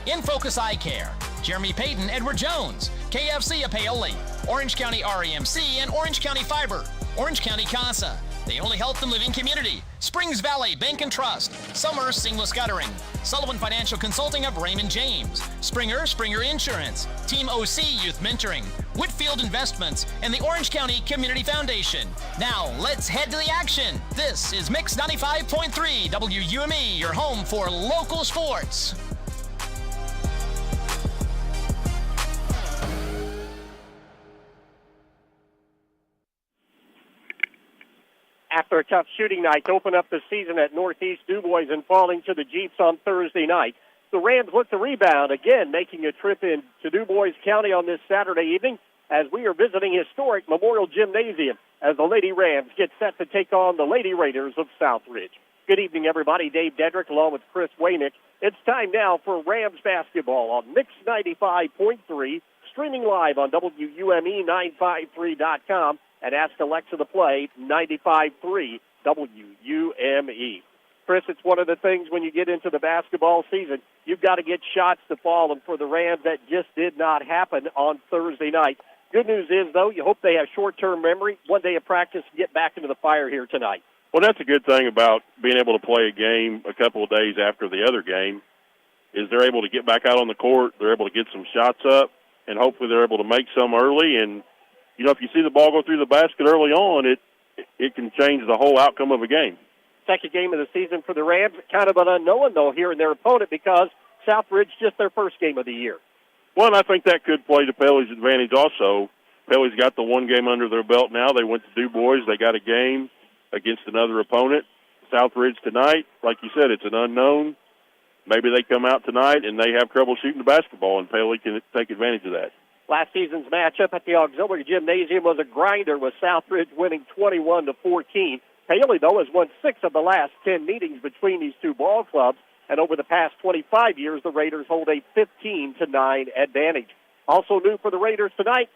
In Focus Eye Care, Jeremy Payton, Edward Jones, KFC of Paoli, Orange County REMC, and Orange County Fiber, Orange County CASA, the only health and living community, Springs Valley Bank and Trust, Summer Seamless Guttering, Sullivan Financial Consulting of Raymond James, Springer Insurance, Team OC Youth Mentoring, Whitfield Investments, and the Orange County Community Foundation. Now, let's head to the action. This is Mix 95.3 WUME, your home for local sports. After a tough shooting night to open up the season at Northeast DuBois and falling to the Jeeps on Thursday night, the Rams look to rebound again, making a trip into DuBois County on this Saturday evening as we are visiting historic Memorial Gymnasium as the Lady Rams get set to take on the Lady Raiders of Southridge. Good evening, everybody. Dave Dedrick along with Chris Waynick. It's time now for Rams basketball on Mix 95.3, streaming live on WUME953.com. And ask Alexa to play 95.3 WUME. Chris, it's one of the things when you get into the basketball season, you've got to get shots to fall, and for the Rams, that just did not happen on Thursday night. Good news is, though, you hope they have short-term memory, one day of practice, and get back into the fire here tonight. Well, that's a good thing about being able to play a game a couple of days after the other game, is they're able to get back out on the court, they're able to get some shots up, and hopefully they're able to make some early. And you know, if you see the ball go through the basket early on, it can change the whole outcome of a game. Second game of the season for the Rams, kind of an unknown, though, here in their opponent because Southridge just their first game of the year. Well, and I think that could play to Pelly's advantage also. Pelly's got the one game under their belt now. They went to DuBois. They got a game against another opponent. Southridge tonight, like you said, it's an unknown. Maybe they come out tonight and they have trouble shooting the basketball, and Pelly can take advantage of that. Last season's matchup at the Auxiliary Gymnasium was a grinder with Southridge winning 21-14. Paoli, though, has won 6 of the last 10 meetings between these two ball clubs, and over the past 25 years, the Raiders hold a 15-9 advantage. Also new for the Raiders tonight,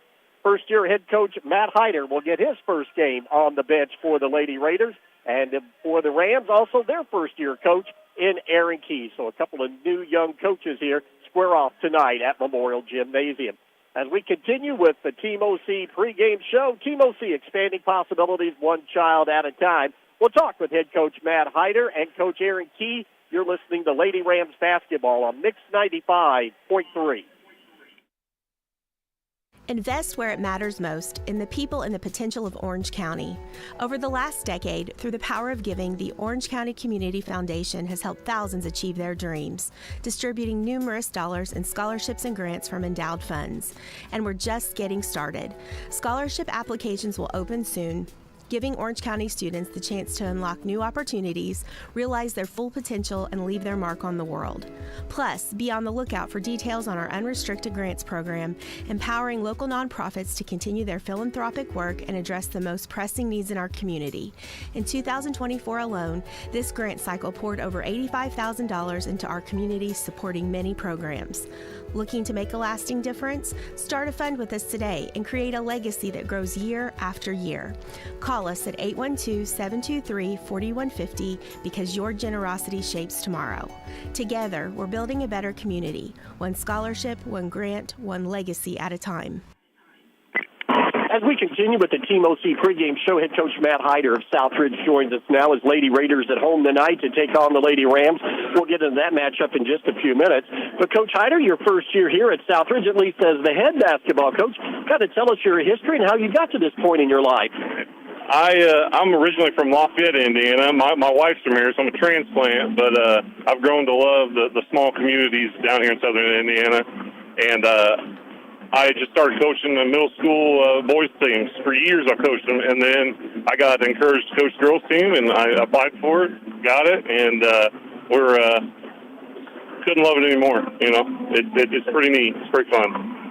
first-year head coach Matt Hyder will get his first game on the bench for the Lady Raiders, and for the Rams, also their first-year coach in Aaron Key. So a couple of new young coaches here square off tonight at Memorial Gymnasium. As we continue with the Team OC pregame show, Team OC expanding possibilities one child at a time. We'll talk with head coach Matt Hyder and coach Aaron Key. You're listening to Lady Rams basketball on Mix 95.3. Invest where it matters most, in the people and the potential of Orange County. Over the last decade, through the power of giving, the Orange County Community Foundation has helped thousands achieve their dreams, distributing numerous dollars in scholarships and grants from endowed funds. And we're just getting started. Scholarship applications will open soon, giving Orange County students the chance to unlock new opportunities, realize their full potential, and leave their mark on the world. Plus, be on the lookout for details on our unrestricted grants program, empowering local nonprofits to continue their philanthropic work and address the most pressing needs in our community. In 2024 alone, this grant cycle poured over $85,000 into our community, supporting many programs. Looking to make a lasting difference? Start a fund with us today and create a legacy that grows year after year. Call us at 812-723-4150 because your generosity shapes tomorrow. Together, we're building a better community. One scholarship, one grant, one legacy at a time. As we continue with the Team OC pregame show, head coach Matt Hyder of Southridge joins us now as Lady Raiders at home tonight to take on the Lady Rams. We'll get into that matchup in just a few minutes. But, Coach Hyder, your first year here at Southridge, at least as the head basketball coach, kind of tell us your history and how you got to this point in your life. I'm originally from Lafayette, Indiana. My wife's from here, so I'm a transplant, but I've grown to love the small communities down here in southern Indiana. And I just started coaching the middle school boys teams. For years I coached them, and then I got encouraged to coach the girls team, and I applied for it, got it, and we're couldn't love it anymore. You know, it's pretty neat. It's pretty fun.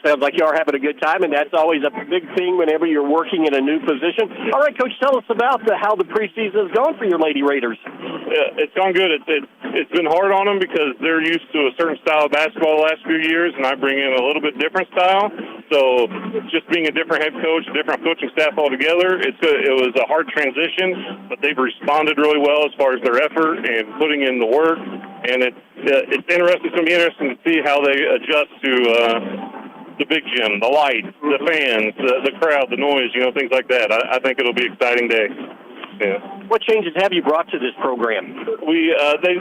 Sounds like you are having a good time, and that's always a big thing whenever you're working in a new position. All right, Coach, tell us about how the preseason has gone for your Lady Raiders. Yeah, it's gone good. it's been hard on them because they're used to a certain style of basketball the last few years, and I bring in a little bit different style. So just being a different head coach, a different coaching staff altogether, it was a hard transition, but they've responded really well as far as their effort and putting in the work. And it's interesting. It's going to be interesting to see how they adjust to the big gym, the lights, the fans, the crowd, the noise, things like that. I think it'll be an exciting day. Yeah. What changes have you brought to this program? They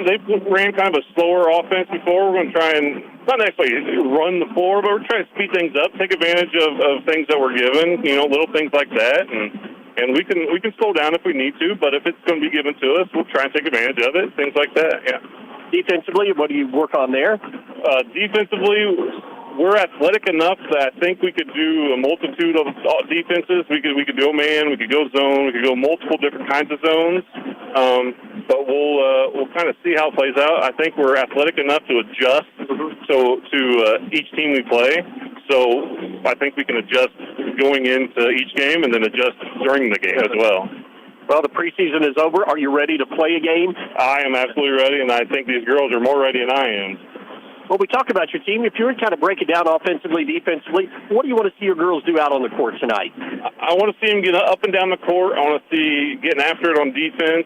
ran kind of a slower offense before. We're going to try and not necessarily run the floor, but we're trying to speed things up, take advantage of things that we're given, little things like that, and we can slow down if we need to. But if it's going to be given to us, we'll try and take advantage of it, things like that. Yeah. Defensively, what do you work on there? Defensively, we're athletic enough that I think we could do a multitude of defenses. We could go man, we could go zone, we could go multiple different kinds of zones. But we'll kind of see how it plays out. I think we're athletic enough to adjust to each team we play. So I think we can adjust going into each game and then adjust during the game as well. Well, the preseason is over. Are you ready to play a game? I am absolutely ready, and I think these girls are more ready than I am. Well, we talk about your team. If you were to kind of break it down offensively, defensively, what do you want to see your girls do out on the court tonight? I want to see them get up and down the court. I want to see getting after it on defense.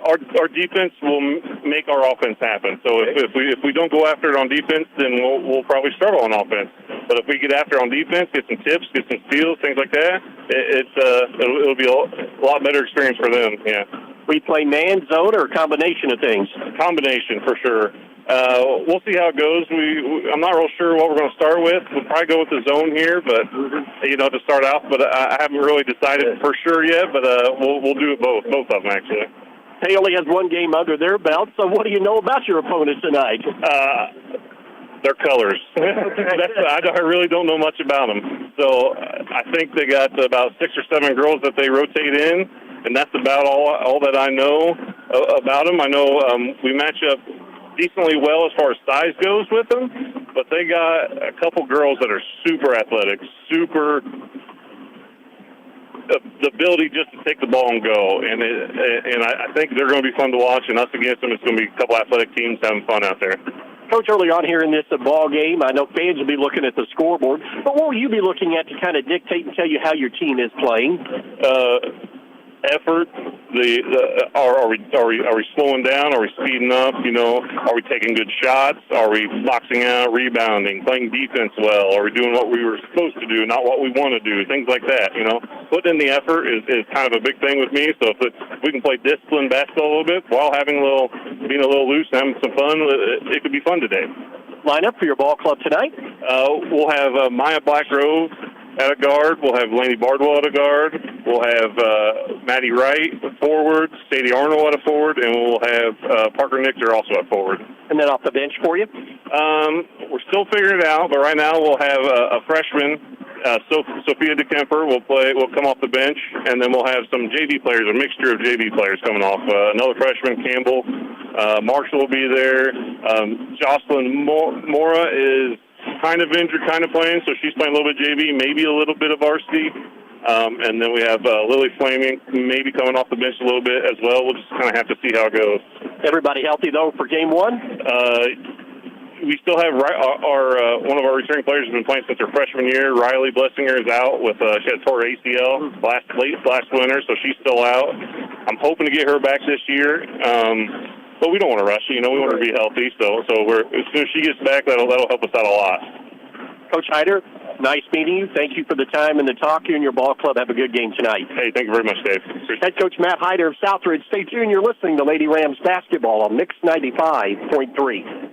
Our defense will make our offense happen. So if we don't go after it on defense, then we'll probably struggle on offense. But if we get after it on defense, get some tips, get some steals, things like that, it'll be a lot better experience for them. Yeah. We play man, zone, or a combination of things? Combination for sure. We'll see how it goes. I'm not real sure what we're going to start with. We'll probably go with the zone here, but to start off. But I haven't really decided for sure yet. But we'll do it both of them actually. Paoli has one game under their belt. So what do you know about your opponent tonight? Their colors. I really don't know much about them. So I think they got about 6 or 7 girls that they rotate in, and that's about all that I know about them. I know we match up decently well as far as size goes with them, but they got a couple girls that are super athletic, the ability just to take the ball and go, and I think they're going to be fun to watch, and us against them, it's going to be a couple athletic teams having fun out there. Coach, early on here in this ball game, I know fans will be looking at the scoreboard, but what will you be looking at to kind of dictate and tell you how your team is playing? Effort. Are we slowing down? Are we speeding up? Are we taking good shots? Are we boxing out, rebounding, playing defense well? Are we doing what we were supposed to do, not what we want to do? Things like that. Putting in the effort is kind of a big thing with me. So if we can play disciplined basketball a little bit while being a little loose and having some fun, it could be fun today. Line up for your ball club tonight? We'll have Maya Blackgrove at a guard. We'll have Laney Bardwell at a guard. We'll have Maddie Wright at forward, Sadie Arnold at a forward, and we'll have Parker Nichter also at forward. And then off the bench for you? We're still figuring it out, but right now we'll have a freshman, Sophia DeKemper, will come off the bench, and then we'll have some JV players, a mixture of JV players coming off. Another freshman, Campbell. Marshall will be there. Jocelyn Mora is kind of injured, kind of playing, so she's playing a little bit JV, maybe a little bit of varsity. And then we have Lily Flaming maybe coming off the bench a little bit as well. We'll just kind of have to see how it goes. Everybody healthy, though, for game one? We still have one of our returning players has been playing since her freshman year. Riley Blessinger is out with she had tore ACL last winter, so she's still out. I'm hoping to get her back this year. But we don't want to rush. We want her to be healthy. So as soon as she gets back, that'll help us out a lot. Coach Hyder, nice meeting you. Thank you for the time and the talk. You and your ball club have a good game tonight. Hey, thank you very much, Dave. Head Coach Matt Hyder of Southridge. Stay tuned. You're listening to Lady Rams basketball on Mix 95.3.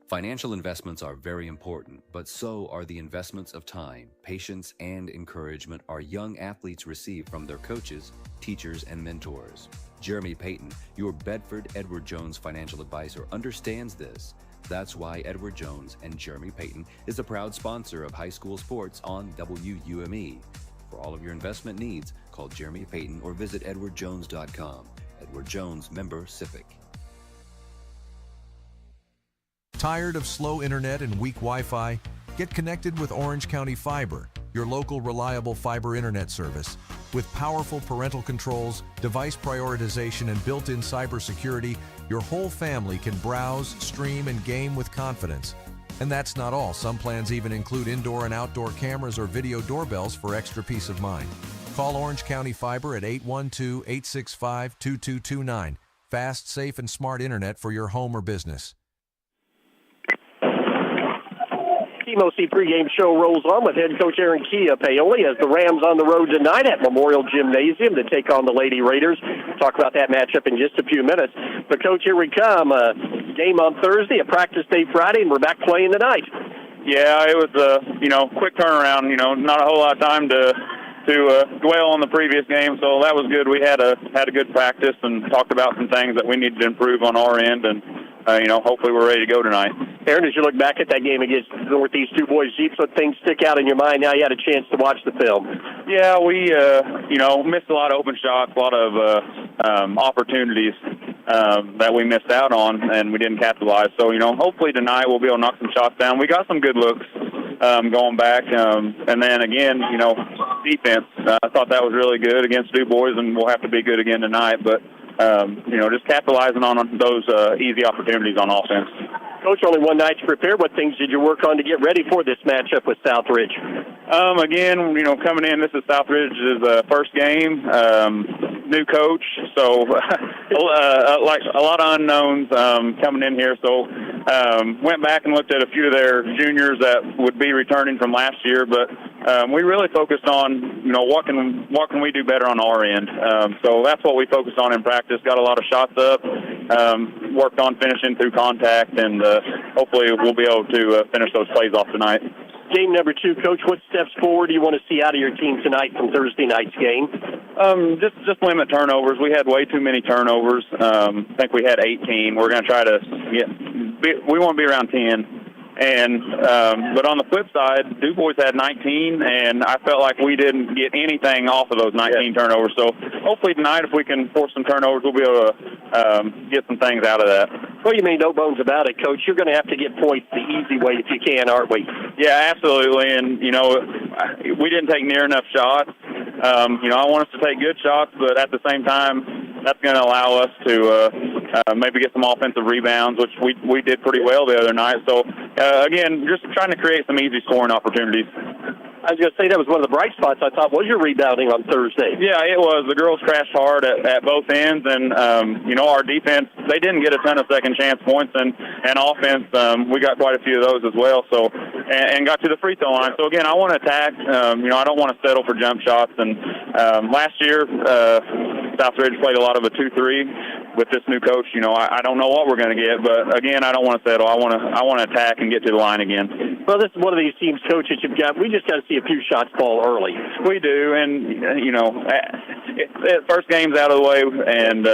Financial investments are very important, but so are the investments of time, patience, and encouragement our young athletes receive from their coaches, teachers, and mentors. Jeremy Payton, your Bedford Edward Jones financial advisor, understands this. That's why Edward Jones and Jeremy Payton is a proud sponsor of high school sports on WUME. For all of your investment needs, call Jeremy Payton or visit edwardjones.com. Edward Jones, member SIPC. Tired of slow internet and weak Wi-Fi? Get connected with Orange County Fiber, your local reliable fiber internet service. With powerful parental controls, device prioritization, and built-in cybersecurity, your whole family can browse, stream, and game with confidence. And that's not all. Some plans even include indoor and outdoor cameras or video doorbells for extra peace of mind. Call Orange County Fiber at 812-865-2229. Fast, safe, and smart internet for your home or business. KMOC pregame show rolls on with head coach Aaron Kia Paoli as the Rams on the road tonight at Memorial Gymnasium to take on the Lady Raiders. Talk about that matchup in just a few minutes. But, Coach, here we come. Game on Thursday, a practice day Friday, and we're back playing tonight. Yeah, it was a quick turnaround. Not a whole lot of time to dwell on the previous game, so that was good. We had a good practice and talked about some things that we needed to improve on our end, and hopefully we're ready to go tonight. Aaron, as you look back at that game against Northeast Two Boys Jeeps, what things stick out in your mind now you had a chance to watch the film? Yeah, we missed a lot of open shots, a lot of opportunities that we missed out on, and we didn't capitalize. So, hopefully tonight we'll be able to knock some shots down. We got some good looks going back, and then again, defense. I thought that was really good against Du Bois, and we'll have to be good again tonight. But just capitalizing on those easy opportunities on offense. Coach, only one night to prepare. What things did you work on to get ready for this matchup with Southridge? Again, coming in, this is Southridge's first game, new coach, so like a lot of unknowns coming in here. So went back and looked at a few of their juniors that would be returning from last year, but we really focused on what can we do better on our end. So that's what we focused on in practice. Got a lot of shots up, worked on finishing through contact, and hopefully we'll be able to finish those plays off tonight. Game number 2, Coach, what steps forward do you want to see out of your team tonight from Thursday night's game? Just limit turnovers. We had way too many turnovers. I think we had 18. We're going to try to we want to be around 10. And but on the flip side, Du Bois had 19, and I felt like we didn't get anything off of those 19 turnovers. So hopefully tonight, if we can force some turnovers, we'll be able to get some things out of that. Well, you made no bones about it, Coach. You're going to have to get points the easy way if you can, aren't we? Yeah, absolutely. And, we didn't take near enough shots. I want us to take good shots, but at the same time, that's going to allow us to maybe get some offensive rebounds, which we did pretty well the other night. So, again, just trying to create some easy scoring opportunities. I was going to say that was one of the bright spots I thought was your rebounding on Thursday. Yeah, it was. The girls crashed hard at both ends, and, our defense, they didn't get a ton of second chance points, and offense, we got quite a few of those as well, so and got to the free throw line. So, again, I want to attack. I don't want to settle for jump shots. And last year, Southridge played a lot of a 2-3. With this new coach, I don't know what we're going to get, but again, I don't want to settle. I want to attack and get to the line again. Well, this is one of these teams, Coach, that you've got. We just got to see a few shots fall early. We do, and first game's out of the way, and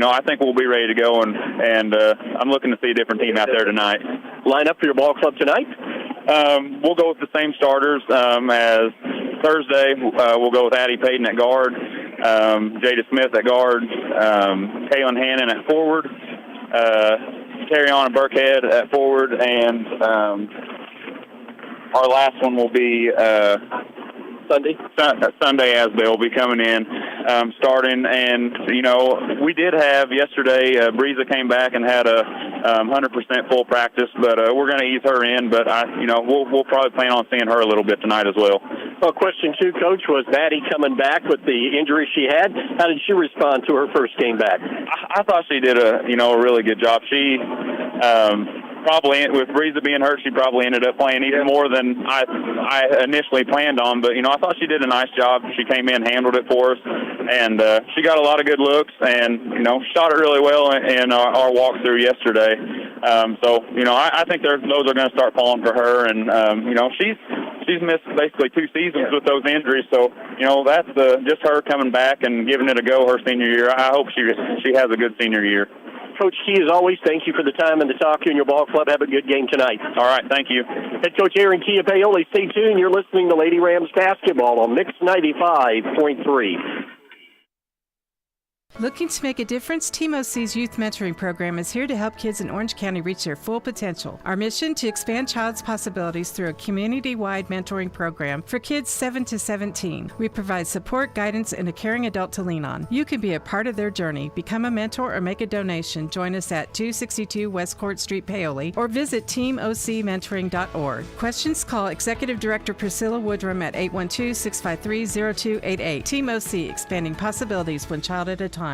I think we'll be ready to go. And I'm looking to see a different team out there tonight. Line up for your ball club tonight. We'll go with the same starters as Thursday. We'll go with Addie Payton at guard. Jada Smith at guard, Kaylin Hannon at forward, Carry-On Burkhead at forward, and our last one will be Sunday Asbell will be coming in, starting. And, we did have yesterday, Breeza came back and had a 100% full practice, but we're going to ease her in. But, we'll probably plan on seeing her a little bit tonight as well. Well, question 2, Coach, was Maddie coming back with the injury she had. How did she respond to her first game back? I thought she did a really good job. She probably, with Breeza being hurt, she probably ended up playing even more than I initially planned on. But, I thought she did a nice job. She came in, handled it for us, and she got a lot of good looks and, shot it really well in our walkthrough yesterday. I think those are going to start falling for her. And, she's missed basically 2 seasons with those injuries. So, that's just her coming back and giving it a go her senior year. I hope she has a good senior year. Coach Key, as always, thank you for the time and the talk in your ball club. Have a good game tonight. All right, thank you. Head Coach Aaron Kia Paoli, stay tuned. You're listening to Lady Rams basketball on Mix 95.3. Looking to make a difference? Team OC's Youth Mentoring Program is here to help kids in Orange County reach their full potential. Our mission to expand child's possibilities through a community-wide mentoring program for kids 7 to 17. We provide support, guidance, and a caring adult to lean on. You can be a part of their journey. Become a mentor or make a donation. Join us at 262 West Court Street, Paoli, or visit teamocmentoring.org. Questions? Call Executive Director Priscilla Woodrum at 812-653-0288. Team OC, expanding possibilities one child at a time.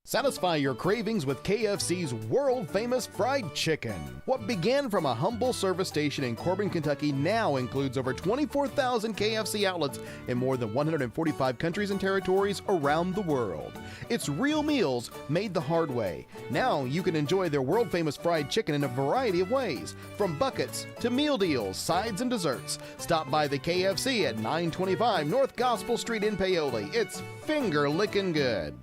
Satisfy your cravings with KFC's world-famous fried chicken. What began from a humble service station in Corbin, Kentucky now includes over 24,000 KFC outlets in more than 145 countries and territories around the world. It's real meals made the hard way. Now you can enjoy their world-famous fried chicken in a variety of ways, from buckets to meal deals, sides, and desserts. Stop by the KFC at 925 North Gospel Street in Paoli. It's finger-licking good.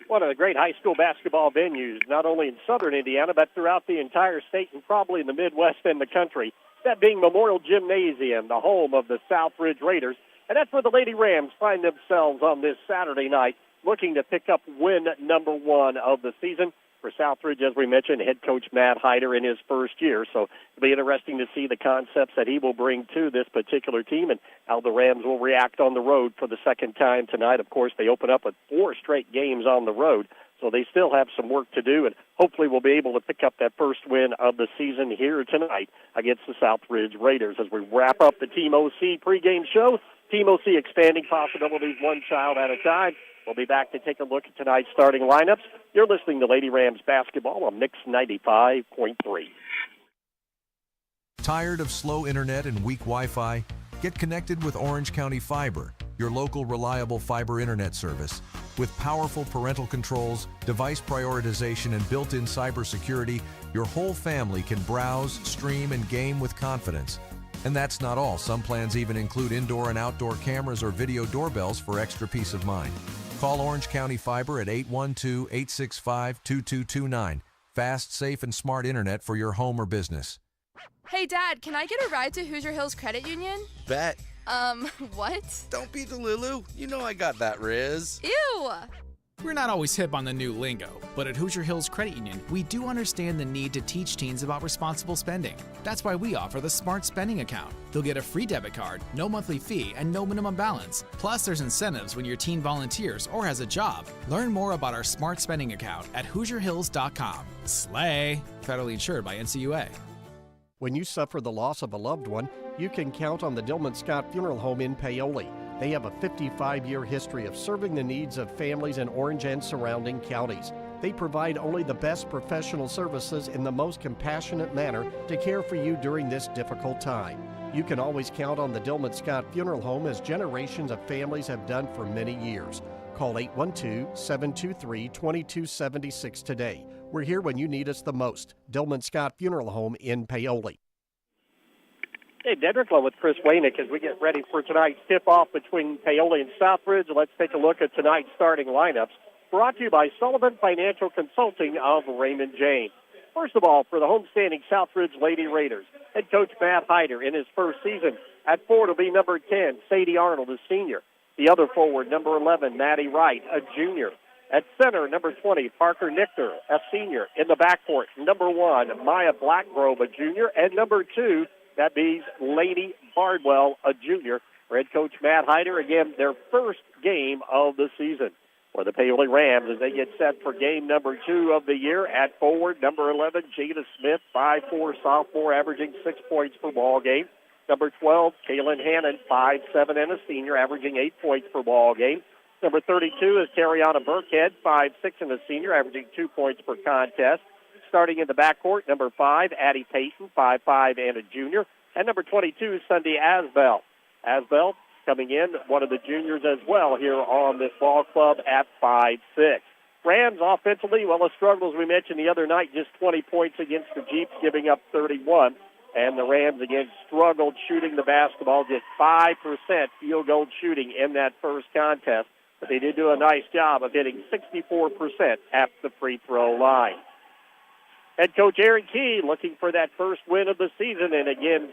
One of the great high school basketball venues, not only in southern Indiana, but throughout the entire state and probably in the Midwest and the country. That being Memorial Gymnasium, the home of the Southridge Raiders. And that's where the Lady Rams find themselves on this Saturday night, looking to pick up win number 1 of the season. For Southridge, as we mentioned, head coach Matt Hyder in his first year. So it'll be interesting to see the concepts that he will bring to this particular team and how the Rams will react on the road for the second time tonight. Of course, they open up with 4 straight games on the road, so they still have some work to do, and hopefully we'll be able to pick up that first win of the season here tonight against the Southridge Raiders. As we wrap up the Team OC pregame show, Team OC expanding possibilities one child at a time. We'll be back to take a look at tonight's starting lineups. You're listening to Lady Rams basketball on Mix 95.3. Tired of slow internet and weak Wi-Fi? Get connected with Orange County Fiber, your local reliable fiber internet service. With powerful parental controls, device prioritization, and built-in cybersecurity, your whole family can browse, stream, and game with confidence. And that's not all. Some plans even include indoor and outdoor cameras or video doorbells for extra peace of mind. Call Orange County Fiber at 812-865-2229. Fast, safe, and smart internet for your home or business. Hey, Dad, can I get a ride to Hoosier Hills Credit Union? Bet. What? Don't be Delulu. You know I got that, Riz. Ew! We're not always hip on the new lingo, but at Hoosier Hills Credit Union, we do understand the need to teach teens about responsible spending. That's why we offer the Smart Spending Account. They'll get a free debit card, no monthly fee, and no minimum balance. Plus, there's incentives when your teen volunteers or has a job. Learn more about our Smart Spending Account at HoosierHills.com. Slay! Federally insured by NCUA. When you suffer the loss of a loved one, you can count on the Dillman Scott Funeral Home in Paoli. They have a 55-year history of serving the needs of families in Orange and surrounding counties. They provide only the best professional services in the most compassionate manner to care for you during this difficult time. You can always count on the Dillman Scott Funeral Home, as generations of families have done for many years. Call 812-723-2276 today. We're here when you need us the most. Dillman Scott Funeral Home in Paoli. Hey, Dedrick with Chris Waynick as we get ready for tonight's tip-off between Paoli and Southridge. Let's take a look at tonight's starting lineups, brought to you by Sullivan Financial Consulting of Raymond James. First of all, for the homestanding Southridge Lady Raiders, head coach Matt Hyder in his first season. At forward will be number 10, Sadie Arnold, a senior. The other forward, number 11, Maddie Wright, a junior. At center, number 20, Parker Nichter, a senior. In the backcourt, number 1, Maya Blackgrove, a junior. And number 2, that means Lady Bardwell, a junior. For head coach Matt Hyder, again, their first game of the season. For the Paoli Rams as they get set for game number 2 of the year. At forward, number 11, Jada Smith, 5'4", sophomore, averaging 6 points per ball game. Number 12, Kaylin Hannon, 5'7", and a senior, averaging 8 points per ball game. Number 32 is Tariana Burkhead, 5'6", and a senior, averaging 2 points per contest. Starting in the backcourt, number 5, Addie Payton, 5'5", and a junior. And number 22, Sunday Asbell. Asbell coming in, one of the juniors as well here on this ball club at 5'6". Rams offensively, well, a struggle, as we mentioned the other night, just 20 points against the Jeeps, giving up 31. And the Rams, again, struggled shooting the basketball, just 5% field goal shooting in that first contest. But they did do a nice job of hitting 64% at the free throw line. Head coach Aaron Key looking for that first win of the season. And again,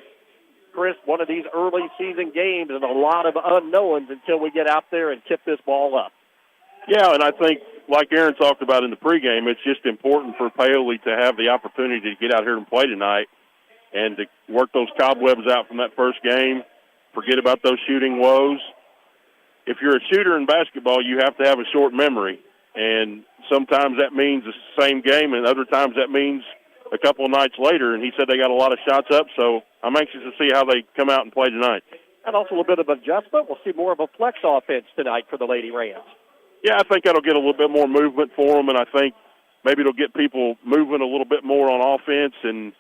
Chris, one of these early season games and a lot of unknowns until we get out there and tip this ball up. Yeah, and I think, like Aaron talked about in the pregame, it's just important for Paoli to have the opportunity to get out here and play tonight and to work those cobwebs out from that first game, forget about those shooting woes. If you're a shooter in basketball, you have to have a short memory, and sometimes that means the same game, and other times that means a couple of nights later, and he said they got a lot of shots up, so I'm anxious to see how they come out and play tonight. And also a little bit of adjustment. We'll see more of a flex offense tonight for the Lady Rams. Yeah, I think that'll get a little bit more movement for them, and I think maybe it'll get people moving a little bit more on offense and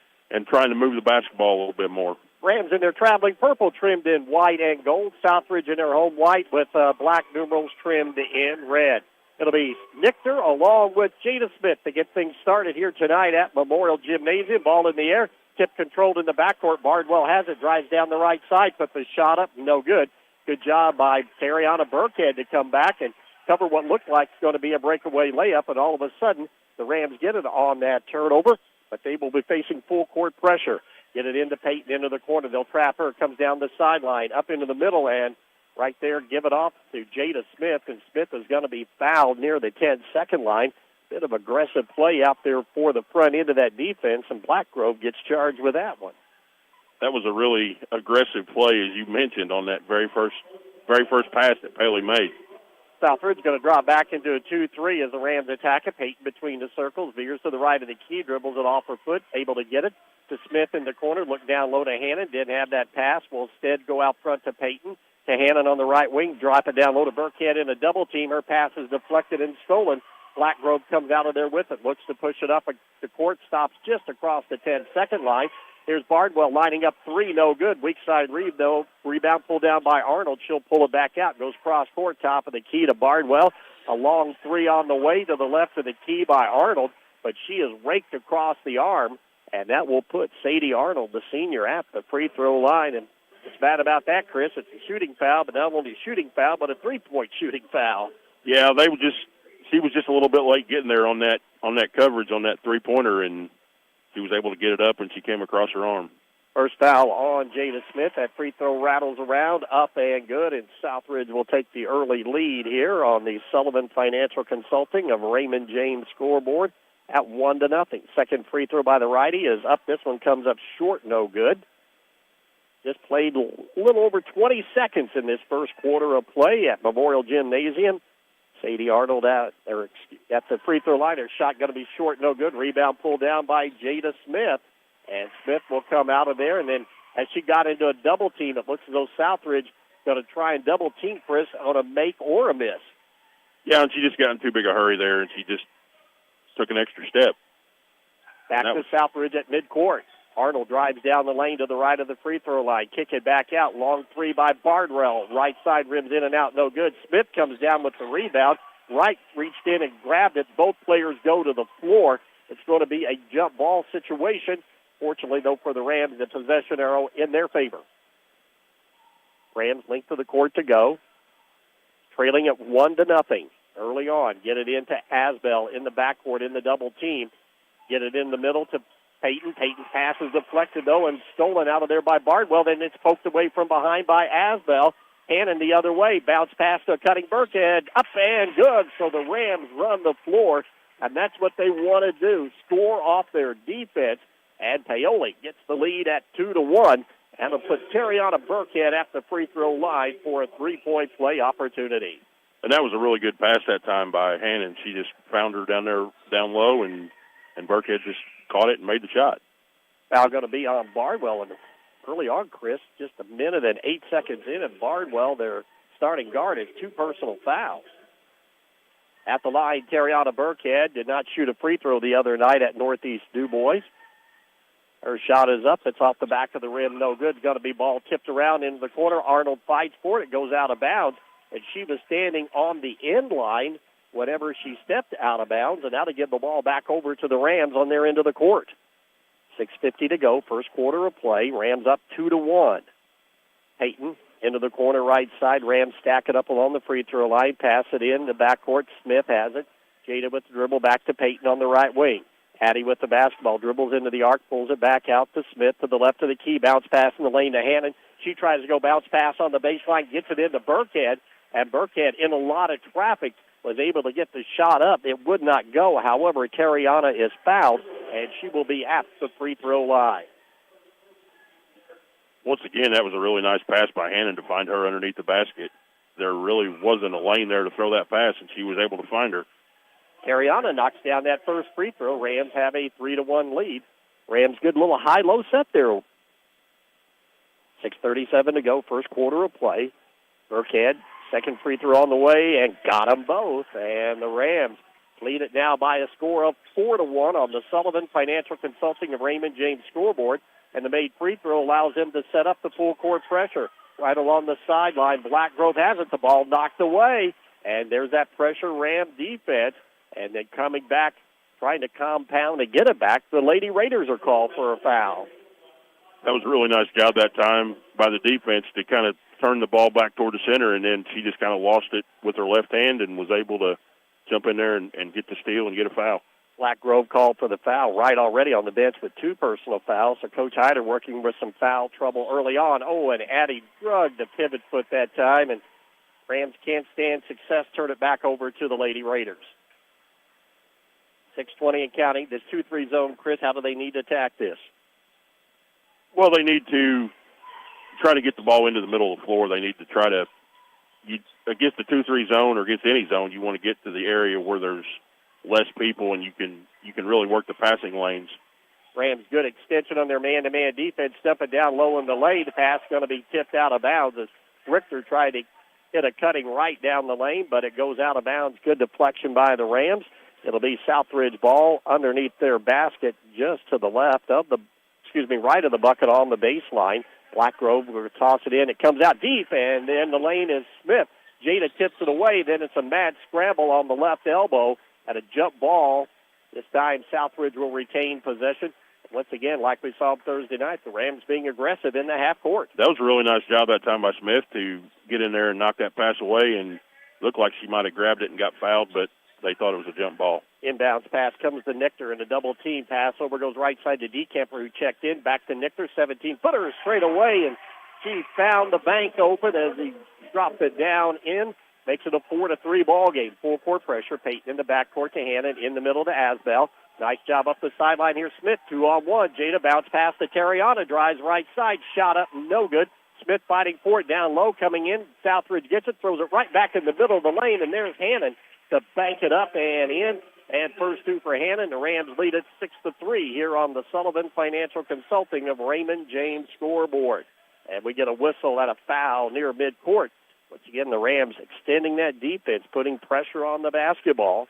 trying to move the basketball a little bit more. Rams in their traveling purple trimmed in white and gold. Southridge in their home white with black numerals trimmed in red. It'll be Nichter along with Jada Smith to get things started here tonight at Memorial Gymnasium. Ball in the air, tip controlled in the backcourt. Bardwell has it, drives down the right side, puts the shot up, no good. Good job by Tariana Burkhead to come back and cover what looked like it's going to be a breakaway layup, and all of a sudden the Rams get it on that turnover, but they will be facing full court pressure. Get it into Peyton, into the corner. They'll trap her. Comes down the sideline, up into the middle, and right there, give it off to Jada Smith, and Smith is going to be fouled near the 10-second line. Bit of aggressive play out there for the front end of that defense, and Blackgrove gets charged with that one. That was a really aggressive play, as you mentioned, on that very first pass that Paley made. Southridge going to draw back into a 2-3 as the Rams attack it. Peyton between the circles, veers to the right of the key, dribbles it off her foot, able to get it to Smith in the corner, look down low to Hannon, didn't have that pass, will instead go out front to Peyton, to Hannon on the right wing, drop it down low to Burkhead in a double team. Her pass is deflected and stolen. Blackgrove comes out of there with it, looks to push it up the court, stops just across the 10-second line. Here's Bardwell lining up three, no good. Weak side read, though. Rebound pulled down by Arnold. She'll pull it back out. Goes cross court, top of the key to Bardwell. A long three on the way to the left of the key by Arnold, but she is raked across the arm, and that will put Sadie Arnold, the senior, at the free throw line. And what's bad about that, Chris, it's a shooting foul, but not only a shooting foul, but a three-point shooting foul. Yeah, she was just a little bit late getting there on that coverage on that three-pointer, and she was able to get it up, and she came across her arm. First foul on Jada Smith. That free throw rattles around, up and good, and Southridge will take the early lead here on the Sullivan Financial Consulting of Raymond James scoreboard at 1-0. Second free throw by the righty is up. This one comes up short, no good. Just played a little over 20 seconds in this first quarter of play at Memorial Gymnasium. Sadie Arnold at the free throw line. Her shot going to be short, no good. Rebound pulled down by Jada Smith. And Smith will come out of there. And then as she got into a double team, it looks as though Southridge going to try and double team Chris on a make or a miss. Yeah, and she just got in too big a hurry there, and she just took an extra step. Back to Southridge at midcourt. Arnold drives down the lane to the right of the free throw line. Kick it back out. Long three by Bardwell. Right side rims in and out. No good. Smith comes down with the rebound. Wright reached in and grabbed it. Both players go to the floor. It's going to be a jump ball situation. Fortunately, though, for the Rams, the possession arrow in their favor. Rams length of the court to go. Trailing at 1-0 early on. Get it into Asbell in the backcourt in the double team. Get it in the middle to Peyton. Peyton's pass is deflected, though, and stolen out of there by Bardwell. Then it's poked away from behind by Asbell. Hannon the other way. Bounce pass to cutting Burkhead. Up and good. So the Rams run the floor, and that's what they want to do. Score off their defense. And Paoli gets the lead at 2-1. And it'll put Tariana Burkhead at the free throw line for a three-point play opportunity. And that was a really good pass that time by Hannon. She just found her down there, down low, and Burkhead just caught it and made the shot. Foul going to be on Bardwell. And early on, Chris, just a minute and 8 seconds in, and Bardwell, their starting guard, has two personal fouls. At the line, Tariana Burkhead did not shoot a free throw the other night at Northeast DuBois. Her shot is up. It's off the back of the rim. No good. It's going to be ball tipped around into the corner. Arnold fights for it. It goes out of bounds. And she was standing on the end line whenever she stepped out of bounds. And now to give the ball back over to the Rams on their end of the court. 6:50 to go. First quarter of play. Rams up 2-1. Peyton into the corner right side. Rams stack it up along the free throw line. Pass it in the backcourt. Smith has it. Jada with the dribble back to Peyton on the right wing. Hattie with the basketball, dribbles into the arc, pulls it back out to Smith to the left of the key, bounce pass in the lane to Hannon. She tries to go bounce pass on the baseline, gets it into Burkhead, and Burkhead in a lot of traffic was able to get the shot up. It would not go. However, Terriana is fouled, and she will be at the free throw line. Once again, that was a really nice pass by Hannon to find her underneath the basket. There really wasn't a lane there to throw that pass, and she was able to find her. Terriana knocks down that first free throw. Rams have a 3-1 lead. Rams good little high-low set there. 6:37 to go, first quarter of play. Burkhead, second free throw on the way, and got them both. And the Rams lead it now by a score of 4-1 on the Sullivan Financial Consulting of Raymond James scoreboard. And the made free throw allows them to set up the full court pressure. Right along the sideline, Blackgrove has it. The ball knocked away. And there's that pressure Ram defense. And then coming back, trying to compound and get it back, the Lady Raiders are called for a foul. That was a really nice job that time by the defense to kind of turn the ball back toward the center, and then she just kind of lost it with her left hand and was able to jump in there and get the steal and get a foul. Blackgrove called for the foul. Wright already on the bench with 2 personal fouls, so Coach Hyder working with some foul trouble early on. Oh, and Addie drugged the pivot foot that time, and Rams can't stand success, turn it back over to the Lady Raiders. 6:20 and counting. This 2-3 zone, Chris, how do they need to attack this? Well, they need to try to get the ball into the middle of the floor. They need to try to, against the 2-3 zone or against any zone, you want to get to the area where there's less people and you can really work the passing lanes. Rams good extension on their man-to-man defense, stepping down low in the lane. The pass going to be tipped out of bounds as Richter tried to hit a cutting right down the lane, but it goes out of bounds. Good deflection by the Rams. It'll be Southridge ball underneath their basket just to the left of the, right of the bucket on the baseline. Blackgrove will toss it in. It comes out deep, and then the lane is Smith. Jada tips it away. Then it's a mad scramble on the left elbow at a jump ball. This time Southridge will retain possession. Once again, like we saw Thursday night, the Rams being aggressive in the half court. That was a really nice job that time by Smith to get in there and knock that pass away, and looked like she might have grabbed it and got fouled, but they thought it was a jump ball. Inbounds pass comes to Nichter, and a double-team pass over goes right side to DeCamper, who checked in. Back to Nichter, 17-footer straight away, and she found the bank open as he dropped it down in. Makes it a 4-3 ball game. Full court pressure. Peyton in the backcourt to Hannon, in the middle to Asbell. Nice job up the sideline here. Smith, 2-on-1. Jada bounce pass to Terriana, drives right side, shot up, no good. Smith fighting for it down low, coming in. Southridge gets it, throws it right back in the middle of the lane, and there's Hannon to bank it up and in. And first 2 for Hannon. The Rams lead it 6-3 here on the Sullivan Financial Consulting of Raymond James scoreboard. And we get a whistle at a foul near midcourt. Once again, the Rams extending that defense, putting pressure on the basketball.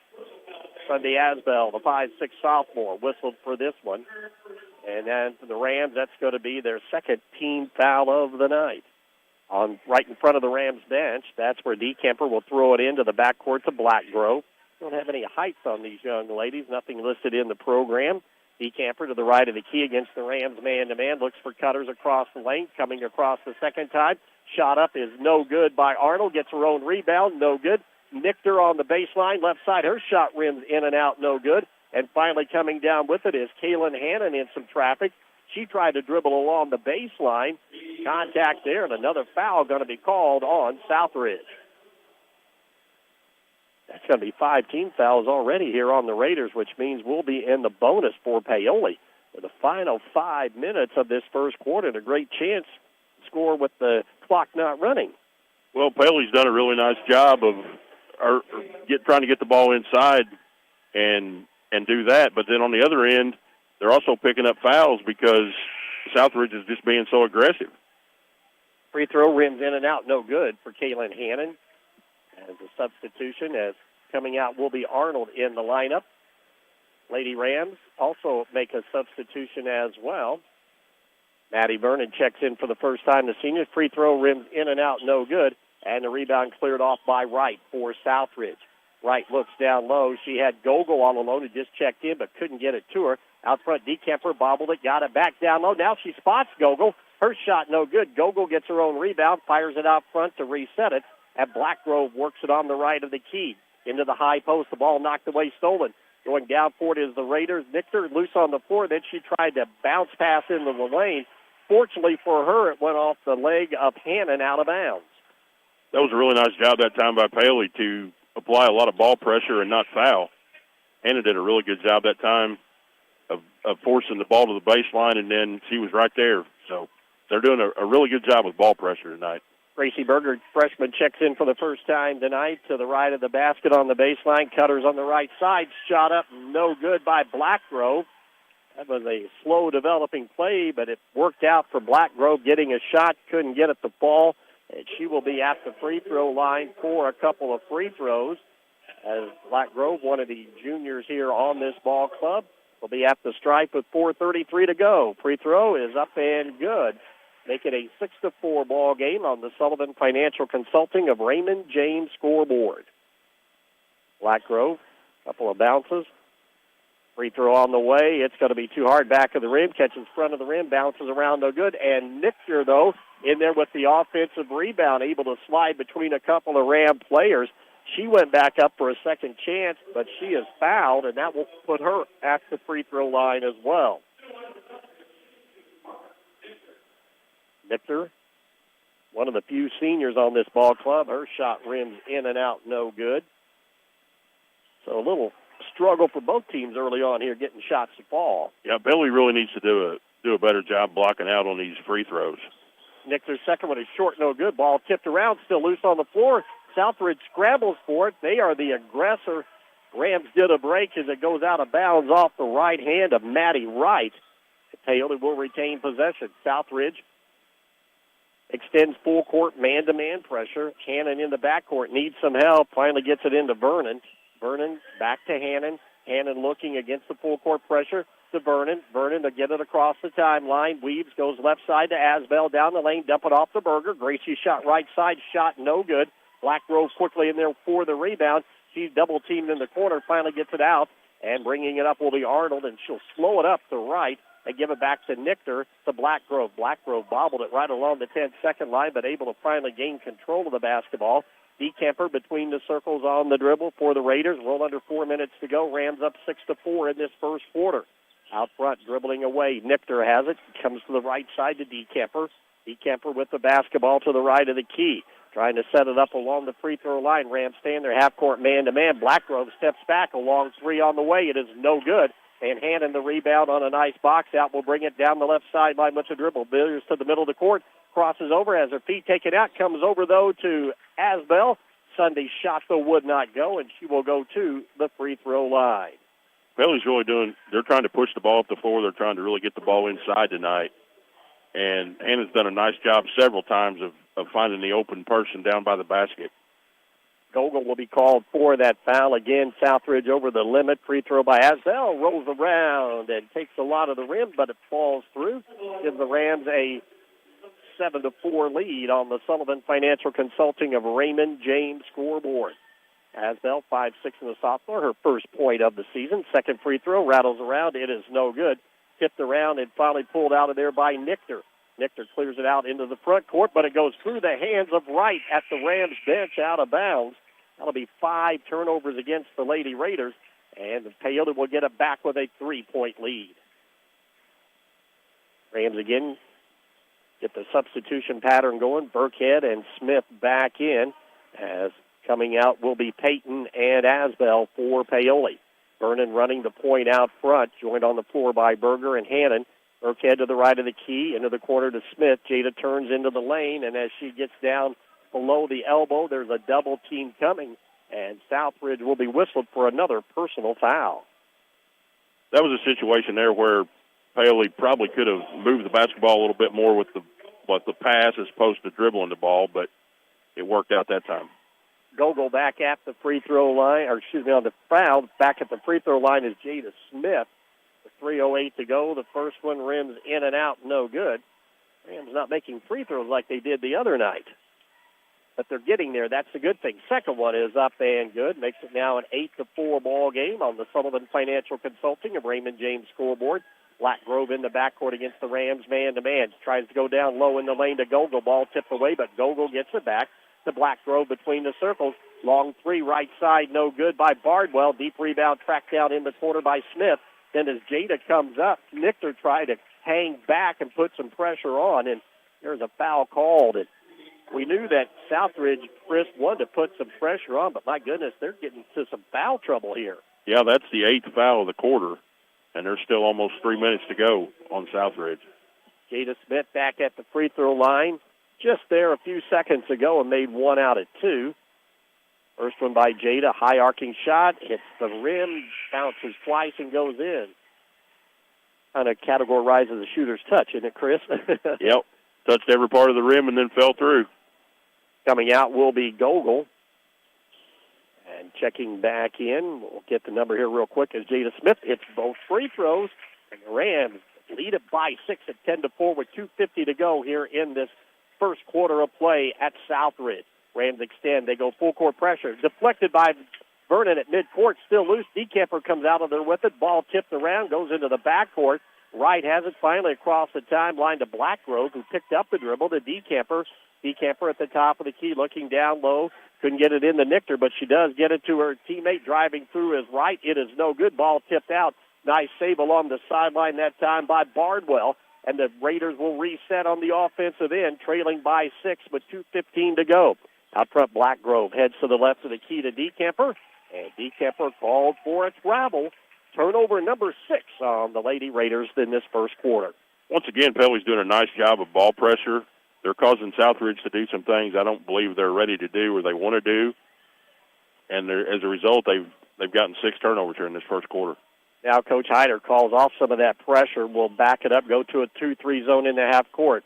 Sunday Asbell, the 5'6" sophomore, whistled for this one. And then for the Rams, that's going to be their second team foul of the night. On right in front of the Rams bench, that's where DeCamper will throw it into the backcourt to Blackgrove. Don't have any height on these young ladies, nothing listed in the program. DeCamper to the right of the key against the Rams man-to-man, looks for cutters across the lane, coming across the second time. Shot up is no good by Arnold, gets her own rebound, no good. Nichter on the baseline, left side, her shot rims in and out, no good. And finally coming down with it is Kaylin Hannon in some traffic. She tried to dribble along the baseline. Contact there, and another foul going to be called on Southridge. That's going to be 5 team fouls already here on the Raiders, which means we'll be in the bonus for Paoli for the final 5 minutes of this first quarter. And a great chance to score with the clock not running. Well, Paoli's done a really nice job of trying to get the ball inside and do that. But then on the other end, they're also picking up fouls because Southridge is just being so aggressive. Free throw rims in and out, no good for Kaylin Hannon. As a substitution, as coming out will be Arnold in the lineup. Lady Rams also make a substitution as well. Maddie Vernon checks in for the first time. The senior free throw rims in and out, no good. And the rebound cleared off by Wright for Southridge. Wright looks down low. She had Gogol all alone who just checked in but couldn't get it to her. Out front, DeCamper bobbled it, got it back down low. Now she spots Gogol. Her shot no good. Gogol gets her own rebound, fires it out front to reset it. And Blackgrove works it on the right of the key. Into the high post, the ball knocked away, stolen. Going down for it is the Raiders. Nichter loose on the floor. Then she tried to bounce pass into the lane. Fortunately for her, it went off the leg of Hannon out of bounds. That was a really nice job that time by Paley to apply a lot of ball pressure and not foul. Hannah did a really good job that time of forcing the ball to the baseline, and then she was right there. So they're doing a really good job with ball pressure tonight. Gracie Berger, freshman, checks in for the first time tonight to the right of the basket on the baseline. Cutters on the right side. Shot up, no good by Blackgrove. That was a slow developing play, but it worked out for Blackgrove getting a shot. Couldn't get it to fall. And she will be at the free throw line for a couple of free throws. As Blackgrove, one of the juniors here on this ball club, will be at the stripe with 4:33 to go. Free throw is up and good. Make it a 6-4 ball game on the Sullivan Financial Consulting of Raymond James scoreboard. Blackgrove, couple of bounces. Free throw on the way. It's going to be too hard. Back of the rim, catches front of the rim, bounces around, no good. And Nichter, though, in there with the offensive rebound, able to slide between a couple of Ram players. She went back up for a second chance, but she is fouled, and that will put her at the free throw line as well. Nichter, one of the few seniors on this ball club. Her shot rims in and out, no good. So a little struggle for both teams early on here, getting shots to fall. Yeah, Bailey really needs to do a better job blocking out on these free throws. Nichter's second one is short, no good. Ball tipped around, still loose on the floor. Southridge scrambles for it. They are the aggressor. Rams did a break as it goes out of bounds off the right hand of Maddie Wright. Paoli will retain possession. Southridge extends full court man-to-man pressure. Hannon in the backcourt needs some help. Finally gets it into Vernon. Vernon back to Hannon. Hannon looking against the full court pressure to Vernon. Vernon to get it across the timeline. Weaves, goes left side to Asbell. Down the lane, dump it off to Berger. Gracie shot right side, shot no good. Blackgrove quickly in there for the rebound. She's double-teamed in the corner, finally gets it out. And bringing it up will be Arnold, and she'll slow it up to right and give it back to Nichter to Blackgrove. Blackgrove bobbled it right along the 10-second line, but able to finally gain control of the basketball. DeKemper between the circles on the dribble for the Raiders. A little under 4 minutes to go. Rams up 6-4 in this first quarter. Out front, dribbling away. Nichter has it. Comes to the right side to DeKemper. DeKemper with the basketball to the right of the key. Trying to set it up along the free throw line. Rams stand there, half-court man-to-man. Blackgrove steps back. A long three on the way. It is no good. And Hannon the rebound on a nice box out. Will bring it down the left sideline with a dribble. Billiards to the middle of the court. Crosses over, has her feet taken out. Comes over, though, to Asbell. Sunday's shot, though, would not go, and she will go to the free throw line. Bailey's really they're trying to push the ball up the floor. They're trying to really get the ball inside tonight. And Hannah's done a nice job several times of finding the open person down by the basket. Gogol will be called for that foul. Again, Southridge over the limit. Free throw by Asbell. Rolls around and takes a lot of the rim, but it falls through. Gives the Rams a 7-4 lead on the Sullivan Financial Consulting of Raymond James scoreboard. Asbell, 5'6" in the sophomore, her first point of the season. Second free throw, rattles around. It is no good. Tipped around and finally pulled out of there by Nichter. Nichter clears it out into the front court, but it goes through the hands of Wright at the Rams bench out of bounds. That'll be 5 turnovers against the Lady Raiders, and Paoli will get it back with a 3-point lead. Rams again get the substitution pattern going. Burkhead and Smith back in, as coming out will be Payton and Asbell for Paoli. Vernon running the point out front, joined on the floor by Berger and Hannon. Burkhead to the right of the key, into the corner to Smith. Jada turns into the lane, and as she gets down below the elbow, there's a double team coming, and Southridge will be whistled for another personal foul. That was a situation there where Paoli probably could have moved the basketball a little bit more with the pass as opposed to dribbling the ball, but it worked out that time. Gogol back at the free throw line, on the foul. Back at the free throw line is Jada Smith. With 3:08 to go, the first one rims in and out, no good. Rams not making free throws like they did the other night. But they're getting there. That's the good thing. Second one is up and good. Makes it now an 8-4 ball game on the Sullivan Financial Consulting of Raymond James scoreboard. Blackgrove in the backcourt against the Rams man-to-man. Tries to go down low in the lane to Gogol. Ball tipped away, but Gogol gets it back to Blackgrove between the circles. Long three, right side, no good by Bardwell. Deep rebound tracked down in the corner by Smith. Then as Jada comes up, Nichter tried to hang back and put some pressure on, and there's a foul called. And We knew that Southridge, Chris, wanted to put some pressure on, but my goodness, they're getting into some foul trouble here. Yeah, that's the 8th foul of the quarter, and there's still almost 3 minutes to go on Southridge. Jada Smith back at the free throw line just there a few seconds ago and made one out at 2. First one by Jada, high arcing shot, hits the rim, bounces twice and goes in. Kind of categorized as a shooter's touch, isn't it, Chris? Yep, touched every part of the rim and then fell through. Coming out will be Gogol. And checking back in, we'll get the number here real quick as Jada Smith hits both free throws. And the Rams lead it by 6 at 10-4 with 2:50 to go here in this first quarter of play at Southridge. Rams extend. They go full court pressure. Deflected by Vernon at midcourt. Still loose. DeCamper comes out of there with it. Ball tipped around. Goes into the backcourt. Wright has it finally across the timeline to Blackgrove, who picked up the dribble to DeCamper. DeCamper at the top of the key looking down low. Couldn't get it in the Nichter, but she does get it to her teammate driving through is Wright. It is no good. Ball tipped out. Nice save along the sideline that time by Bardwell. And the Raiders will reset on the offensive end, trailing by 6 with 2:15 to go. Out front, Blackgrove heads to the left of the key to DeCamper. And DeCamper called for a travel. Turnover number 6 on the Lady Raiders in this first quarter. Once again, Pelly's doing a nice job of ball pressure. They're causing Southridge to do some things I don't believe they're ready to do or they want to do. And as a result, they've gotten 6 turnovers here in this first quarter. Now Coach Hyder calls off some of that pressure. We'll back it up, go to a 2-3 zone in the half court.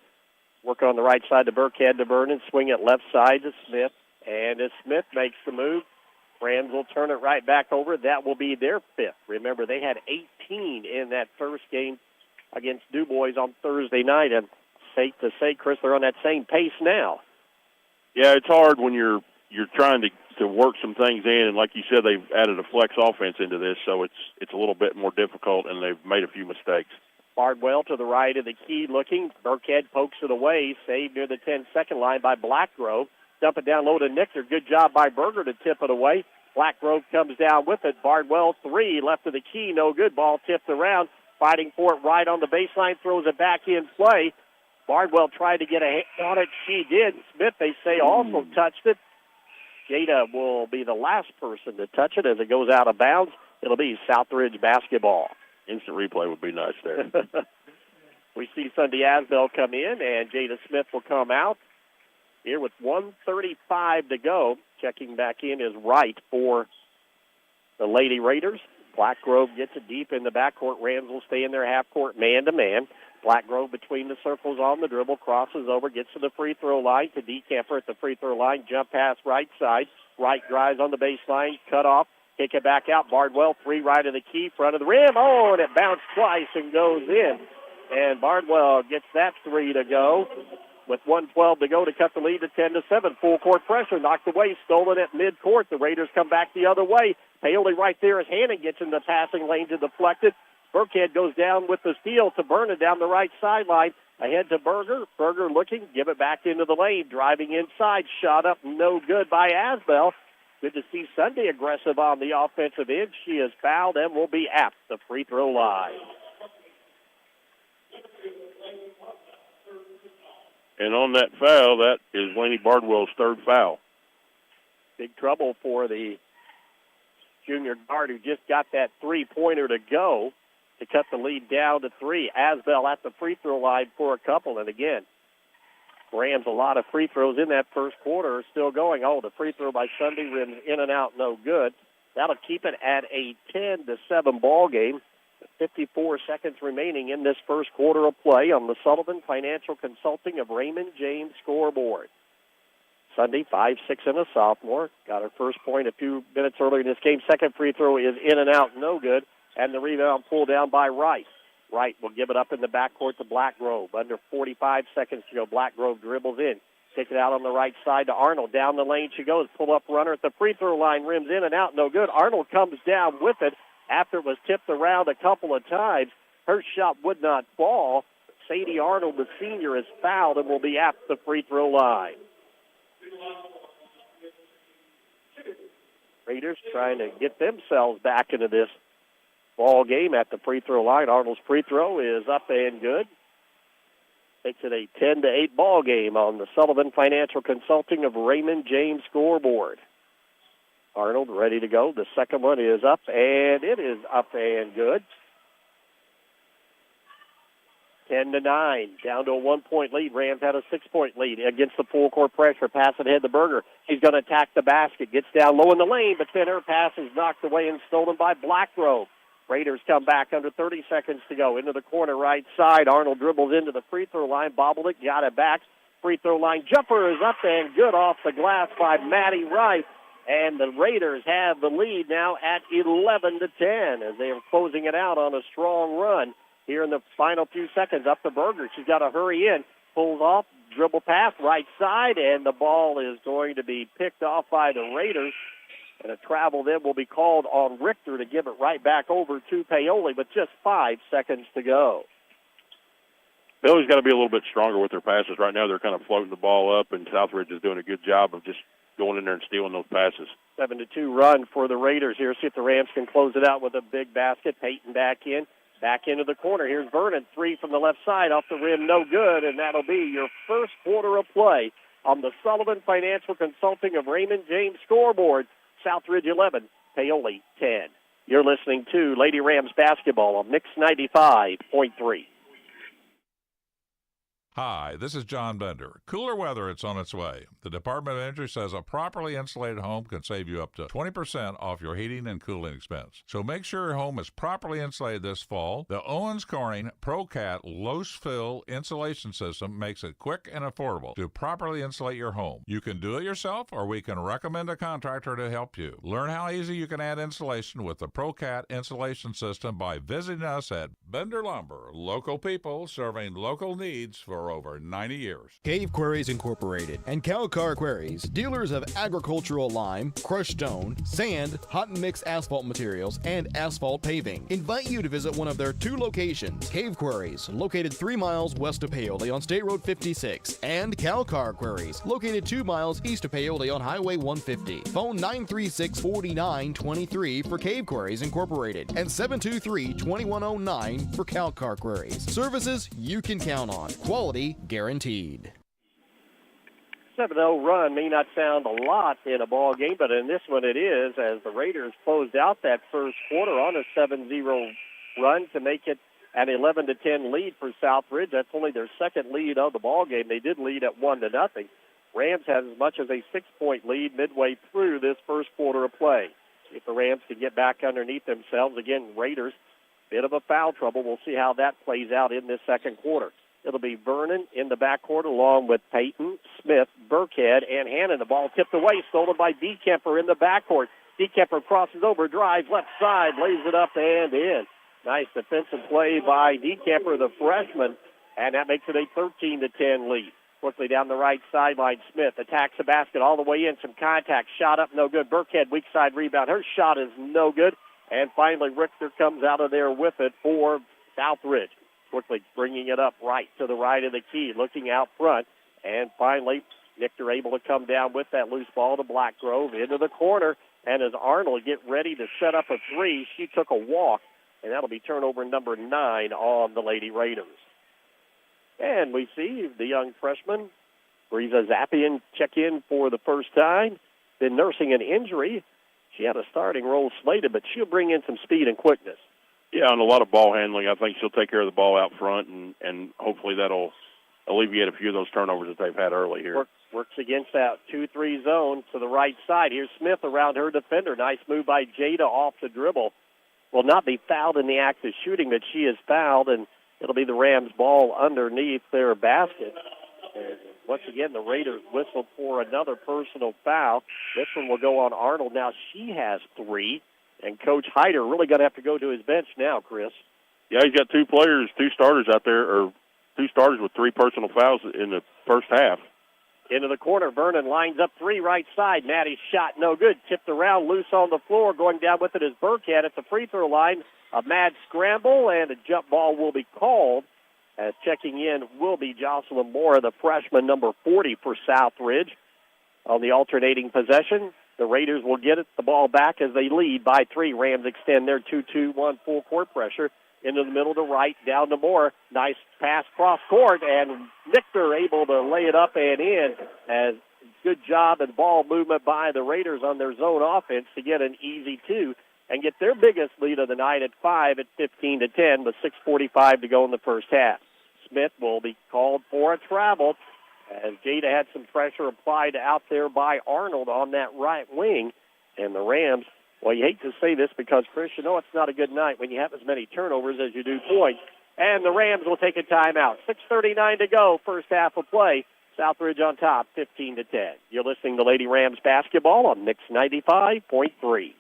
Work on the right side to Burkhead to Vernon, swing it left side to Smith. And as Smith makes the move, Rams will turn it right back over. That will be their 5th. Remember, they had 18 in that first game against Du Bois on Thursday night. And safe to say, Chris, they're on that same pace now. Yeah, it's hard when you're trying to work some things in, and like you said, they've added a flex offense into this, so it's a little bit more difficult, and they've made a few mistakes. Bardwell to the right of the key looking. Burkhead pokes it away, saved near the 10-second line by Blackgrove. Dump it down low to Nichter. Good job by Berger to tip it away. Blackgrove comes down with it. Bardwell 3, left of the key, no good. Ball tipped around. Fighting for it right on the baseline, throws it back in play. Bardwell tried to get a hand on it. She did. Smith, they say, also touched it. Jada will be the last person to touch it as it goes out of bounds. It'll be Southridge basketball. Instant replay would be nice there. We see Sunday Asbell come in, and Jada Smith will come out here with 1:35 to go. Checking back in is Wright for the Lady Raiders. Blackgrove gets it deep in the backcourt. Rams will stay in their half-court man-to-man. Blackgrove between the circles on the dribble, crosses over, gets to the free throw line to DeCamper at the free throw line. Jump pass right side. Wright drives on the baseline, cut off. Kick it back out. Bardwell, 3 right of the key, front of the rim. Oh, and it bounced twice and goes in. And Bardwell gets that 3 to go with 1:12 to go to cut the lead to 10-7. Full court pressure, knocked away, stolen at midcourt. The Raiders come back the other way. Paoli right there as Hannon gets in the passing lane to deflect it. Burkhead goes down with the steal to Vernon down the right sideline. Ahead to Berger. Berger looking, give it back into the lane. Driving inside, shot up, no good by Asbell. Good to see Sunday aggressive on the offensive end. She is fouled and will be at the free throw line. And on that foul, that is Laney Bardwell's 3rd foul. Big trouble for the junior guard who just got that 3-pointer to go to cut the lead down to 3. Asbell at the free throw line for a couple. And again, Rams, a lot of free throws in that first quarter are still going. Oh, the free throw by Sunday rims in and out, no good. That'll keep it at a 10-7 ball game. 54 seconds remaining in this first quarter of play on the Sullivan Financial Consulting of Raymond James scoreboard. Sunday, 5'6", and a sophomore. Got her first point a few minutes earlier in this game. Second free throw is in and out, no good. And the rebound pulled down by Wright. Wright will give it up in the backcourt to Blackgrove. Under 45 seconds to go. Blackgrove dribbles in. Take it out on the right side to Arnold. Down the lane she goes. Pull-up runner at the free throw line. Rims in and out, no good. Arnold comes down with it after it was tipped around a couple of times. Her shot would not fall. Sadie Arnold, the senior, is fouled and will be at the free throw line. Raiders trying to get themselves back into this ball game at the free throw line. Arnold's free throw is up and good. Makes it a 10-8 ball game on the Sullivan Financial Consulting of Raymond James scoreboard. Arnold ready to go. The second one is up, and it is up and good. 10-9, down to a 1-point lead. Rams had a 6-point lead against the full court pressure. Pass it ahead to Berger. He's going to attack the basket. Gets down low in the lane, but then her pass is knocked away and stolen by Blackgrove. Raiders come back under 30 seconds to go. Into the corner right side. Arnold dribbles into the free throw line, bobbled it, got it back. Free throw line jumper is up and good off the glass by Maddie Wright. And the Raiders have the lead now at 11-10 as they are closing it out on a strong run. Here in the final few seconds, up to Berger. She's got to hurry in. Pulls off, dribble pass, right side, and the ball is going to be picked off by the Raiders. And a travel then will be called on Richter to give it right back over to Paoli, but just 5 seconds to go. Bailey's got to be a little bit stronger with their passes. Right now they're kind of floating the ball up, and Southridge is doing a good job of just going in there and stealing those passes. 7-2 run for the Raiders here. See if the Rams can close it out with a big basket. Peyton back in. Back into the corner. Here's Vernon. 3 from the left side. Off the rim, no good. And that'll be your first quarter of play on the Sullivan Financial Consulting of Raymond James scoreboard. Southridge 11, Paoli 10. You're listening to Lady Rams basketball on Mix 95.3. Hi, this is John Bender. Cooler weather, it's on its way. The Department of Energy says a properly insulated home can save you up to 20% off your heating and cooling expense. So make sure your home is properly insulated this fall. The Owens Corning ProCat Low-Fill Insulation System makes it quick and affordable to properly insulate your home. You can do it yourself, or we can recommend a contractor to help you. Learn how easy you can add insulation with the ProCat Insulation System by visiting us at Bender Lumber. Local people serving local needs for over 90 years. Cave Quarries Incorporated and Cowcar Quarries, dealers of agricultural lime, crushed stone, sand, hot and mix asphalt materials, and asphalt paving, invite you to visit one of their 2 locations. Cave Quarries, located 3 miles west of Paoli on State Road 56, and Cowcar Quarries, located 2 miles east of Paoli on Highway 150. Phone 936-4923 for Cave Quarries Incorporated and 723-2109 for Cowcar Quarries. Services you can count on. Quality guaranteed. 7-0 run may not sound a lot in a ball game, but in this one it is, as the Raiders closed out that first quarter on a 7-0 run to make it an 11-10 lead for Southridge. That's only their second lead of the ball game. They did lead at 1-0. Rams had as much as a 6-point lead midway through this first quarter of play. If the Rams can get back underneath themselves, again, Raiders, bit of a foul trouble. We'll see how that plays out in this second quarter. It'll be Vernon in the backcourt along with Peyton, Smith, Burkhead, and Hannon. The ball tipped away, stolen by DeKemper in the backcourt. DeKemper crosses over, drives left side, lays it up and in. Nice defensive play by DeKemper, the freshman, and that makes it a 13-10 lead. Quickly down the right sideline, Smith attacks the basket all the way in. Some contact, shot up, no good. Burkhead, weak side rebound. Her shot is no good. And finally, Richter comes out of there with it for Southridge. Quickly bringing it up right to the right of the key, looking out front. And finally, Richter able to come down with that loose ball to Blackgrove into the corner. And as Arnold get ready to set up a 3, she took a walk. And that'll be turnover number 9 on the Lady Raiders. And we see the young freshman, Breeza Zappian, check in for the first time. Been nursing an injury. She had a starting role slated, but she'll bring in some speed and quickness. Yeah, and a lot of ball handling. I think she'll take care of the ball out front, and hopefully that'll alleviate a few of those turnovers that they've had early here. Works against that 2-3 zone to the right side. Here's Smith around her defender. Nice move by Jada off the dribble. Will not be fouled in the act of shooting, but she is fouled, and it'll be the Rams' ball underneath their basket. And once again, the Raiders whistled for another personal foul. This one will go on Arnold. Now she has 3. And Coach Hyder really going to have to go to his bench now, Chris. Yeah, he's got 2 starters out there, or 2 starters with 3 personal fouls in the first half. Into the corner, Vernon lines up 3 right side. Maddie's shot no good. Tipped around, loose on the floor. Going down with it is Burkhead at the free throw line. A mad scramble, and a jump ball will be called. As checking in will be Jocelyn Moore, the freshman, number 40 for Southridge. On the alternating possession, The Raiders will get the ball back as they lead by 3. Rams extend their 2-2-1 full court pressure into the middle to right, down to Moore. Nice pass cross court, and Nichter able to lay it up and in. As good job and ball movement by the Raiders on their zone offense to get an easy 2 and get their biggest lead of the night at 5 at 15-10 with 6:45 to go in the first half. Smith will be called for a travel as Jada had some pressure applied out there by Arnold on that right wing. And the Rams, well, you hate to say this because, Chris, you know it's not a good night when you have as many turnovers as you do points. And the Rams will take a timeout. 6:39 to go, first half of play. Southridge on top, 15-10. You're listening to Lady Rams basketball on Mix 95.3.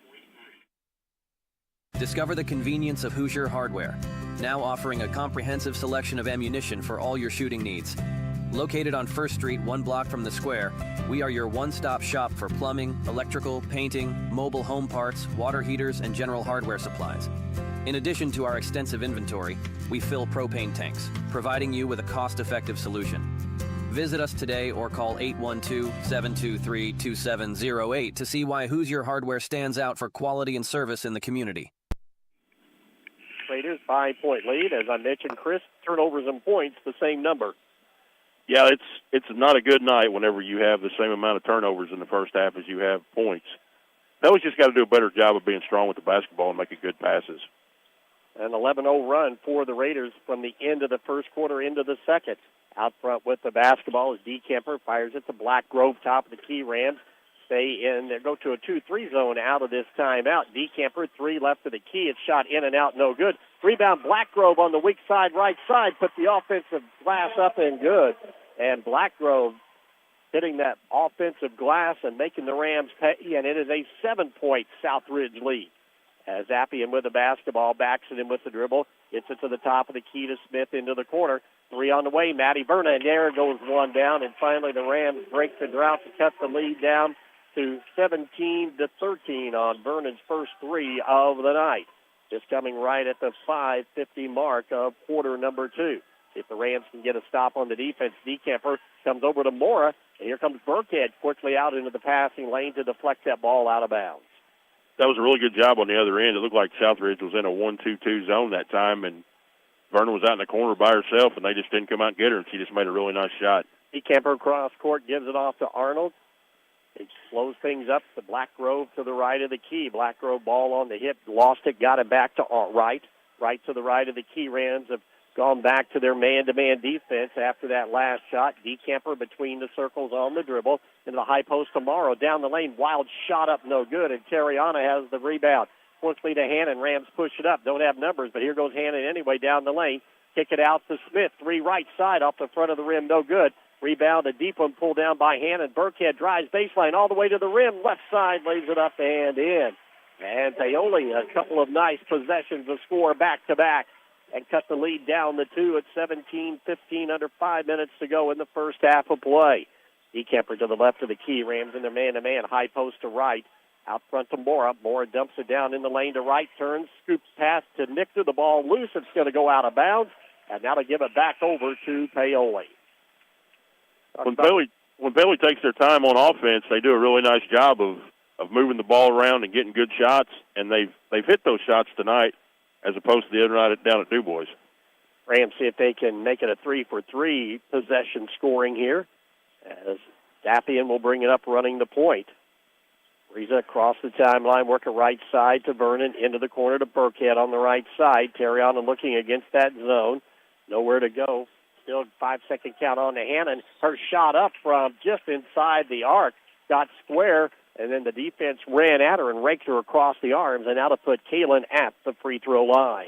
Discover the convenience of Hoosier Hardware, now offering a comprehensive selection of ammunition for all your shooting needs. Located on 1st Street, 1 block from the square, we are your one-stop shop for plumbing, electrical, painting, mobile home parts, water heaters, and general hardware supplies. In addition to our extensive inventory, we fill propane tanks, providing you with a cost-effective solution. Visit us today or call 812-723-2708 to see why Hoosier Hardware stands out for quality and service in the community. Raiders 5-point lead. As I mentioned, Chris, turnovers and points, the same number. Yeah, it's not a good night whenever you have the same amount of turnovers in the first half as you have points. Pelly's just got to do a better job of being strong with the basketball and making good passes. An 11-0 run for the Raiders from the end of the first quarter into the second. Out front with the basketball is D. Kemper, fires it to Black Grove, top of the key. Rams stay in, go to a 2-3 zone out of this timeout. D. Kemper, 3 left of the key. It's shot in and out, no good. Rebound, Blackgrove on the weak side, right side, put the offensive glass up and good. And Blackgrove hitting that offensive glass and making the Rams pay, and it is a 7-point Southridge lead. As Appian with the basketball, backs it in with the dribble, gets it to the top of the key to Smith into the corner. 3 on the way, Maddie Verna, and there goes 1 down, and finally the Rams break the drought to cut the lead down to 17-13 on Vernon's first 3 of the night. Just coming right at the 5:50 mark of quarter number 2. If the Rams can get a stop on the defense, DeKemper comes over to Mora, and here comes Burkhead quickly out into the passing lane to deflect that ball out of bounds. That was a really good job on the other end. It looked like Southridge was in a 1-2-2 zone that time, and Vernon was out in the corner by herself, and they just didn't come out and get her, and she just made a really nice shot. DeKemper across court gives it off to Arnold. It slows things up to Blackgrove to the right of the key. Blackgrove ball on the hip, lost it, got it back to right to the right of the key. Rams have gone back to their man-to-man defense after that last shot. DeKemper between the circles on the dribble into the high post tomorrow. Down the lane, wild shot up, no good, and Terriana has the rebound. Quickly to Hannon. Rams push it up. Don't have numbers, but here goes Hannon anyway down the lane. Kick it out to Smith. 3 right side off the front of the rim, no good. Rebound, a deep one pulled down by Hannon. Burkhead drives baseline all the way to the rim. Left side lays it up and in. And Paoli, a couple of nice possessions to score back-to-back and cut the lead down to 2 at 17-15 under 5 minutes to go in the first half of play. DeKemper to the left of the key. Rams in their man-to-man. High post to right. Out front to Mora. Mora dumps it down in the lane to right. Turns, scoops past to Nichter. The ball loose. It's going to go out of bounds. And now to give it back over to Paoli. When Bailey takes their time on offense, they do a really nice job of moving the ball around and getting good shots, and they've hit those shots tonight as opposed to the other night down at Du Bois. Rams see if they can make it a 3-for-3 possession scoring here, as Appian will bring it up running the point. Riza across the timeline, working right side to Vernon, into the corner to Burkhead on the right side. Terriana looking against that zone. Nowhere to go. Still 5-second count on to Hannon. Her shot up from just inside the arc. Got square, and then the defense ran at her and raked her across the arms, and now to put Kaylin at the free throw line.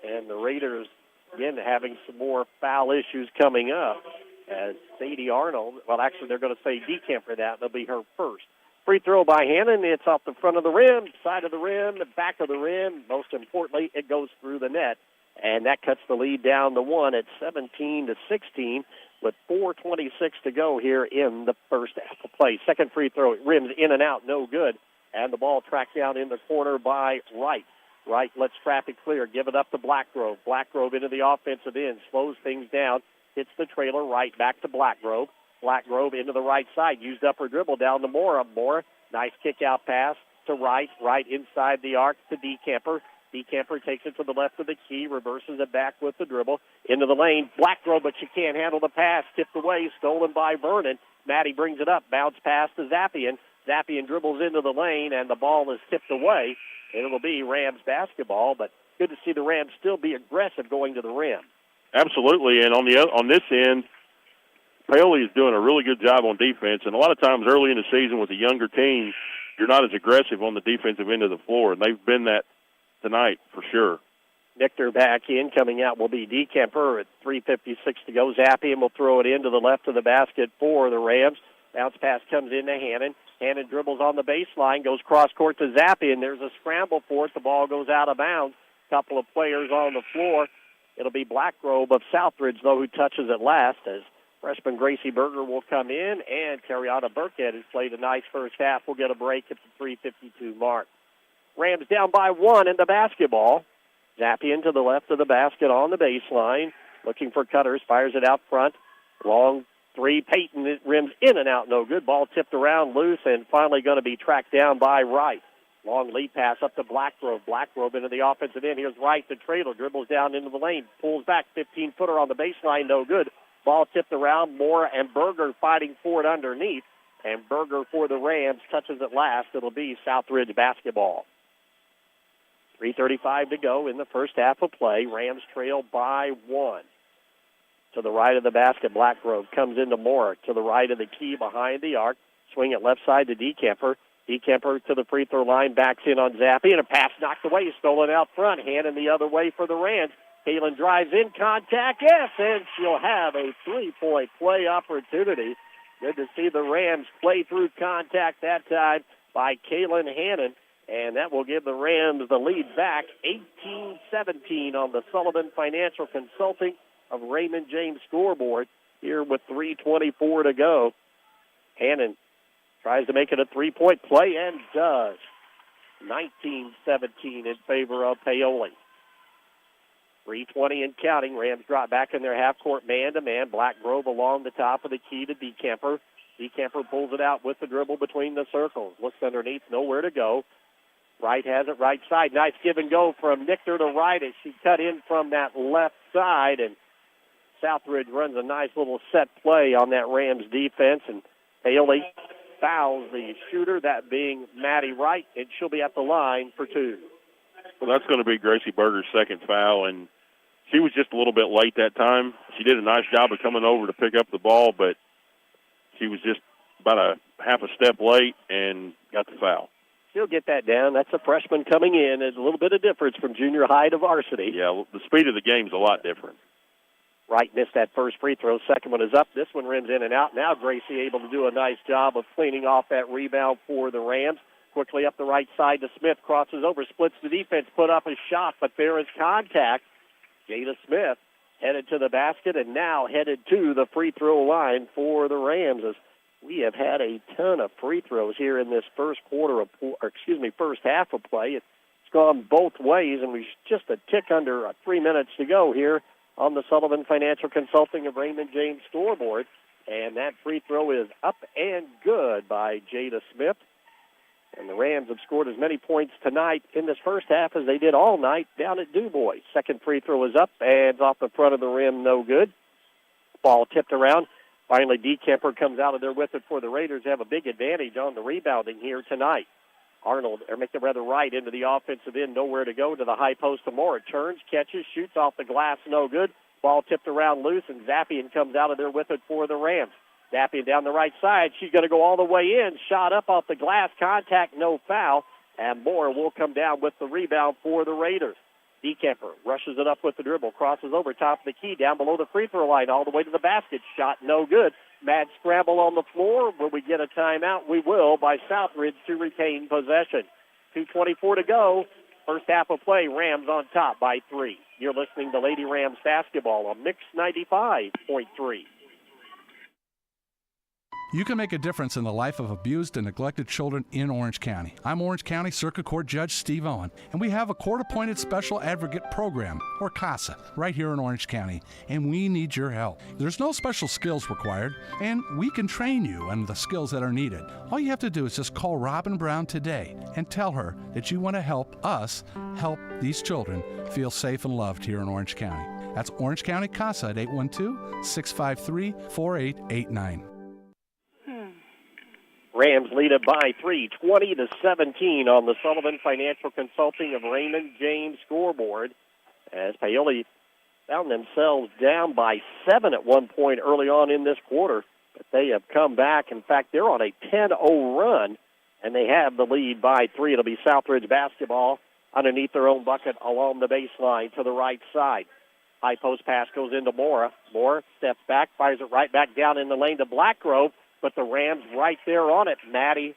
And the Raiders, again, having some more foul issues coming up. As Sadie Arnold, well, actually, they're going to say DeKemper that. That'll be her first. Free throw by Hannon. It's off the front of the rim, side of the rim, the back of the rim. Most importantly, it goes through the net. And that cuts the lead down to 1 at 17-16 with 4:26 to go here in the first half of play. Second free throw, rims in and out, no good. And the ball tracked down in the corner by Wright. Wright lets traffic clear, give it up to Blackgrove. Blackgrove into the offensive end, slows things down, hits the trailer right back to Blackgrove. Black Grove into the right side. Used up her dribble down to Mora. Mora, nice kick-out pass to right inside the arc to DeCamper. DeCamper takes it to the left of the key, reverses it back with the dribble. Into the lane, Black Grove, but she can't handle the pass. Tipped away, stolen by Vernon. Maddie brings it up, bounce pass to Zappian. Zappian dribbles into the lane, and the ball is tipped away. And it'll be Rams basketball, but good to see the Rams still be aggressive going to the rim. Absolutely, and on this end, Paoli is doing a really good job on defense. And a lot of times early in the season with the younger teams, you're not as aggressive on the defensive end of the floor, and they've been that tonight for sure. Nichter back in. Coming out will be DeCamper at 3:56 to go. Zappian will throw it into the left of the basket for the Rams. Bounce pass comes into Hannon. Hannon dribbles on the baseline, goes cross-court to Zappian. There's a scramble for it. The ball goes out of bounds. Couple of players on the floor. It'll be Blackgrove of Southridge, though, who touches it last, as freshman Gracie Berger will come in, and Terriana Burkhead, who's played a nice first half, will get a break at the 3:52 mark. Rams down by 1 in the basketball. Zappian to the left of the basket on the baseline, looking for cutters, fires it out front. Long three, Peyton, it rims in and out, no good. Ball tipped around loose and finally going to be tracked down by Wright. Long lead pass up to Blackgrove. Blackgrove into the offensive end. Here's Wright, the trailer, dribbles down into the lane, pulls back, 15-footer on the baseline, no good. Ball tipped around, Moore and Berger fighting for it underneath. And Berger for the Rams touches it last. It'll be Southridge basketball. 3:35 to go in the first half of play. Rams trail by 1. To the right of the basket, Blackgrove comes into Moore. To the right of the key behind the arc. Swing it left side to DeCamper. DeCamper to the free throw line, backs in on Zappi, and a pass knocked away, stolen out front. Hannon the other way for the Rams. Kalen drives in, contact, yes, and she'll have a three-point play opportunity. Good to see the Rams play through contact that time by Kalen Hannon, and that will give the Rams the lead back, 18-17 on the Sullivan Financial Consulting of Raymond James scoreboard here with 3:24 to go. Hannon tries to make it a three-point play and does. 19-17 in favor of Paoli. 3:20 and counting. Rams drop back in their half-court man-to-man. Blackgrove along the top of the key to DeCamper. DeCamper pulls it out with the dribble between the circles. Looks underneath, nowhere to go. Wright has it right side. Nice give and go from Nichter to Wright as she cut in from that left side. And Southridge runs a nice little set play on that Rams defense. And Paoli fouls the shooter, that being Maddie Wright, and she'll be at the line for 2. Well, that's going to be Gracie Berger's second foul, and she was just a little bit late that time. She did a nice job of coming over to pick up the ball, but she was just about a half a step late and got the foul. She'll get that down. That's a freshman coming in. There's a little bit of difference from junior high to varsity. Yeah, the speed of the game's a lot different. Wright missed that first free throw. Second one is up. This one rims in and out. Now Gracie able to do a nice job of cleaning off that rebound for the Rams. Quickly up the right side to Smith. Crosses over, splits the defense, put up a shot, but there is contact. Jada Smith headed to the basket and now headed to the free throw line for the Rams. As we have had a ton of free throws here in this first half of play. It's gone both ways, and we're just a tick under 3 minutes to go here on the Sullivan Financial Consulting of Raymond James scoreboard. And that free throw is up and good by Jada Smith. And the Rams have scored as many points tonight in this first half as they did all night down at DuBois. Second free throw is up and off the front of the rim, no good. Ball tipped around. Finally, DeCamper comes out of there with it for the Raiders. They have a big advantage on the rebounding here tonight. Wright into the offensive end, nowhere to go to the high post of Moore. Turns, catches, shoots off the glass, no good. Ball tipped around loose, and Zappian comes out of there with it for the Rams. Zappian down the right side. She's going to go all the way in. Shot up off the glass, contact, no foul. And Moore will come down with the rebound for the Raiders. DeCamper rushes it up with the dribble, crosses over top of the key, down below the free throw line, all the way to the basket. Shot no good. Mad scramble on the floor. Will we get a timeout? We will, by Southridge to retain possession. 2:24 to go. First half of play, Rams on top by 3. You're listening to Lady Rams basketball on Mix 95.3. You can make a difference in the life of abused and neglected children in Orange County. I'm Orange County Circuit Court Judge Steve Owen, and we have a court-appointed special advocate program, or CASA, right here in Orange County, and we need your help. There's no special skills required, and we can train you on the skills that are needed. All you have to do is just call Robin Brown today and tell her that you want to help us help these children feel safe and loved here in Orange County. That's Orange County CASA at 812-653-4889. Rams lead it by 3, 20-17 on the Sullivan Financial Consulting of Raymond James scoreboard, as Paoli found themselves down by 7 at one point early on in this quarter, but they have come back. In fact, they're on a 10-0 run, and they have the lead by 3. It'll be Southridge basketball underneath their own bucket along the baseline to the right side. High post pass goes into Mora. Mora steps back, fires it right back down in the lane to Blackgrove, but the Rams right there on it. Addie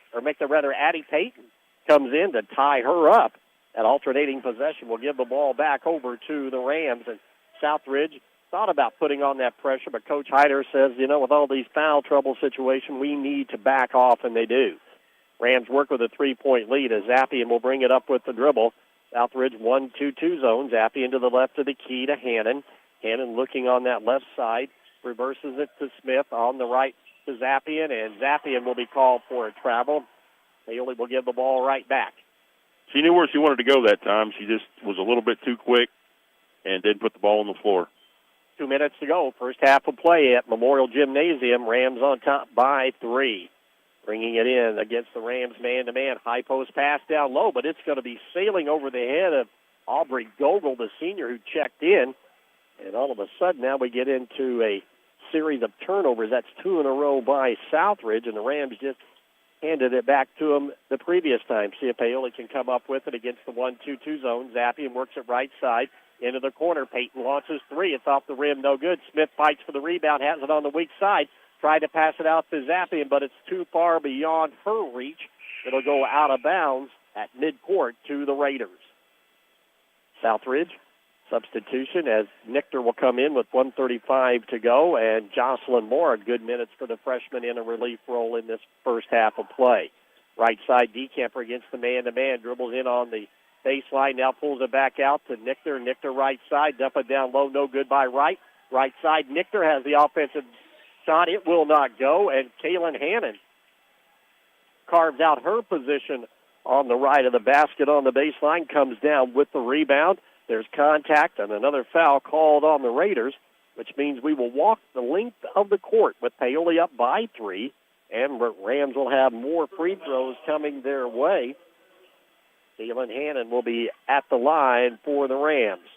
Payton comes in to tie her up. That alternating possession will give the ball back over to the Rams. And Southridge thought about putting on that pressure, but Coach Hyder says, with all these foul trouble situations, we need to back off, and they do. Rams work with a 3-point lead as Zappian will bring it up with the dribble. Southridge 1-2-2 zone. Zappian to the left of the key to Hannon. Hannon looking on that left side, reverses it to Smith on the right to Zappian, and Zappian will be called for a travel. Paoli will give the ball right back. She knew where she wanted to go that time. She just was a little bit too quick and didn't put the ball on the floor. 2 minutes to go. First half of play at Memorial Gymnasium. Rams on top by 3. Bringing it in against the Rams man-to-man. High post pass down low, but it's going to be sailing over the head of Aubrey Gogol, the senior who checked in. And all of a sudden now we get into a series of turnovers. That's 2 in a row by Southridge, and the Rams just handed it back to them the previous time. See if Paoli can come up with it against the 1-2-2 zone. Zappian works it right side into the corner. Payton launches 3. It's off the rim, no good. Smith fights for the rebound, has it on the weak side. Tried to pass it out to Zappian, but it's too far beyond her reach. It'll go out of bounds at midcourt to the Raiders. Southridge, substitution as Nichter will come in with 1:35 to go, and Jocelyn Moore, good minutes for the freshman in a relief role in this first half of play. Right side, Decamper against the man-to-man, dribbles in on the baseline, now pulls it back out to Nichter. Nichter right side, dump it down low, no good by Wright. Right side, Nichter has the offensive shot. It will not go, and Kaylin Hannon carves out her position on the right of the basket on the baseline, comes down with the rebound. There's contact and another foul called on the Raiders, which means we will walk the length of the court with Paoli up by 3, and Rams will have more free throws coming their way. Kaylin Hannon will be at the line for the Rams.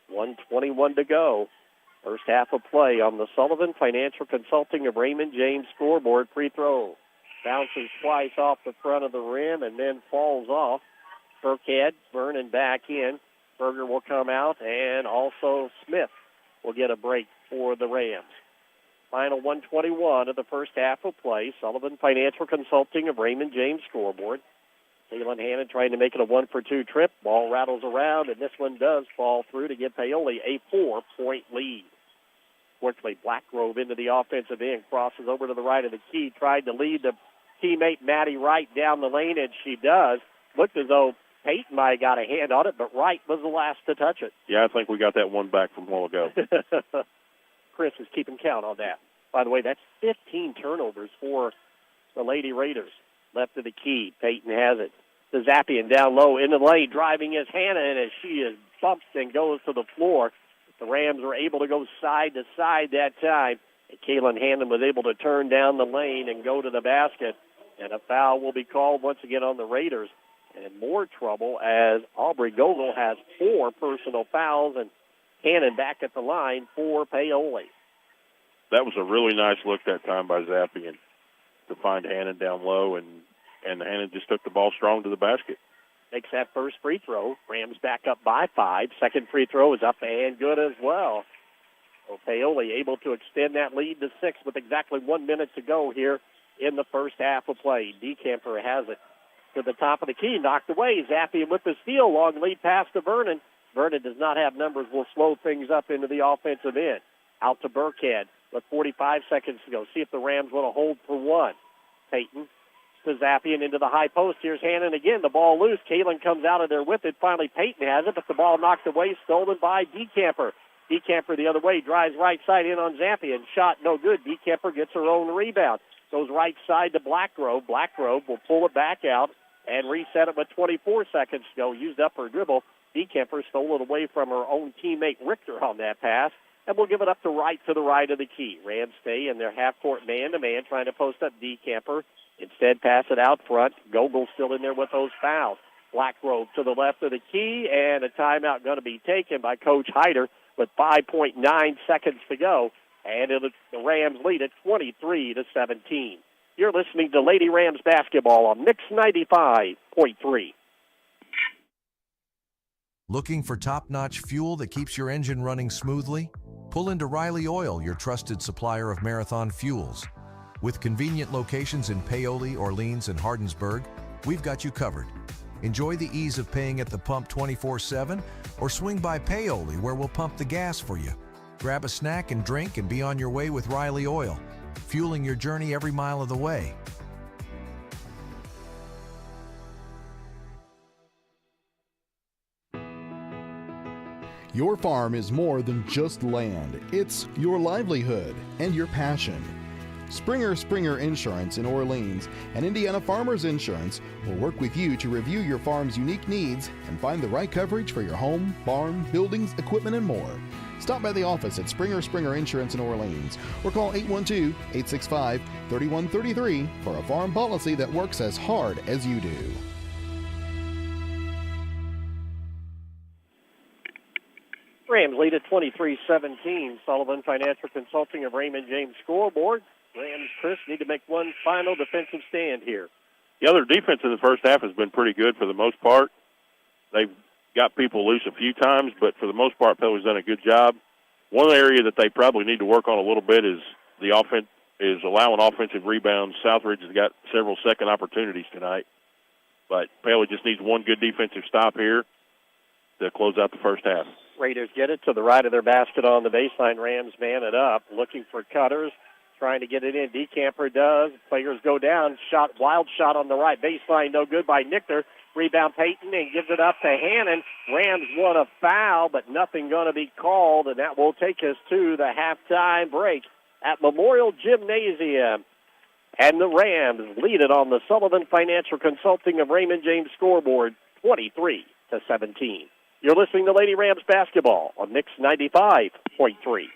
1:21 to go. First half of play on the Sullivan Financial Consulting of Raymond James scoreboard. Free throw. Bounces twice off the front of the rim and then falls off. Burkhead, Vernon back in. Berger will come out, and also Smith will get a break for the Rams. Final 1:21 of the first half of play. Sullivan Financial Consulting of Raymond James scoreboard. Kaylin Hannon trying to make it a 1-for-2 trip. Ball rattles around, and this one does fall through to give Paoli a 4-point lead. Fortunately, Blackgrove into the offensive end, crosses over to the right of the key, tried to lead the teammate Maddie Wright down the lane, and she does. Looked as though Peyton might have got a hand on it, but Wright was the last to touch it. Yeah, I think we got that one back from a while ago. Chris is keeping count on that. By the way, that's 15 turnovers for the Lady Raiders. Left of the key, Peyton has it. The Zappian down low in the lane, driving his Hannah in as she is bumped and goes to the floor. The Rams were able to go side to side that time. And Kaylin Hannon was able to turn down the lane and go to the basket. And a foul will be called once again on the Raiders. And more trouble as Aubrey Gogol has 4 personal fouls, and Hannon back at the line for Paoli. That was a really nice look that time by Zappian to find Hannon down low, and Hannon just took the ball strong to the basket. Makes that first free throw. Rams back up by 5. Second free throw is up and good as well. So Paoli able to extend that lead to 6 with exactly 1 minute to go here in the first half of play. Decamper has it to the top of the key, knocked away. Zappian with the steal, long lead pass to Vernon. Vernon does not have numbers, will slow things up into the offensive end. Out to Burkhead. with 45 seconds to go. See if the Rams want to hold for one. Payton to Zappian into the high post. Here's Hannon again. The ball loose. Kalen comes out of there with it. Finally, Payton has it, but the ball knocked away, stolen by DeCamper. DeCamper the other way, drives right side in on Zappian. Shot no good. DeCamper gets her own rebound. Goes right side to Blackgrove. Blackgrove will pull it back out and reset it with 24 seconds to go. Used up her dribble. DeCamper stole it away from her own teammate Richter on that pass, and we'll give it up to the right of the key. Rams stay in their half-court man-to-man, trying to post up DeCamper. Instead, pass it out front. Gogol's still in there with those fouls. Blackgrove to the left of the key, and a timeout going to be taken by Coach Hyder with 5.9 seconds to go. And the Rams lead at 23-17. You're listening to Lady Rams basketball on Mix 95.3. Looking for top-notch fuel that keeps your engine running smoothly? Pull into Riley Oil, your trusted supplier of marathon fuels. With convenient locations in Paoli, Orleans, and Hardinsburg, we've got you covered. Enjoy the ease of paying at the pump 24/7, or swing by Paoli where we'll pump the gas for you. Grab a snack and drink and be on your way with Riley Oil, fueling your journey every mile of the way. Your farm is more than just land. It's your livelihood and your passion. Springer Insurance in Orleans and Indiana Farmers Insurance will work with you to review your farm's unique needs and find the right coverage for your home, barn, buildings, equipment, and more. Stop by the office at Springer Insurance in Orleans or call 812-865-3133 for a farm policy that works as hard as you do. Rams lead at 23-17. Sullivan Financial Consulting of Raymond James scoreboard. Rams, Chris, need to make one final defensive stand here. The other defense in the first half has been pretty good for the most part. They've got people loose a few times, but for the most part, Pelly's done a good job. One area that they probably need to work on a little bit is the offense, is allowing offensive rebounds. Southridge has got several second opportunities tonight, but Pelly just needs one good defensive stop here to close out the first half. Raiders get it to the right of their basket on the baseline. Rams man it up, looking for cutters, trying to get it in. DeCamper does. Players go down. Wild shot on the right baseline, no good by Nichter. Rebound Payton and gives it up to Hannon. Rams want a foul, but nothing going to be called, and that will take us to the halftime break at Memorial Gymnasium. And the Rams lead it on the Sullivan Financial Consulting of Raymond James scoreboard, 23-17. You're listening to Lady Rams basketball on Mix 95.3.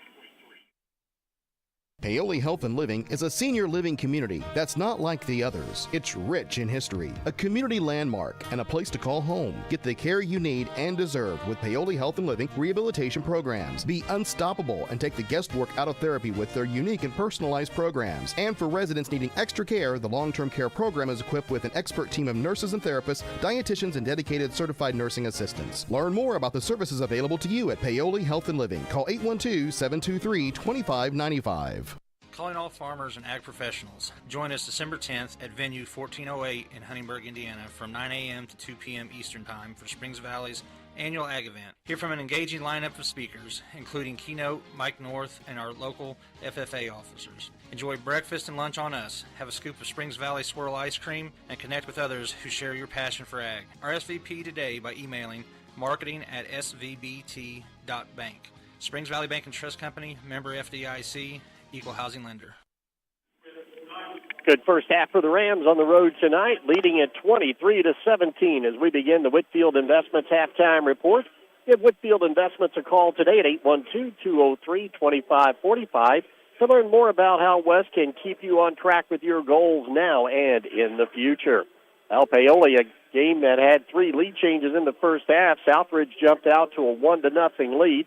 Paoli Health and Living is a senior living community that's not like the others. It's rich in history, a community landmark, and a place to call home. Get the care you need and deserve with Paoli Health and Living rehabilitation programs. Be unstoppable and take the guesswork out of therapy with their unique and personalized programs. And for residents needing extra care, the long-term care program is equipped with an expert team of nurses and therapists, dietitians, and dedicated certified nursing assistants. Learn more about the services available to you at Paoli Health and Living. Call 812-723-2595. Calling all farmers and ag professionals. Join us December 10th at venue 1408 in Huntingburg, Indiana from 9 a.m. to 2 p.m. Eastern Time for Springs Valley's annual ag event. Hear from an engaging lineup of speakers, including Keynote, Mike North, and our local FFA officers. Enjoy breakfast and lunch on us. Have a scoop of Springs Valley Swirl ice cream and connect with others who share your passion for ag. RSVP today by emailing marketing@svbt.bank. Springs Valley Bank and Trust Company, member FDIC, equal housing lender. Good first half for the Rams on the road tonight, leading at 23-17 as we begin the Whitfield Investments halftime report. Give Whitfield Investments a call today at 812-203-2545 to learn more about how West can keep you on track with your goals now and in the future. El Paoli, a game that had 3 lead changes in the first half. Southridge jumped out to a 1-0 lead.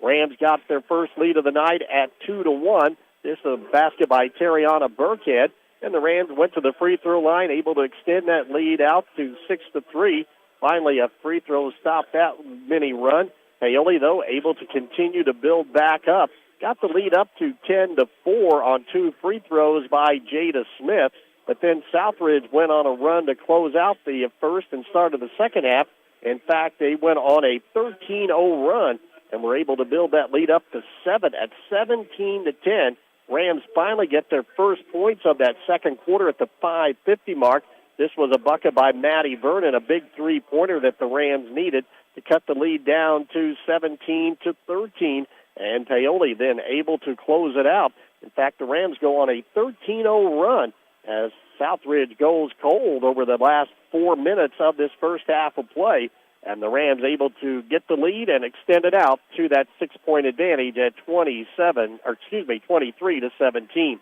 Rams got their first lead of the night at 2-1. This is a basket by Terriana Burkhead, and the Rams went to the free throw line, able to extend that lead out to 6-3. Finally, a free throw stopped that mini run. Paoli, though, able to continue to build back up. Got the lead up to 10-4 on 2 free throws by Jada Smith, but then Southridge went on a run to close out the first and start of the second half. In fact, they went on a 13-0 run and were able to build that lead up to 7 at 17-10 Rams finally get their first points of that second quarter at the 5:50 mark. This was a bucket by Maddie Vernon, a big three-pointer that the Rams needed to cut the lead down to 17-13, and Paoli then able to close it out. In fact, the Rams go on a 13-0 run as Southridge goes cold over the last 4 minutes of this first half of play, and the Rams able to get the lead and extend it out to that 6-point advantage at 23-17.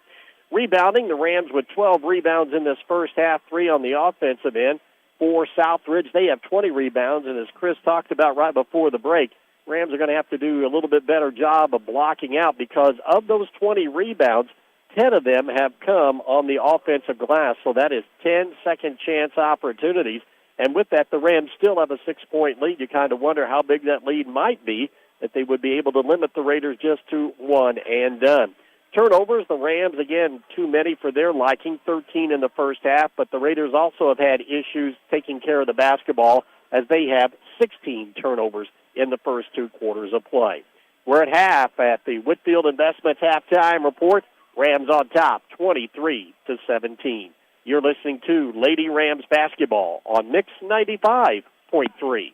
Rebounding, the Rams with 12 rebounds in this first half, 3 on the offensive end. For Southridge, they have 20 rebounds, and as Chris talked about right before the break, Rams are going to have to do a little bit better job of blocking out because of those 20 rebounds, 10 of them have come on the offensive glass, so that is 10 second-chance opportunities. And with that, the Rams still have a 6-point lead. You kind of wonder how big that lead might be, that they would be able to limit the Raiders just to one and done. Turnovers, the Rams, again, too many for their liking, 13 in the first half, but the Raiders also have had issues taking care of the basketball as they have 16 turnovers in the first 2 quarters of play. We're at half at the Whitfield Investments halftime report. Rams on top, 23-17. You're listening to Lady Rams basketball on Mix 95.3.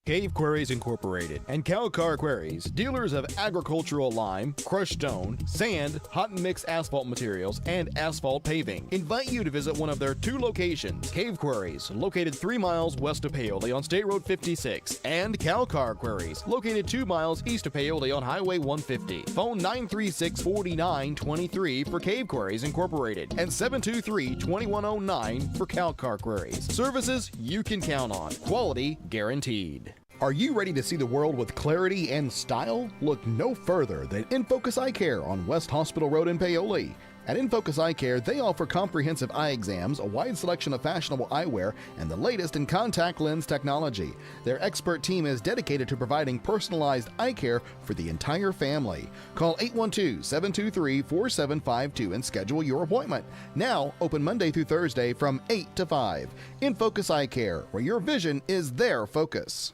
Cave Quarries Incorporated and Calcar Quarries, dealers of agricultural lime, crushed stone, sand, hot and mixed asphalt materials, and asphalt paving, invite you to visit one of their 2 locations. Cave Quarries, located 3 miles west of Paoli on State Road 56, and Calcar Quarries, located 2 miles east of Paoli on Highway 150. Phone 936-4923 for Cave Quarries Incorporated and 723-2109 for Calcar Quarries. Services you can count on. Quality guaranteed. Are you ready to see the world with clarity and style? Look no further than InFocus Eye Care on West Hospital Road in Paoli. At InFocus Eye Care, they offer comprehensive eye exams, a wide selection of fashionable eyewear, and the latest in contact lens technology. Their expert team is dedicated to providing personalized eye care for the entire family. Call 812-723-4752 and schedule your appointment. Now, open Monday through Thursday from 8 to 5. InFocus Eye Care, where your vision is their focus.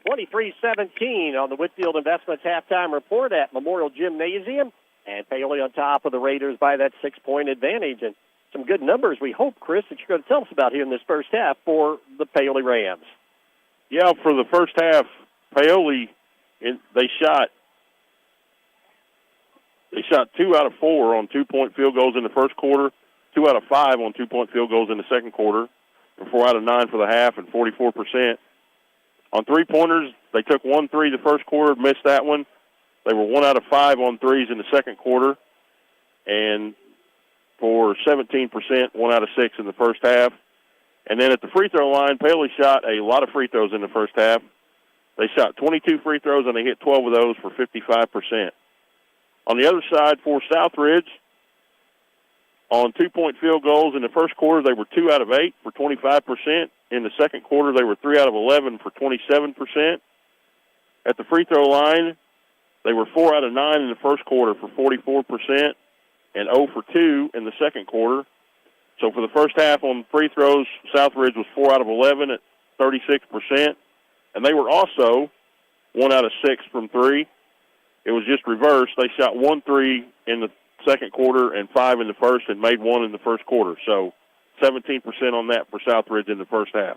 23-17 on the Whitfield Investments halftime report at Memorial Gymnasium. And Paoli on top of the Raiders by that 6-point advantage. And some good numbers, we hope, Chris, that you're going to tell us about here in this first half for the Paoli Rams. Yeah, for the first half, Paoli, they shot 2 out of 4 on 2-point field goals in the first quarter, 2 out of 5 on 2-point field goals in the second quarter, and 4 out of 9 for the half and 44%. On three-pointers, they took 1 3 the first quarter, missed that one. They were 1 out of 5 on threes in the second quarter, and for 17%, 1 out of 6 in the first half. And then at the free throw line, Paoli shot a lot of free throws in the first half. They shot 22 free throws, and they hit 12 of those for 55%. On the other side, for Southridge, on 2-point field goals in the first quarter, they were 2 out of 8 for 25%. In the second quarter, they were 3 out of 11 for 27%. At the free throw line, they were 4 out of 9 in the first quarter for 44% and 0 for 2 in the second quarter. So for the first half on free throws, Southridge was 4 out of 11 at 36%. And they were also 1 out of 6 from 3. It was just reversed. They shot 1 3 in the second quarter and 5 in the first and made 1 in the first quarter. So 17% on that for Southridge in the first half.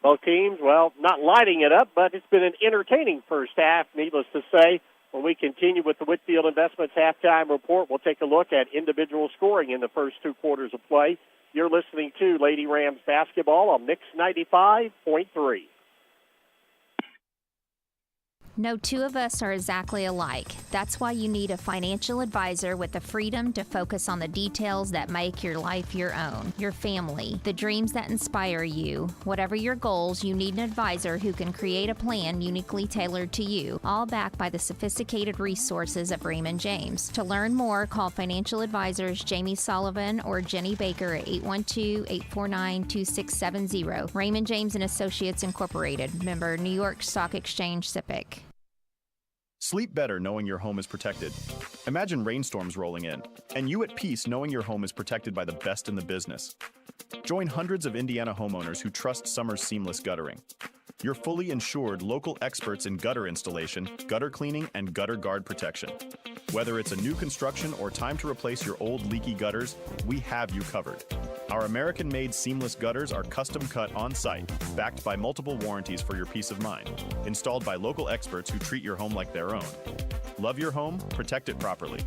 Both teams, well, not lighting it up, but it's been an entertaining first half, needless to say. When we continue with the Whitfield Investments halftime report, we'll take a look at individual scoring in the first 2 quarters of play. You're listening to Lady Rams basketball on Mix 95.3. No two of us are exactly alike. That's why you need a financial advisor with the freedom to focus on the details that make your life your own, your family, the dreams that inspire you. Whatever your goals, you need an advisor who can create a plan uniquely tailored to you, all backed by the sophisticated resources of Raymond James. To learn more, call financial advisors Jamie Sullivan or Jenny Baker at 812-849-2670. Raymond James & Associates Incorporated, member New York Stock Exchange SIPC. Sleep better knowing your home is protected. Imagine rainstorms rolling in, and you at peace knowing your home is protected by the best in the business. Join hundreds of Indiana homeowners who trust Summer's seamless guttering. your fully insured local experts in gutter installation, gutter cleaning, and gutter guard protection. Whether it's a new construction or time to replace your old leaky gutters, we have you covered. Our American-made seamless gutters are custom cut on-site, backed by multiple warranties for your peace of mind, installed by local experts who treat your home like their own. Love your home? Protect it properly.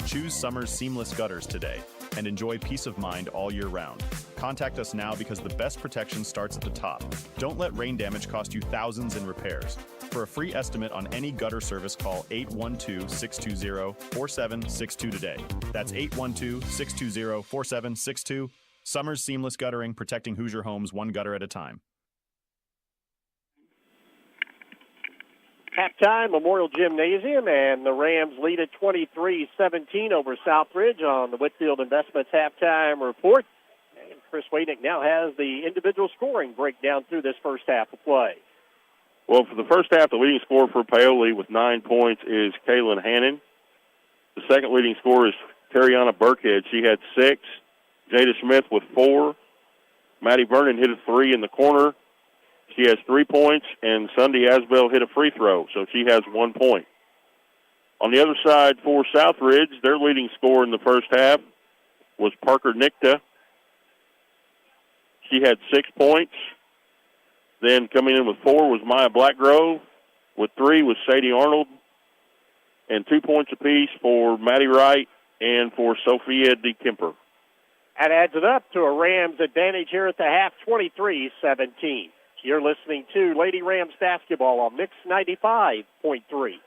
Choose Summers Seamless Gutters today and enjoy peace of mind all year round. Contact us now because the best protection starts at the top. Don't let rain damage cost you thousands in repairs. For a free estimate on any gutter service, call 812-620-4762 today. That's 812-620-4762. Summers Seamless Guttering, protecting Hoosier homes one gutter at a time. Halftime, Memorial Gymnasium, and the Rams lead at 23-17 over Southridge on the Whitfield Investments halftime report. And Chris Wadnick now has the individual scoring breakdown through this first half of play. Well, for the first half, the leading scorer for Paoli with 9 points is Kaylin Hannon. The second leading scorer is Tariana Burkhead. She had 6. Jada Smith with 4. Maddie Vernon hit a 3 in the corner. She has 3 points, and Sunday Asbell hit a free throw, so she has 1 point. On the other side for Southridge, their leading scorer in the first half was Parker Nickta. She had 6 points. Then coming in with 4 was Maya Blackgrove. With 3 was Sadie Arnold. And 2 points apiece for Maddie Wright and for Sophia D. Kemper. That adds it up to a Rams advantage here at the half, 23-17. You're listening to Lady Rams basketball on Mix 95.3.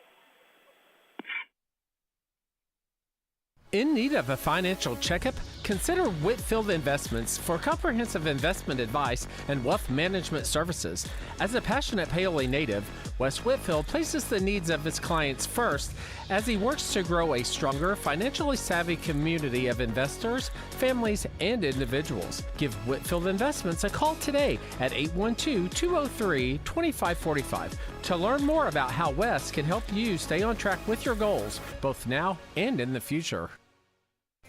In need of a financial checkup? Consider Whitfield Investments for comprehensive investment advice and wealth management services. As a passionate Paoli native, Wes Whitfield places the needs of his clients first as he works to grow a stronger, financially savvy community of investors, families, and individuals. Give Whitfield Investments a call today at 812-203-2545 to learn more about how Wes can help you stay on track with your goals, both now and in the future.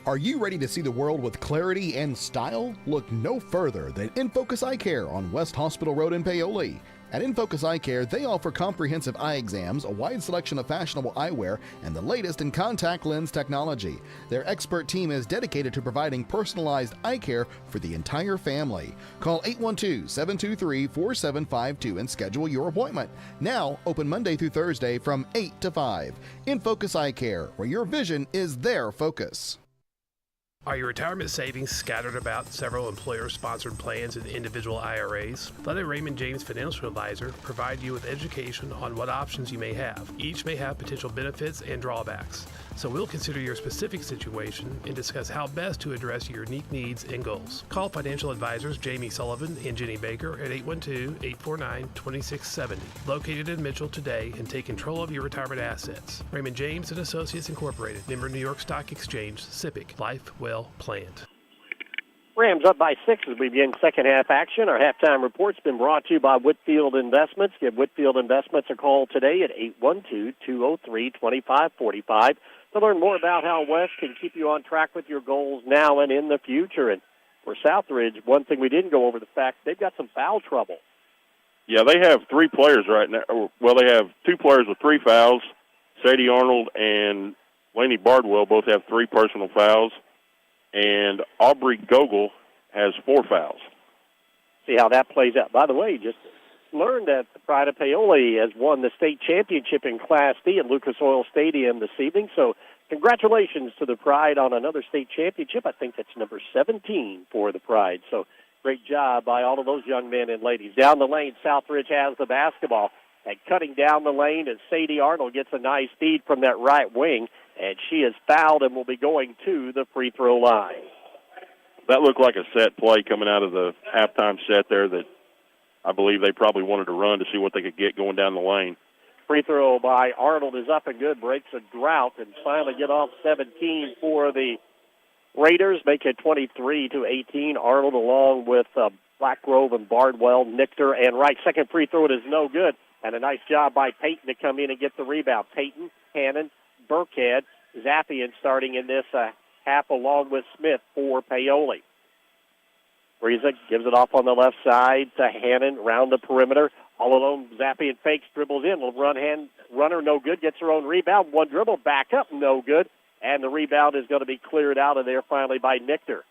Are you ready to see the world with clarity and style? Look no further than InFocus Eye Care on West Hospital Road in Paoli. At InFocus Eye Care, they offer comprehensive eye exams, a wide selection of fashionable eyewear, and the latest in contact lens technology. Their expert team is dedicated to providing personalized eye care for the entire family. Call 812-723-4752 and schedule your appointment. Now, open Monday through Thursday from 8 to 5. InFocus Eye Care, where your vision is their focus. Are your retirement savings scattered about several employer-sponsored plans and individual IRAs? Let a Raymond James financial advisor provide you with education on what options you may have. Each may have potential benefits and drawbacks. So we'll consider your specific situation and discuss how best to address your unique needs and goals. Call financial advisors Jamie Sullivan and Jenny Baker at 812-849-2670. Located in Mitchell today and take control of your retirement assets. Raymond James & Associates Incorporated, member New York Stock Exchange, SIPC. Life well planned. Rams up by 6 as we begin second half action. Our halftime report's been brought to you by Whitfield Investments. Give Whitfield Investments a call today at 812-203-2545 to learn more about how West can keep you on track with your goals now and in the future. And for Southridge, one thing we didn't go over, the fact they've got some foul trouble. Yeah, they have 3 players right now. Well, they have 2 players with 3 fouls. Sadie Arnold and Lainey Bardwell both have 3 personal fouls. And Aubrey Gogol has 4 fouls. See how that plays out. By the way, just learned that the Pride of Paoli has won the state championship in Class D at Lucas Oil Stadium this evening. So congratulations to the Pride on another state championship. I think that's number 17 for the Pride. So great job by all of those young men and ladies. Down the lane, Southridge has the basketball. And cutting down the lane as Sadie Arnold gets a nice feed from that right wing. And she is fouled and will be going to the free throw line. That looked like a set play coming out of the halftime set there that I believe they probably wanted to run to see what they could get going down the lane. Free throw by Arnold is up and good, breaks a drought, and finally get off 17 for the Raiders, make it 23-18. Arnold along with Blackgrove and Bardwell, Nichter, and Wright. Second free throw, it is no good. And a nice job by Payton to come in and get the rebound. Payton, Hannon, Burkhead, Zappian starting in this half along with Smith for Paoli. Friesa gives it off on the left side to Hannon around the perimeter. All alone, Zappian fakes, dribbles in. Little runner, no good. Gets her own rebound. One dribble, back up, no good. And the rebound is going to be cleared out of there finally by Nichter.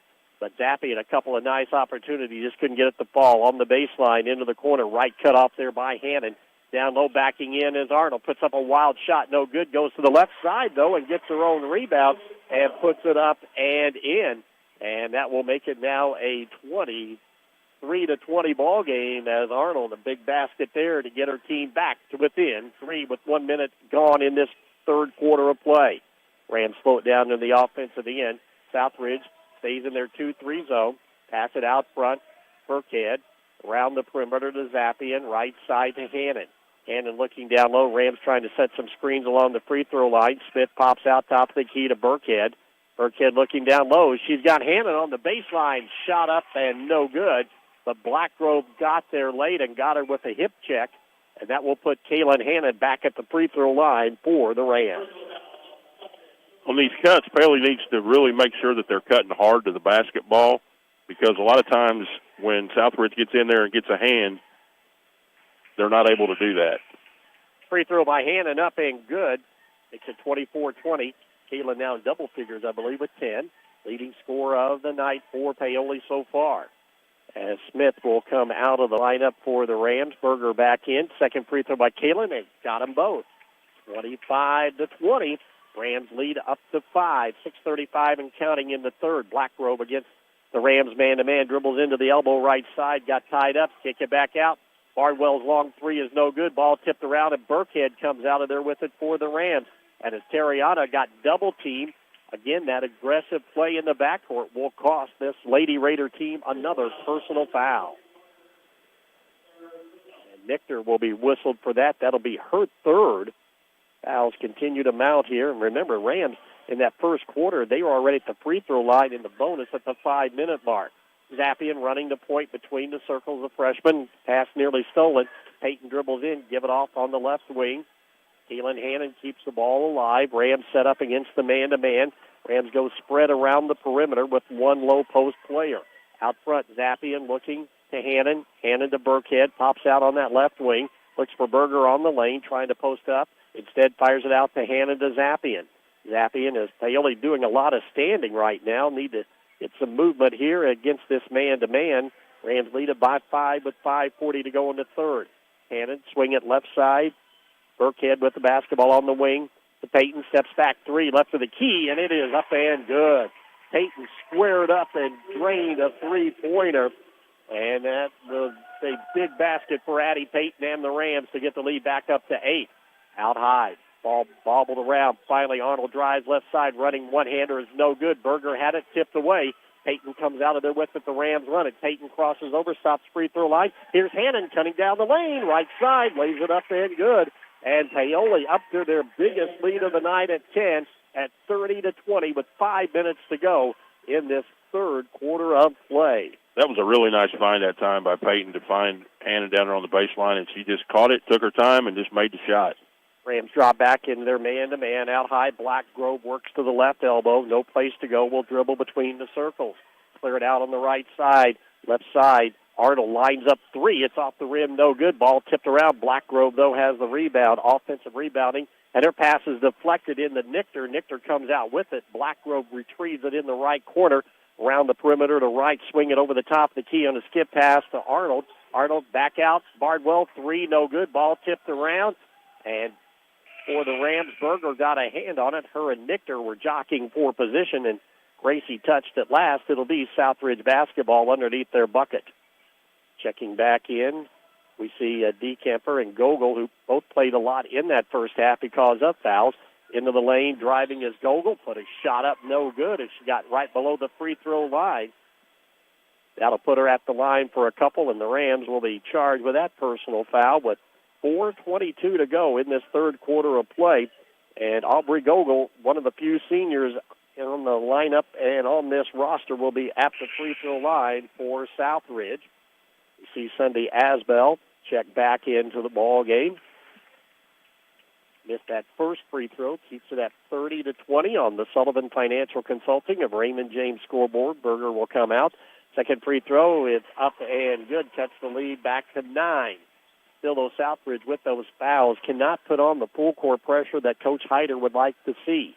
But Zappian, a couple of nice opportunities, just couldn't get it to fall. On the baseline, into the corner, right cut off there by Hannon. Down low, backing in is Arnold. Puts up a wild shot, no good. Goes to the left side, though, and gets her own rebound and puts it up and in. And that will make it now a 23-20 ball game as Arnold, a big basket there to get her team back to within 3 with 1 minute gone in this third quarter of play. Rams slow it down in the offensive end. Southridge stays in their 2-3 zone. Pass it out front. Burkhead around the perimeter to Zappian. Right side to Hannon. Hannon looking down low. Rams trying to set some screens along the free throw line. Smith pops out top of the key to Burkhead. Burkhead looking down low. She's got Hannon on the baseline. Shot up and no good. But Blackgrove got there late and got her with a hip check. And that will put Kaylin Hannon back at the free throw line for the Rams. On these cuts, Paley needs to really make sure that they're cutting hard to the basketball, because a lot of times when Southridge gets in there and gets a hand, they're not able to do that. Free throw by Hannon up and good. Makes it 24-20. Kaylin now in double figures, I believe, with 10. Leading scorer of the night for Paoli so far. As Smith will come out of the lineup for the Rams. Berger back in. Second free throw by Kaylin. They got them both. 25-20. Rams lead up to 5. 6:35 and counting in the third. Blackgrove against the Rams man-to-man. Dribbles into the elbow right side. Got tied up. Kick it back out. Bardwell's long three is no good. Ball tipped around, and Burkhead comes out of there with it for the Rams. And as Terriana got double-teamed, again, that aggressive play in the backcourt will cost this Lady Raider team another personal foul. And Nichter will be whistled for that. That'll be her third. Fouls continue to mount here. And remember, Rams, in that first quarter, they were already at the free throw line in the bonus at the 5-minute mark. Zappian running the point between the circles of freshmen. Pass nearly stolen. Peyton dribbles in, give it off on the left wing. Kaylin Hannon keeps the ball alive. Rams set up against the man-to-man. Rams go spread around the perimeter with one low-post player. Out front, Zappian looking to Hannon. Hannon to Burkhead. Pops out on that left wing. Looks for Berger on the lane, trying to post up. Instead, fires it out to Hannon to Zappian. Zappian is Paoli doing a lot of standing right now. Need to get some movement here against this man-to-man. Rams lead it by 5 with 5:40 to go in the third. Hannon swing it left side. Burkhead with the basketball on the wing. The Peyton steps back three, left of the key, and it is up and good. Peyton squared up and drained a three-pointer. And that was a big basket for Addie Peyton and the Rams to get the lead back up to 8. Out high. Ball bobbled around. Finally, Arnold drives left side, running one-hander is no good. Berger had it tipped away. Peyton comes out of there with it. The Rams run it. Peyton crosses over, stops free throw line. Here's Hannon cutting down the lane. Right side, lays it up and good. And Paoli up to their biggest lead of the night at 10 at 30-20 with 5 minutes to go in this third quarter of play. That was a really nice find that time by Peyton to find Hannon down there on the baseline, and she just caught it, took her time, and just made the shot. Rams drop back into their man-to-man. Out high, Blackgrove works to the left elbow. No place to go. Will dribble between the circles. Clear it out on the right side. Left side, Arnold lines up three. It's off the rim. No good. Ball tipped around. Blackgrove, though, has the rebound. Offensive rebounding. And her pass is deflected into Nichter. Nichter comes out with it. Blackgrove retrieves it in the right corner. Around the perimeter to right. Swing it over the top of the key on a skip pass to Arnold. Arnold back out. Bardwell, three. No good. Ball tipped around. And for the Rams, Berger got a hand on it. Her and Nichter were jockeying for position, and Gracie touched at last. It'll be Southridge basketball underneath their bucket. Checking back in, we see DeKemper and Gogol, who both played a lot in that first half because of fouls. Into the lane, driving is Gogol. Put a shot up, no good, as she got right below the free throw line. That'll put her at the line for a couple, and the Rams will be charged with that personal foul with 4:22 to go in this third quarter of play. And Aubrey Gogol, one of the few seniors on the lineup and on this roster, will be at the free throw line for Southridge. You see Sunday Asbell check back into the ball game. Missed that first free throw, keeps it at 30-20 on the Sullivan Financial Consulting of Raymond James scoreboard. Berger will come out. Second free throw is up and good, cuts the lead back to 9. Still, though, Southbridge with those fouls cannot put on the full court pressure that Coach Hyder would like to see.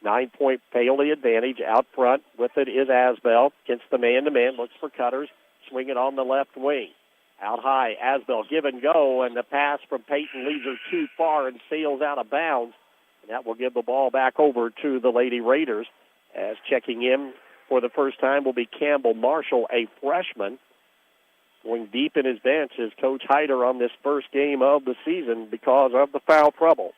9-point Paoli advantage out front. With it is Asbell against the man-to-man. Looks for cutters. Swing it on the left wing. Out high, Asbell give and go, and the pass from Payton leaves her too far and sails out of bounds. And that will give the ball back over to the Lady Raiders. As checking in for the first time will be Campbell Marshall, a freshman. Going deep in his bench is Coach Hyder on this first game of the season because of the foul trouble.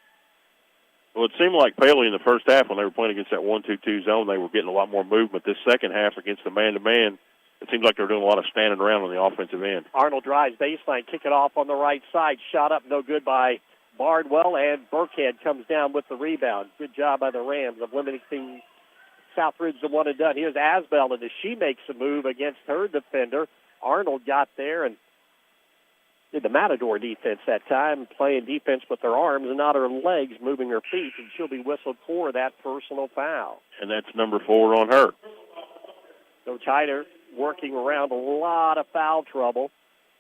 Well, it seemed like Paoli in the first half when they were playing against that 1-2-2 zone, they were getting a lot more movement. This second half against the man-to-man, it seems like they're doing a lot of standing around on the offensive end. Arnold drives baseline, kick it off on the right side. Shot up, no good by Bardwell, and Burkhead comes down with the rebound. Good job by the Rams of limiting Southridge to one and done. Here's Asbell, and as she makes a move against her defender, Arnold got there and did the Matador defense that time, playing defense with her arms and not her legs, moving her feet, and she'll be whistled for that personal foul. And that's number 4 on her. Coach Hyder working around a lot of foul trouble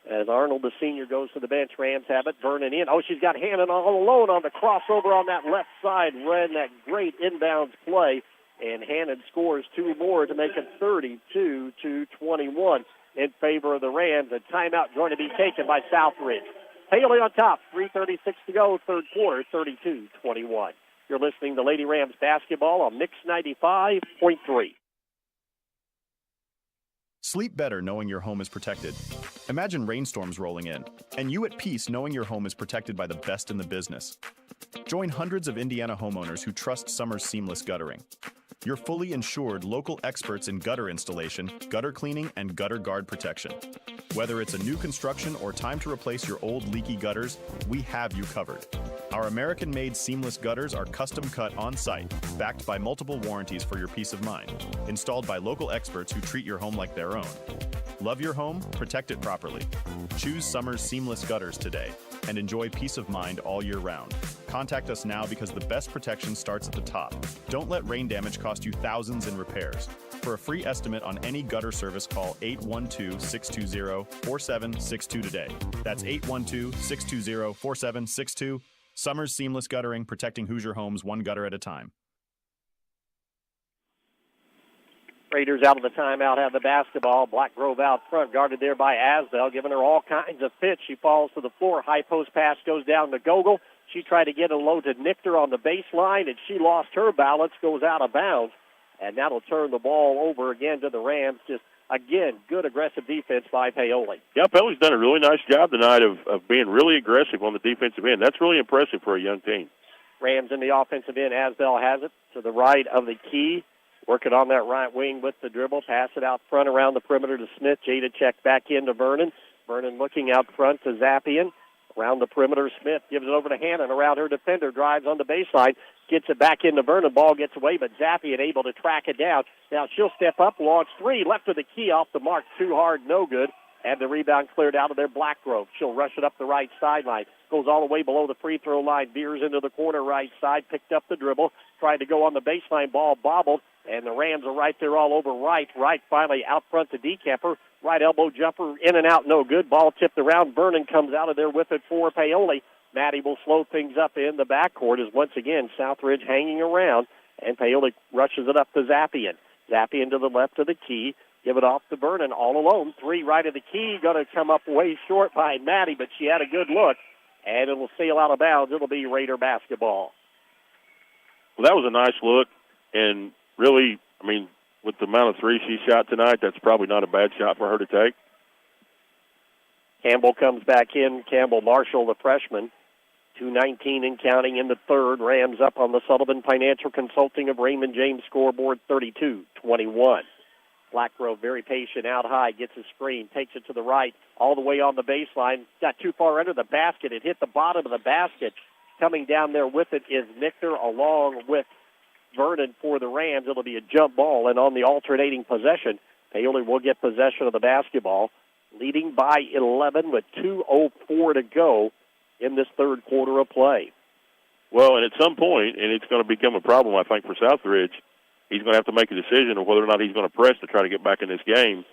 as Arnold, the senior, goes to the bench. Rams have it. Vernon in. Oh, she's got Hannon all alone on the crossover on that left side. Ran that great inbounds play, and Hannon scores 2 more to make it 32-21 in favor of the Rams. A timeout going to be taken by Southridge. Paoli on top, 3:36 to go, third quarter, 32-21. You're listening to Lady Rams basketball on Mix 95.3. Sleep better knowing your home is protected. Imagine rainstorms rolling in, and you at peace knowing your home is protected by the best in the business. Join hundreds of Indiana homeowners who trust Summers Seamless Guttering. Your fully insured local experts in gutter installation, gutter cleaning, and gutter guard protection. Whether it's a new construction or time to replace your old leaky gutters, we have you covered. Our American-made seamless gutters are custom cut on-site, backed by multiple warranties for your peace of mind, installed by local experts who treat your home like their own. Love your home? Protect it properly. Choose Summers Seamless Gutters today and enjoy peace of mind all year round. Contact us now because the best protection starts at the top. Don't let rain damage cost you thousands in repairs. For a free estimate on any gutter service, call 812-620-4762 today. That's 812-620-4762. Summers Seamless Guttering, protecting Hoosier homes one gutter at a time. Raiders out of the timeout have the basketball. Black Grove out front, guarded there by Asbell, giving her all kinds of fits. She falls to the floor. High post pass goes down to Gogol. She tried to get a low to Nichter on the baseline, and she lost her balance, goes out of bounds. And that'll turn the ball over again to the Rams. Just, again, good aggressive defense by Paoli. Yeah, Paoli's done a really nice job tonight of being really aggressive on the defensive end. That's really impressive for a young team. Rams in the offensive end. Asbell has it to the right of the key. Working on that right wing with the dribble. Pass it out front around the perimeter to Smith. Jada check back into Vernon. Vernon looking out front to Zappian. Around the perimeter, Smith gives it over to Hannon. Around her defender, drives on the baseline. Gets it back into Vernon. Ball gets away, but Zappian able to track it down. Now she'll step up, launch 3. Left of the key, off the mark. Too hard, no good. And the rebound cleared out of their Black Grove. She'll rush it up the right sideline. Goes all the way below the free throw line. Veers into the corner right side. Picked up the dribble. Tried to go on the baseline. Ball bobbled. And the Rams are right there all over right. Right finally out front to Decamper. Right elbow jumper in and out. No good. Ball tipped around. Vernon comes out of there with it for Paoli. Maddie will slow things up in the backcourt as once again Southridge hanging around. And Paoli rushes it up to Zappian. Zappian to the left of the key. Give it off to Vernon all alone. 3 right of the key. Going to come up way short by Maddie, but she had a good look. And it'll sail out of bounds. It'll be Raider basketball. Well, that was a nice look. And really, I mean, with the amount of 3 she shot tonight, that's probably not a bad shot for her to take. Campbell comes back in. Campbell Marshall, the freshman. 2:19 and counting in the third. Rams up on the Sullivan Financial Consulting of Raymond James scoreboard, 32-21. Black Grove very patient out high, gets a screen, takes it to the right, all the way on the baseline. Got too far under the basket. It hit the bottom of the basket. Coming down there with it is Nichter along with Vernon for the Rams. It'll be a jump ball, and on the alternating possession, Paoli will get possession of the basketball, leading by 11 with 2:04 to go in this third quarter of play. Well, and at some point, and it's going to become a problem, I think, for Southridge, he's going to have to make a decision of whether or not he's going to press to try to get back in this game.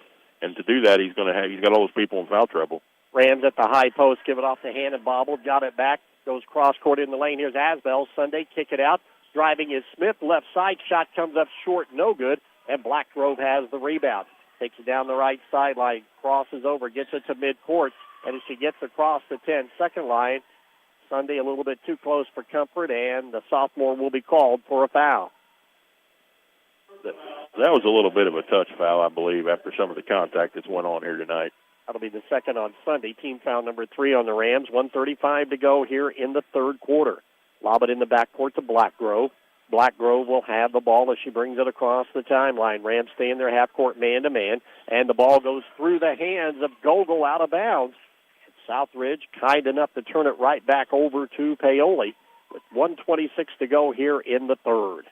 And to do that, he's got all those people in foul trouble. Rams at the high post, give it off to Hannon, bobbled, got it back, goes cross-court in the lane. Here's Asbell. Sunday, kick it out. Driving is Smith. Left side shot comes up short, no good, and Blackgrove has the rebound. Takes it down the right sideline, crosses over, gets it to midcourt, and as she gets across the 10-second line, Sunday a little bit too close for comfort, and the sophomore will be called for a foul. That was a little bit of a touch foul, I believe, after some of the contact that's went on here tonight. That'll be the second on Sunday. Team foul number 3 on the Rams. 1:35 to go here in the third quarter. Lob it in the backcourt to Blackgrove. Blackgrove will have the ball as she brings it across the timeline. Rams stay in their half-court man-to-man, and the ball goes through the hands of Gogol out of bounds. Southridge kind enough to turn it right back over to Paoli with 1:26 to go here in the third.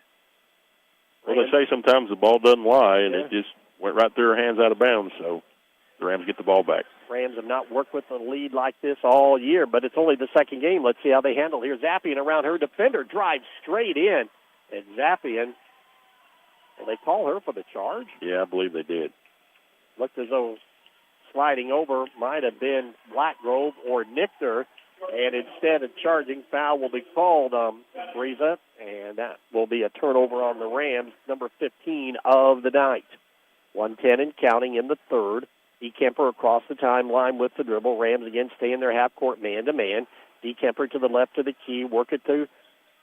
Well, they say sometimes the ball doesn't lie, and it just went right through her hands out of bounds, so the Rams get the ball back. Rams have not worked with a lead like this all year, but it's only the second game. Let's see how they handle. Here's Zappian around her defender, drives straight in, and Zappian, will they call her for the charge? Yeah, I believe they did. Looked as though sliding over might have been Blackgrove or Nichter, and instead a charging foul will be called, Breeza, and that will be a turnover on the Rams, number 15 of the night. 1:10 and counting in the third. DeKemper across the timeline with the dribble. Rams again stay in their half-court man-to-man. DeKemper to the left of the key. Work it to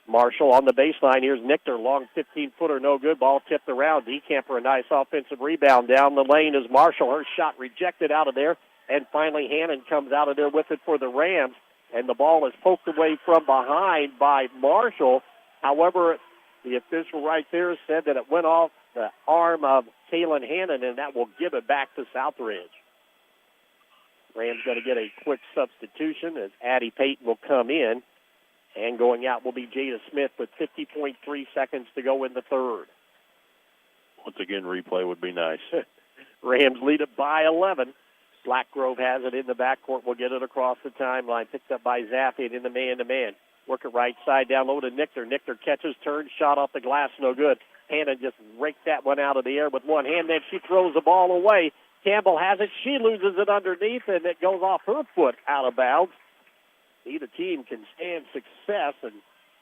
Marshall on the baseline. Here's Nichter. Long 15-footer, no good. Ball tipped around. DeKemper, a nice offensive rebound. Down the lane is Marshall. Her shot rejected out of there. And finally Hannon comes out of there with it for the Rams. And the ball is poked away from behind by Marshall. However, the official right there said that it went off the arm of Kaylin Hannon, and that will give it back to Southridge. Rams going to get a quick substitution as Addie Payton will come in, and going out will be Jada Smith with 50.3 seconds to go in the third. Once again, replay would be nice. Rams lead it by 11. Blackgrove has it in the backcourt. We'll get it across the timeline. Picked up by Zappian in the man-to-man. Work it right side down low to Nichter. Nichter catches, turns, shot off the glass, no good. Hannon just raked that one out of the air with one hand. Then she throws the ball away. Campbell has it. She loses it underneath, and it goes off her foot out of bounds. Neither team can stand success and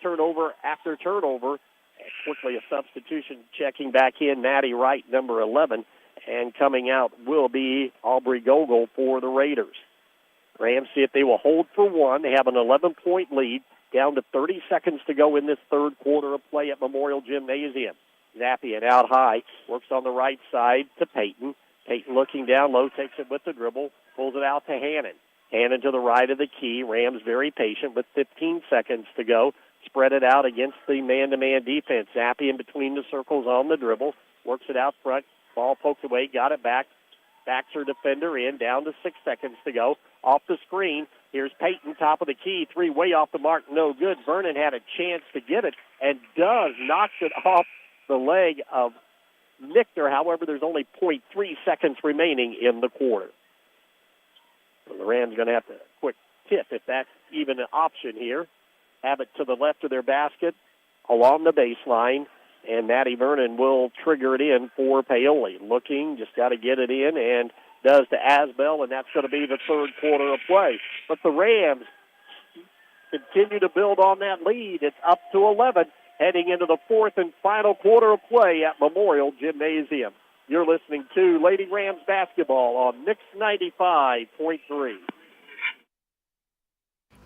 turnover after turnover. And quickly a substitution checking back in. Maddie Wright, number 11. And coming out will be Aubrey Gogol for the Raiders. Rams see if they will hold for one. They have an 11-point lead. Down to 30 seconds to go in this third quarter of play at Memorial Gymnasium. Zappian out high, works on the right side to Payton. Payton looking down low, takes it with the dribble, pulls it out to Hannon. Hannon to the right of the key. Rams very patient with 15 seconds to go. Spread it out against the man-to-man defense. Zappian between the circles on the dribble, works it out front. Ball poked away, got it back. Backs her defender in, down to 6 seconds to go. Off the screen, here's Payton, top of the key, three way off the mark, no good. Vernon had a chance to get it and knocks it off the leg of Nichter. However, there's only 0.3 seconds remaining in the quarter. So the Rams going to have to quick tip if that's even an option here. Have it to the left of their basket along the baseline. And Maddie Vernon will trigger it in for Paoli. Looking, just got to get it in, and does to Asbell, and that's going to be the third quarter of play. But the Rams continue to build on that lead. It's up to 11, heading into the fourth and final quarter of play at Memorial Gymnasium. You're listening to Lady Rams basketball on Mix 95.3.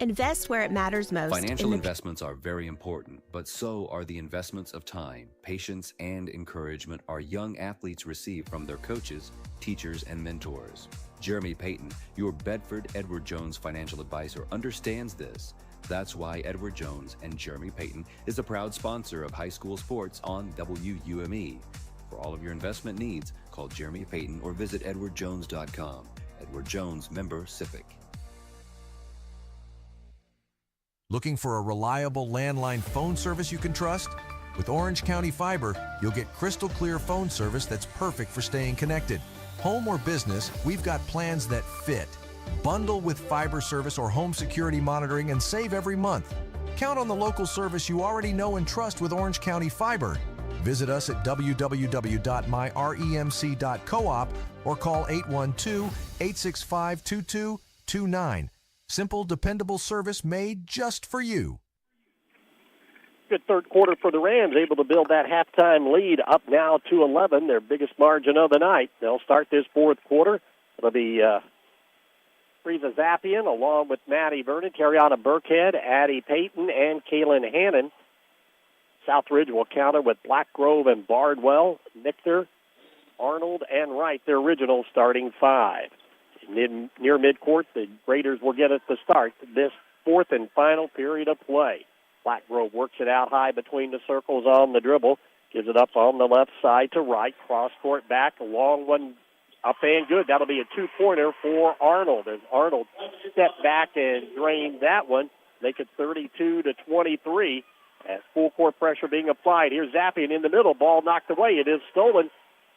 Invest where it matters most. Financial investments are very important, but so are the investments of time, patience, and encouragement our young athletes receive from their coaches, teachers, and mentors. Jeremy Payton, your Bedford Edward Jones financial advisor, understands this. That's why Edward Jones and Jeremy Payton is a proud sponsor of high school sports on WUME. For all of your investment needs, call Jeremy Payton or visit edwardjones.com. Edward Jones, member SIPC. Looking for a reliable landline phone service you can trust? With Orange County Fiber, you'll get crystal clear phone service that's perfect for staying connected. Home or business, we've got plans that fit. Bundle with fiber service or home security monitoring and save every month. Count on the local service you already know and trust with Orange County Fiber. Visit us at www.myremc.coop or call 812-865-2222. 29. Simple, dependable service made just for you. Good third quarter for the Rams, able to build that halftime lead up now to 11, their biggest margin of the night. They'll start this fourth quarter. It'll be Frieza Zappian along with Maddie Vernon, Tariana Burkhead, Addie Payton, and Kaylin Hannon. Southridge will counter with Black Grove and Bardwell, Nichter, Arnold, and Wright, their original starting five. Near midcourt, the Raiders will get it to start this fourth and final period of play. Black Grove works it out high between the circles on the dribble, gives it up on the left side to Wright, cross-court back, a long one up and good. That'll be a two-pointer for Arnold, as Arnold stepped back and drained that one, make it 32-23. As full court pressure being applied. Here's Zappian in the middle. Ball knocked away. It is stolen.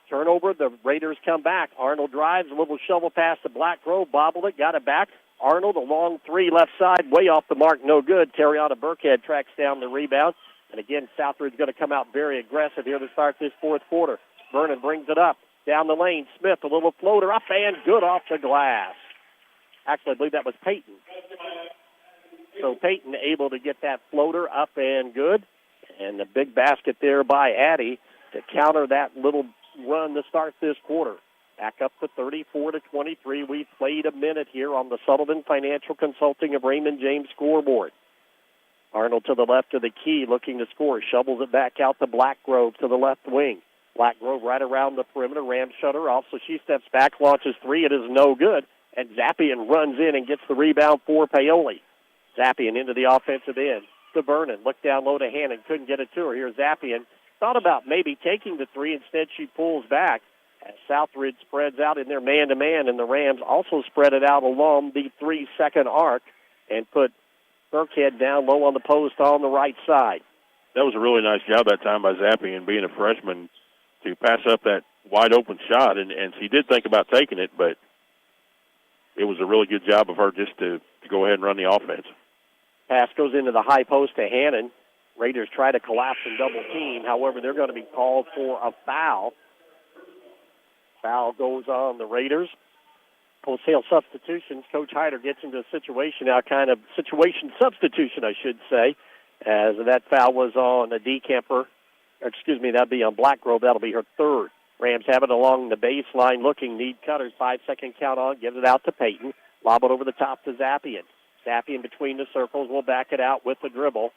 Turnover. The Raiders come back. Arnold drives. A little shovel pass to Black Grove. Bobbled it. Got it back. Arnold, a long three left side. Way off the mark. No good. Tariana Burkhead tracks down the rebound. And again, Southridge going to come out very aggressive here to start this fourth quarter. Vernon brings it up. Down the lane. Smith, a little floater up and good off the glass. Actually, I believe that was Payton. So Payton able to get that floater up and good. And the big basket there by Addie to counter that little run to start this quarter. Back up to 34-23. We've played a minute here on the Sullivan Financial Consulting of Raymond James scoreboard. Arnold to the left of the key looking to score. Shovels it back out to Blackgrove to the left wing. Blackgrove right around the perimeter. Rams shut her off, so she steps back, launches three. It is no good. And Zappian runs in and gets the rebound for Paoli. Zappian into the offensive end to Vernon. Looked down low to Hannon. Couldn't get it to her. Here's Zappian. Thought about maybe taking the three. Instead, she pulls back as Southridge spreads out in their man-to-man, and the Rams also spread it out along the 3-second arc and put Burkhead down low on the post on the right side. That was a really nice job that time by Zappian, being a freshman, to pass up that wide-open shot. And she did think about taking it, but it was a really good job of her just to go ahead and run the offense. Pass goes into the high post to Hannon. Raiders try to collapse and double team. However, they're going to be called for a foul. Foul goes on the Raiders. Wholesale substitutions. Coach Hyder gets into a situation now, kind of situation substitution, I should say, as that foul was on a Decamper. That'd be on Blackgrove. That'll be her third. Rams have it along the baseline looking. Need cutters. 5-second count on. Gives it out to Payton. Lob it over the top to Zappian. Zappian between the circles will back it out with the dribble.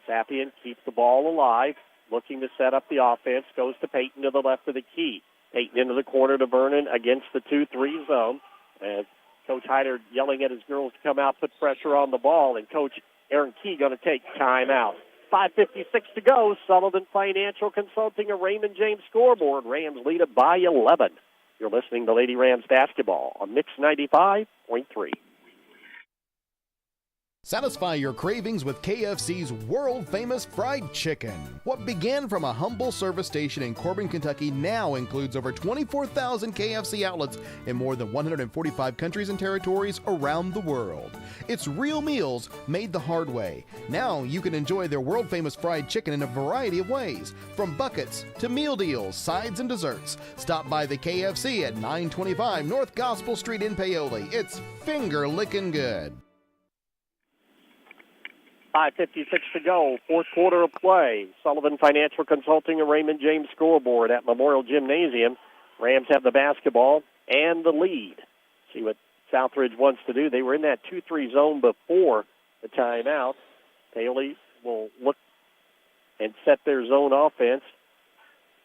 Zappian keeps the ball alive, looking to set up the offense. Goes to Payton to the left of the key. Payton into the corner to Vernon against the 2-3 zone. And Coach Hyder yelling at his girls to come out, put pressure on the ball. And Coach Aaron Key going to take time out. 5:56 to go. Sullivan Financial Consulting, a Raymond James scoreboard. Rams lead it by 11. You're listening to Lady Rams basketball on Mix 95.3. Satisfy your cravings with KFC's world-famous fried chicken. What began from a humble service station in Corbin, Kentucky now includes over 24,000 KFC outlets in more than 145 countries and territories around the world. It's real meals made the hard way. Now you can enjoy their world-famous fried chicken in a variety of ways, from buckets to meal deals, sides, and desserts. Stop by the KFC at 925 North Gospel Street in Paoli. It's finger-licking good. 5:56 to go, fourth quarter of play. Sullivan Financial Consulting and Raymond James scoreboard at Memorial Gymnasium. Rams have the basketball and the lead. See what Southridge wants to do. They were in that 2-3 zone before the timeout. Paoli will look and set their zone offense.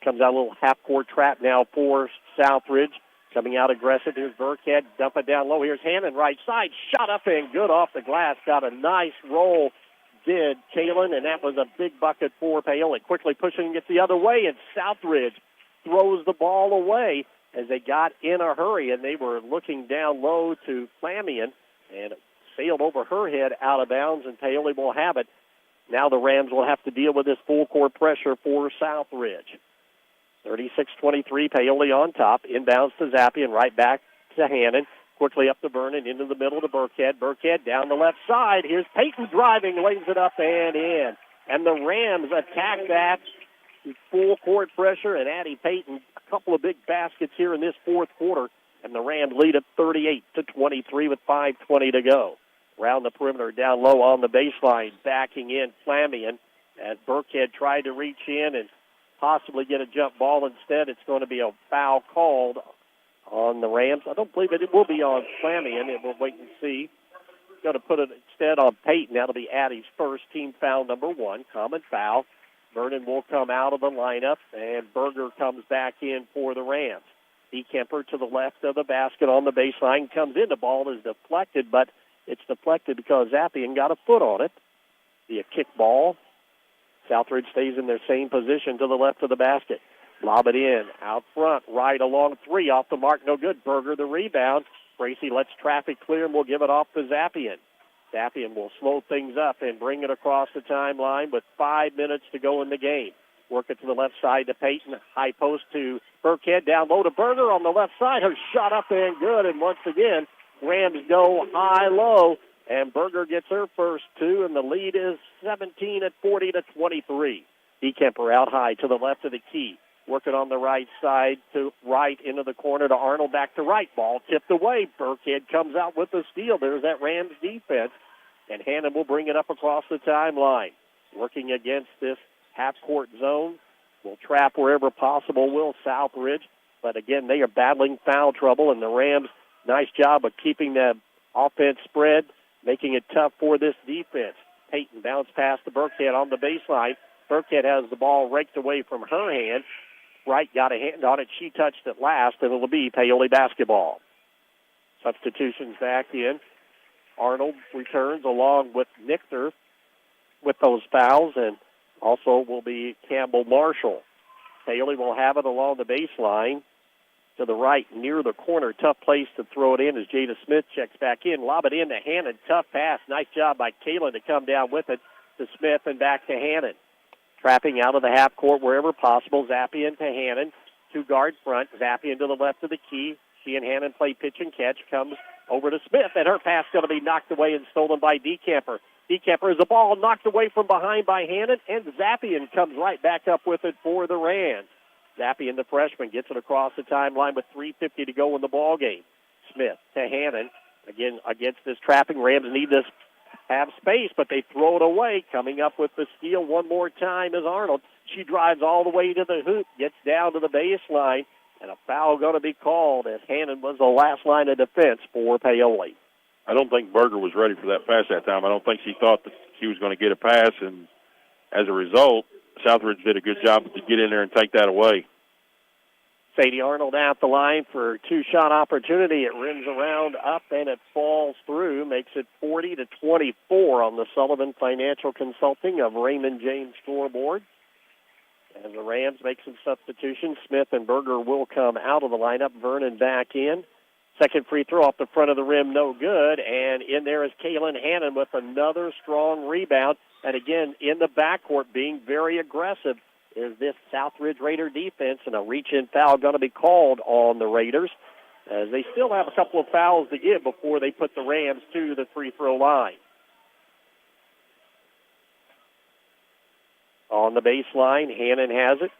Comes out a little half-court trap now for Southridge. Coming out aggressive. Here's Burkhead. Dump it down low. Here's Hannon right side. Shot up and good off the glass. Got a nice roll. Did Kalen, and that was a big bucket for Paoli. Quickly pushing and gets the other way, and Southridge throws the ball away as they got in a hurry, and they were looking down low to Flamian, and it sailed over her head out of bounds, and Paoli will have it. Now the Rams will have to deal with this full court pressure for Southridge. 36-23, Paoli on top. Inbounds to Zappian, right back to Hannon. Quickly up to Vernon, into the middle to Burkhead. Burkhead down the left side. Here's Payton driving, lays it up and in. And the Rams attack that full court pressure, and Addie Payton, a couple of big baskets here in this fourth quarter. And the Rams lead at 38-23 with 5:20 to go. Around the perimeter, down low on the baseline, backing in Flamian as Burkhead tried to reach in and possibly get a jump ball. Instead, it's going to be a foul called on the Rams. I don't believe it will be on Flamian. We'll wait and see. Going to put it instead on Peyton. That'll be Addie's first, team foul number 1, common foul. Vernon will come out of the lineup, and Berger comes back in for the Rams. DeKemper to the left of the basket on the baseline, comes in. The ball is deflected, but it's deflected because Zappian got a foot on it. Be a kick ball. Southridge stays in their same position to the left of the basket. Lob it in, out front, right along 3, off the mark, no good. Berger the rebound. Tracy lets traffic clear and will give it off to Zappian. Zappian will slow things up and bring it across the timeline with 5 minutes to go in the game. Work it to the left side to Peyton. High post to Burkhead. Down low to Berger on the left side. Her shot up and good. And once again, Rams go high-low. And Berger gets her first 2, and the lead is 17 at 40-23. DeKemper out high to the left of the key. Working on the right side to right into the corner to Arnold. Back to right. Ball tipped away. Burkhead comes out with the steal. There's that Rams defense. And Hannon will bring it up across the timeline. Working against this half-court zone. Will trap wherever possible, will Southridge. But again, they are battling foul trouble, and the Rams, nice job of keeping the offense spread, making it tough for this defense. Peyton bounce pass to Burkhead on the baseline. Burkhead has the ball raked away from her hand. Wright got a hand on it. She touched it last, and it'll be Paoli basketball. Substitutions back in. Arnold returns along with Nichter with those fouls, and also will be Campbell Marshall. Paoli will have it along the baseline to the right near the corner. Tough place to throw it in as Jada Smith checks back in. Lob it in to Hannon. Tough pass. Nice job by Kalen to come down with it to Smith and back to Hannon. Trapping out of the half court wherever possible. Zappian to Hannon. 2-guard front. Zappian to the left of the key. She and Hannon play pitch and catch. Comes over to Smith, and her pass going to be knocked away and stolen by DeKemper. DeKemper has the ball knocked away from behind by Hannon, and Zappian comes right back up with it for the Rams. Zappian, the freshman, gets it across the timeline with 3:50 to go in the ball game. Smith to Hannon. Again, against this trapping, Rams need to have space, but they throw it away. Coming up with the steal one more time is Arnold. She drives all the way to the hoop, gets down to the baseline, and a foul going to be called as Hannon was the last line of defense for Paoli. I don't think Berger was ready for that pass that time. I don't think she thought that she was going to get a pass, and as a result, Southridge did a good job to get in there and take that away. Sadie Arnold out the line for a 2-shot opportunity. It rims around up, and it falls through, makes it 40-24 on the Sullivan Financial Consulting of Raymond James scoreboard. As the Rams make some substitutions, Smith and Berger will come out of the lineup. Vernon back in. Second free throw off the front of the rim, no good. And in there is Kaylin Hannon with another strong rebound. And again, in the backcourt, being very aggressive is this Southridge Raider defense, and a reach-in foul going to be called on the Raiders, as they still have a couple of fouls to give before they put the Rams to the free throw line. On the baseline, Hannon has it.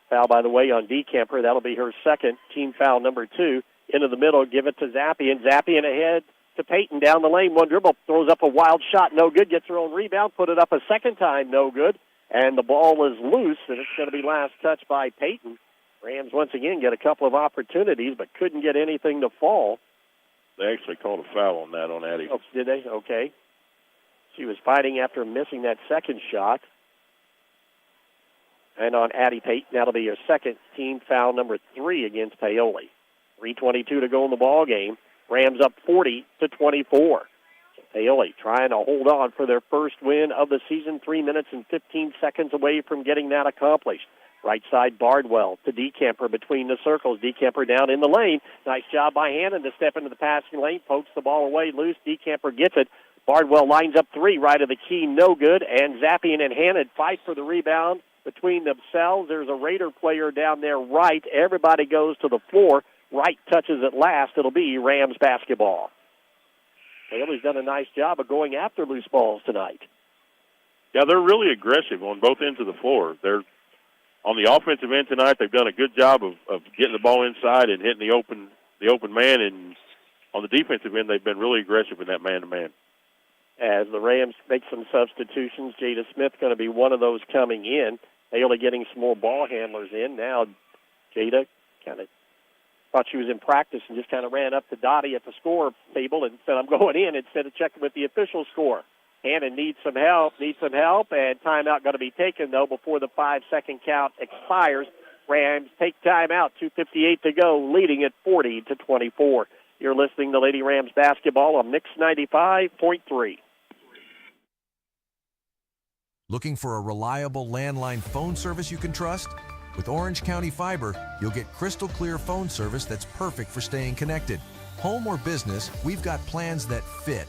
Foul, by the way, on DeKemper. That'll be her second, team foul number 2. Into the middle, give it to Zappian. Zappian ahead to Peyton down the lane. One dribble, throws up a wild shot, no good. Gets her own rebound, put it up a second time, no good. And the ball is loose, and it's going to be last touch by Peyton. Rams once again get a couple of opportunities, but couldn't get anything to fall. They actually called a foul on that on Addie. Oh, did they? Okay. She was fighting after missing that second shot. And on Addie Peyton, that'll be her second, team foul number 3 against Paoli. 3:22 to go in the ball game. Rams up 40-24. Paoli trying to hold on for their first win of the season. 3 minutes and 15 seconds away from getting that accomplished. Right side, Bardwell to DeKemper between the circles. DeKemper down in the lane. Nice job by Hannon to step into the passing lane. Pokes the ball away loose. DeKemper gets it. Bardwell lines up 3 right of the key. No good. And Zappian and Hannon fight for the rebound between themselves. There's a Raider player down there right. Everybody goes to the floor. Wright touches it last. It'll be Rams basketball. Bailey's done a nice job of going after loose balls tonight. Yeah, they're really aggressive on both ends of the floor. They're on the offensive end tonight. They've done a good job of getting the ball inside and hitting the open the open man, and on the defensive end, they've been really aggressive in that man-to-man. As the Rams make some substitutions, Jada Smith going to be one of those coming in. Paoli getting some more ball handlers in. Now Jada kind of thought she was in practice and just kind of ran up to Dottie at the score table and said, I'm going in instead of checking with the official score. Hannon needs some help, and timeout going to be taken, though, before the 5-second count expires. Rams take timeout, 2:58 to go, leading at 40-24. You're listening to Lady Rams basketball on Mix 95.3. Looking for a reliable landline phone service you can trust? With Orange County Fiber, you'll get crystal clear phone service that's perfect for staying connected. Home or business, we've got plans that fit.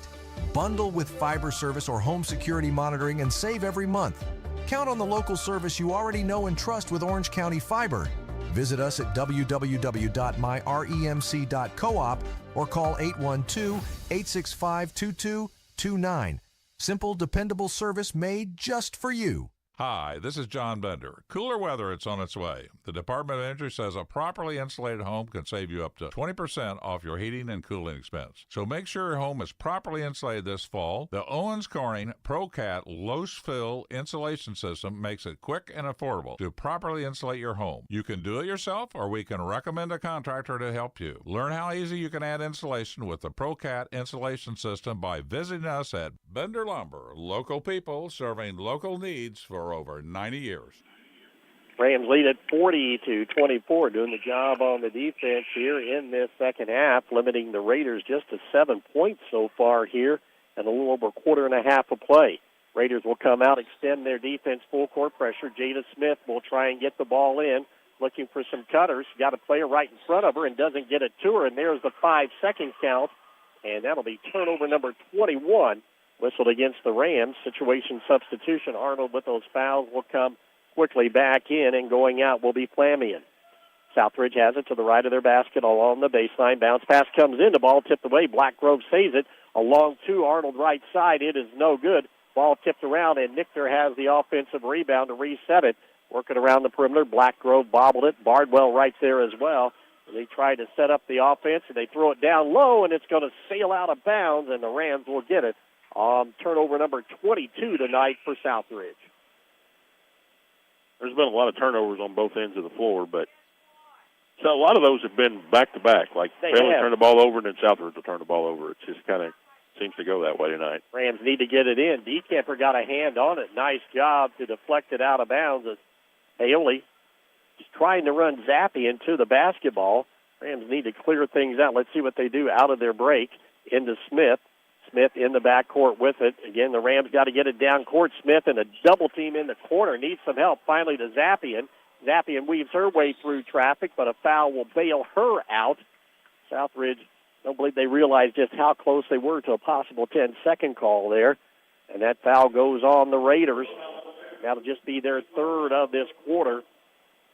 Bundle with fiber service or home security monitoring and save every month. Count on the local service you already know and trust with Orange County Fiber. Visit us at www.myremc.coop or call 812-865-2229. Simple, dependable service made just for you. Hi, this is John Bender. Cooler weather, it's on its way. The Department of Energy says a properly insulated home can save you up to 20% off your heating and cooling expense. So make sure your home is properly insulated this fall. The Owens Corning ProCat Low-Fill Insulation System makes it quick and affordable to properly insulate your home. You can do it yourself, or we can recommend a contractor to help you. Learn how easy you can add insulation with the ProCat Insulation System by visiting us at Bender Lumber. Local people serving local needs for over 90 years. Rams lead at 40-24, doing the job on the defense here in this second half, limiting the Raiders just to 7 points so far here and a little over a quarter and a half of play. Raiders will come out, extend their defense, full court pressure. Jada Smith will try and get the ball in, looking for some cutters. Got a player right in front of her and doesn't get it to her, and there's the 5-second count, and that'll be turnover number 21. Whistled against the Rams. Situation substitution. Arnold with those fouls will come quickly back in, and going out will be Flamian. Southridge has it to the right of their basket along the baseline. Bounce pass comes in. The ball tipped away. Blackgrove saves it. Along to Arnold right side. It is no good. Ball tipped around, and Nichter has the offensive rebound to reset it. Working around the perimeter. Blackgrove bobbled it. Bardwell right there as well. They try to set up the offense, and they throw it down low, and it's going to sail out of bounds, and the Rams will get it. Turnover number 22 tonight for Southridge. There's been a lot of turnovers on both ends of the floor, but so a lot of those have been back-to-back. Like, Bailey turned the ball over, and then Southridge will turn the ball over. It just kind of seems to go that way tonight. Rams need to get it in. DeCamper got a hand on it. Nice job to deflect it out of bounds. As Paoli is trying to run Zappi into the basketball. Rams need to clear things out. Let's see what they do out of their break. Into Smith. Smith in the backcourt with it. Again, the Rams got to get it down court. Smith and a double team in the corner. Needs some help finally to Zappian. Zappian weaves her way through traffic, but a foul will bail her out. Southridge, don't believe they realized just how close they were to a possible 10-second call there. And that foul goes on the Raiders. That'll just be their third of this quarter.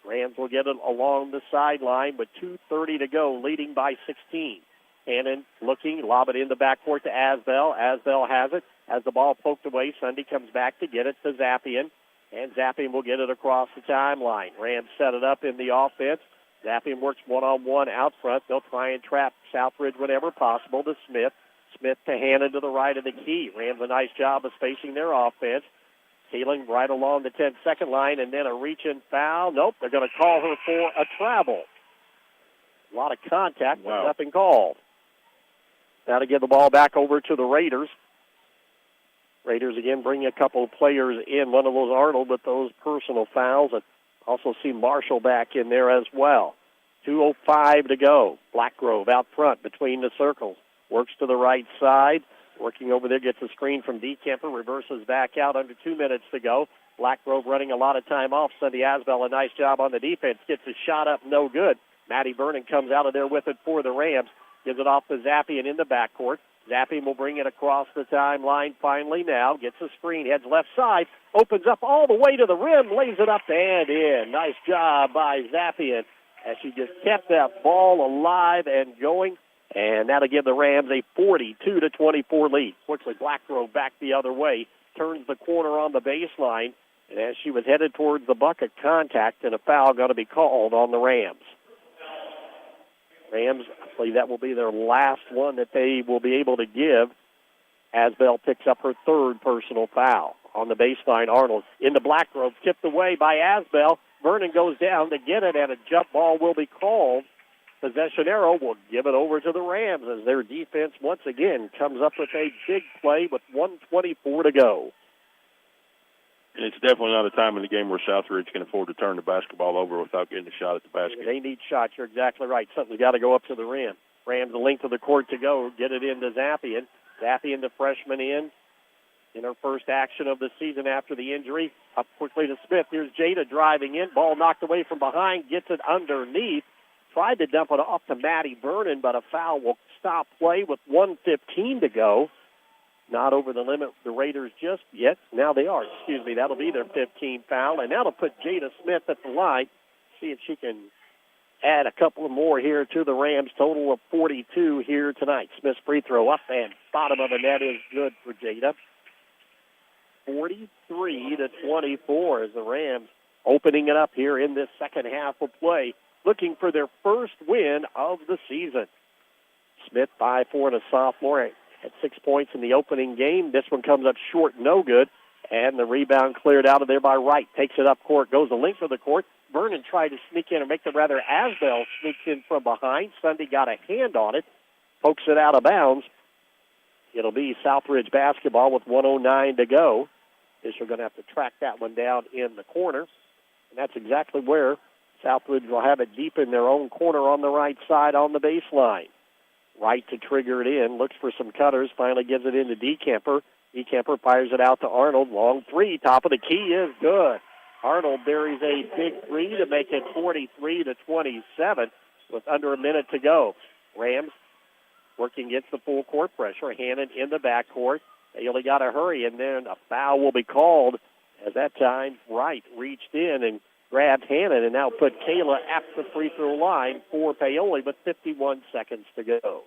Rams will get it along the sideline with 2:30 to go, leading by 16. Hannon looking, lob it in the backcourt to Asbell. Asbell has it. As the ball poked away, Sunday comes back to get it to Zappian. And Zappian will get it across the timeline. Rams set it up in the offense. Zappian works one-on-one out front. They'll try and trap Southridge whenever possible to Smith. Smith to Hannon to the right of the key. Rams a nice job of spacing their offense. Kaling right along the 10-second line, and then a reach-in foul. Nope, they're going to call her for a travel. A lot of contact, but nothing called. Now to give the ball back over to the Raiders. Raiders again bring a couple of players in. One of those Arnold with those personal fouls. And also see Marshall back in there as well. 2:05 to go. Blackgrove out front between the circles. Works to the right side. Working over there, gets a screen from DeCamper. Reverses back out under 2 minutes to go. Blackgrove running a lot of time off. Sunday Asbell, a nice job on the defense. Gets a shot up, no good. Maddie Vernon comes out of there with it for the Rams. Gives it off to Zappian in the backcourt. Zappian will bring it across the timeline finally now. Gets a screen, heads left side. Opens up all the way to the rim. Lays it up and in. Nice job by Zappian as she just kept that ball alive and going. And that'll give the Rams a 42-24 lead. Quickly, Blackgrove back the other way. Turns the corner on the baseline. And as she was headed towards the bucket, contact and a foul going to be called on the Rams. Rams, I believe that will be their last one that they will be able to give. Asbell picks up her third personal foul. On the baseline, Arnold in the black robe, tipped away by Asbell. Vernon goes down to get it, and a jump ball will be called. Possession arrow will give it over to the Rams as their defense once again comes up with a big play with 1:24 to go. And it's definitely not a time in the game where Southridge can afford to turn the basketball over without getting a shot at the basket. They need shots. You're exactly right. Something's got to go up to the rim. Rams the length of the court to go. Get it into Zappian. Zappian, the freshman, in her first action of the season after the injury. Up quickly to Smith. Here's Jada driving in. Ball knocked away from behind. Gets it underneath. Tried to dump it off to Maddie Vernon, but a foul will stop play with 1:15 to go. Not over the limit, the Raiders just yet. Now they are. Excuse me. That'll be their 15th foul. And that'll put Jada Smith at the line. See if she can add a couple of more here to the Rams. Total of 42 here tonight. Smith's free throw up and bottom of the net is good for Jada. 43-24 as the Rams opening it up here in this second half of play. Looking for their first win of the season. Smith 5'4" and a sophomore. At 6 points in the opening game. This one comes up short, no good. And the rebound cleared out of there by Wright. Takes it up court, goes the length of the court. Vernon tried to sneak in, or make the rather Asbell sneaks in from behind. Sunday got a hand on it, pokes it out of bounds. It'll be Southridge basketball with 1:09 to go. Fisher going to have to track that one down in the corner. And that's exactly where Southridge will have it deep in their own corner on the right side on the baseline. Right to trigger it in, looks for some cutters, finally gives it into DeCamper. DeCamper fires it out to Arnold. Long three, top of the key is good. Arnold buries a big three to make it 43-27 with under a minute to go. Rams working against the full court pressure. Hannon in the backcourt. They only got to hurry, and then a foul will be called as that time Wright reached in and grabbed Hannon and now put Kayla at the free throw line for Paoli with 51 seconds to go.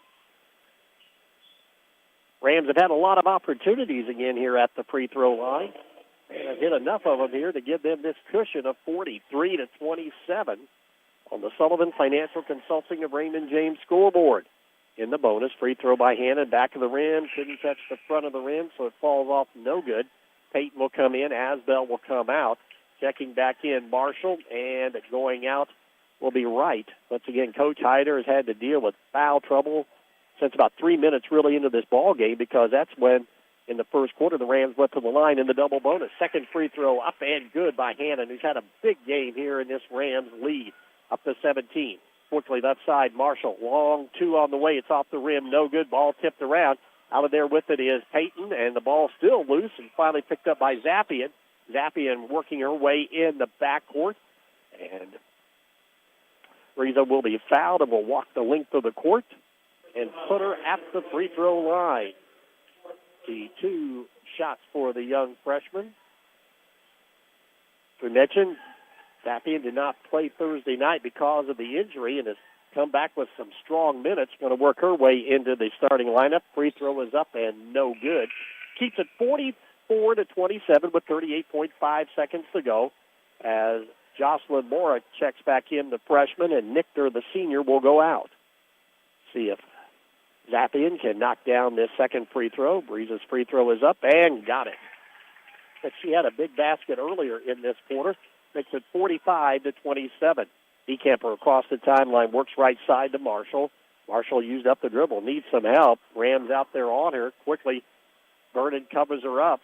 Rams have had a lot of opportunities again here at the free throw line. And have hit enough of them here to give them this cushion of 43-27 on the Sullivan Financial Consulting of Raymond James scoreboard. In the bonus, free throw by Hannon, back of the rim, couldn't touch the front of the rim, so it falls off no good. Peyton will come in, Asbell will come out. Checking back in, Marshall, and going out will be Wright. Once again, Coach Hyder has had to deal with foul trouble since about 3 minutes really into this ball game, because that's when, in the first quarter, the Rams went to the line in the double bonus. Second free throw up and good by Hannon, who's had a big game here in this Rams lead, up to 17. Quickly left side, Marshall, long two on the way. It's off the rim, no good. Ball tipped around. Out of there with it is Peyton, and the ball still loose and finally picked up by Zappian. Zappian working her way in the backcourt. And Reza will be fouled and will walk the length of the court and put her at the free throw line. The 2 shots for the young freshman. We mentioned Zappian did not play Thursday night because of the injury and has come back with some strong minutes. Going to work her way into the starting lineup. Free throw is up and no good. Keeps it 44-27 with 38.5 seconds to go as Jocelyn Mora checks back in, the freshman, and Nichter, the senior, will go out. See if Zappian can knock down this second free throw. Breeze's free throw is up and got it. But she had a big basket earlier in this quarter. Makes it 45-27. DeCamper across the timeline, works right side to Marshall. Marshall used up the dribble, needs some help. Rams out there on her. Quickly, Vernon covers her up.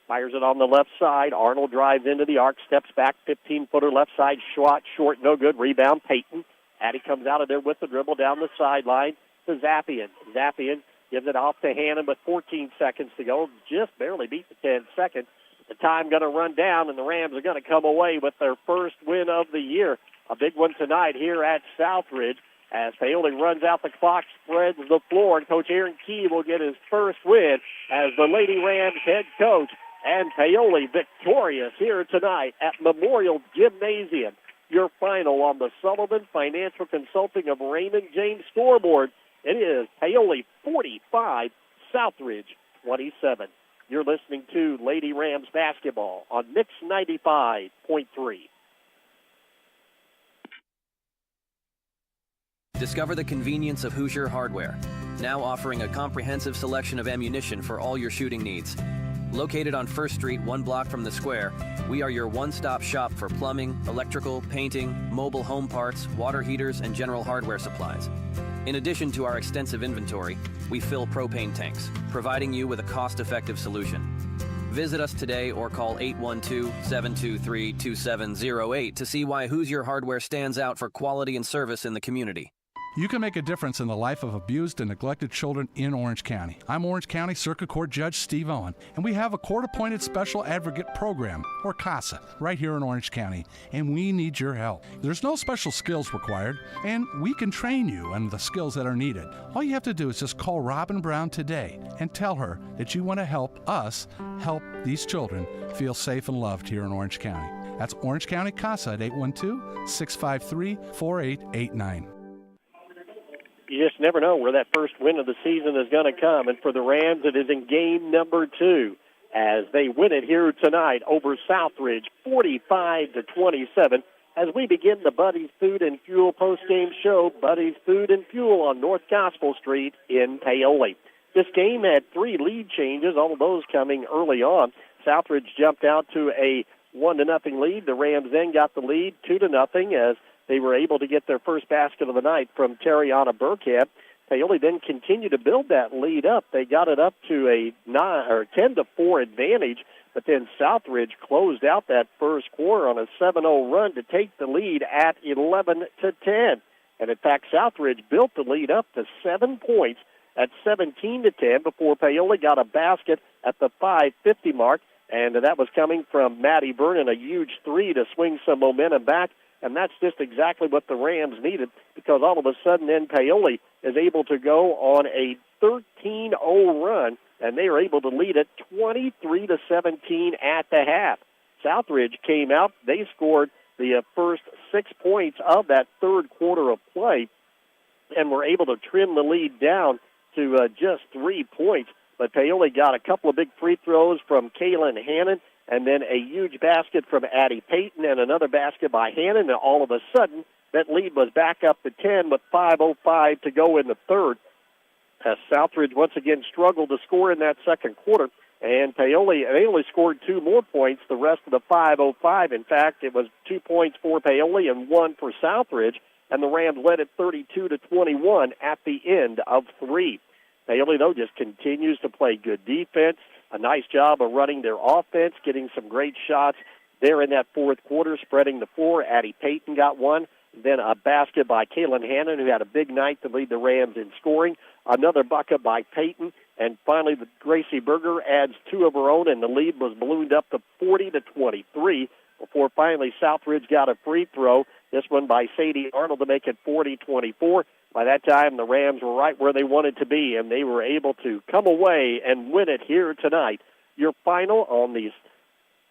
Fires it on the left side. Arnold drives into the arc, steps back, 15-footer left side, shot, short, no good. Rebound, Peyton. Addie comes out of there with the dribble down the sideline to Zappian. Zappian gives it off to Hannon with 14 seconds to go. Just barely beat the 10 seconds. The time going to run down, and the Rams are going to come away with their first win of the year. A big one tonight here at Southridge as Paoli runs out the clock, spreads the floor, and Coach Aaron Key will get his first win as the Lady Rams head coach. And Paoli victorious here tonight at Memorial Gymnasium. Your final on the Sullivan Financial Consulting of Raymond James scoreboard. It is Paoli 45, Southridge 27. You're listening to Lady Rams basketball on Mix 95.3. Discover the convenience of Hoosier Hardware, now offering a comprehensive selection of ammunition for all your shooting needs. Located on 1st Street, 1 block from the square, we are your one-stop shop for plumbing, electrical, painting, mobile home parts, water heaters, and general hardware supplies. In addition to our extensive inventory, we fill propane tanks, providing you with a cost-effective solution. Visit us today or call 812-723-2708 to see why Hoosier Hardware stands out for quality and service in the community. You can make a difference in the life of abused and neglected children in Orange County. I'm Orange County Circuit Court Judge Steve Owen, and we have a court-appointed special advocate program, or CASA, right here in Orange County, and we need your help. There's no special skills required, and we can train you on the skills that are needed. All you have to do is just call Robin Brown today and tell her that you want to help us help these children feel safe and loved here in Orange County. That's Orange County CASA at 812-653-4889. You just never know where that first win of the season is going to come. And for the Rams, it is in game number 2 as they win it here tonight over Southridge, 45-27. As we begin the Buddy's Food and Fuel postgame show, Buddy's Food and Fuel on North Gospel Street in Paoli. This game had 3 lead changes, all of those coming early on. Southridge jumped out to a 1-0 lead. The Rams then got the lead 2-0 as they were able to get their first basket of the night from Terriana Burkhead. Paoli then continued to build that lead up. They got it up to a 10-4 advantage, but then Southridge closed out that first quarter on a 7-0 run to take the lead at 11-10. And in fact, Southridge built the lead up to 7 points at 17-10 before Paoli got a basket at the 5:50 mark, and that was coming from Matty Vernon, a huge 3 to swing some momentum back. And that's just exactly what the Rams needed, because all of a sudden then Paoli is able to go on a 13-0 run, and they are able to lead it 23-17 at the half. Southridge came out. They scored the first 6 points of that third quarter of play and were able to trim the lead down to just 3 points. But Paoli got a couple of big free throws from Kaylin Hannon, and then a huge basket from Addie Payton and another basket by Hannon, and all of a sudden that lead was back up to 10 with 5:05 to go in the third. Southridge once again struggled to score in that second quarter, and Paoli, they only scored 2 more points the rest of the 5:05. In fact, it was 2 points for Paoli and 1 for Southridge, and the Rams led it 32-21 at the end of 3. Paoli, though, just continues to play good defense. A nice job of running their offense, getting some great shots there in that fourth quarter, spreading the floor. Addie Payton got one. Then a basket by Kaylin Hannon, who had a big night to lead the Rams in scoring. Another bucket by Payton. And finally, Gracie Berger adds 2 of her own, and the lead was ballooned up to 40-23 before finally Southridge got a free throw. This one by Sadie Arnold to make it 40-24. By that time, the Rams were right where they wanted to be, and they were able to come away and win it here tonight. Your final on the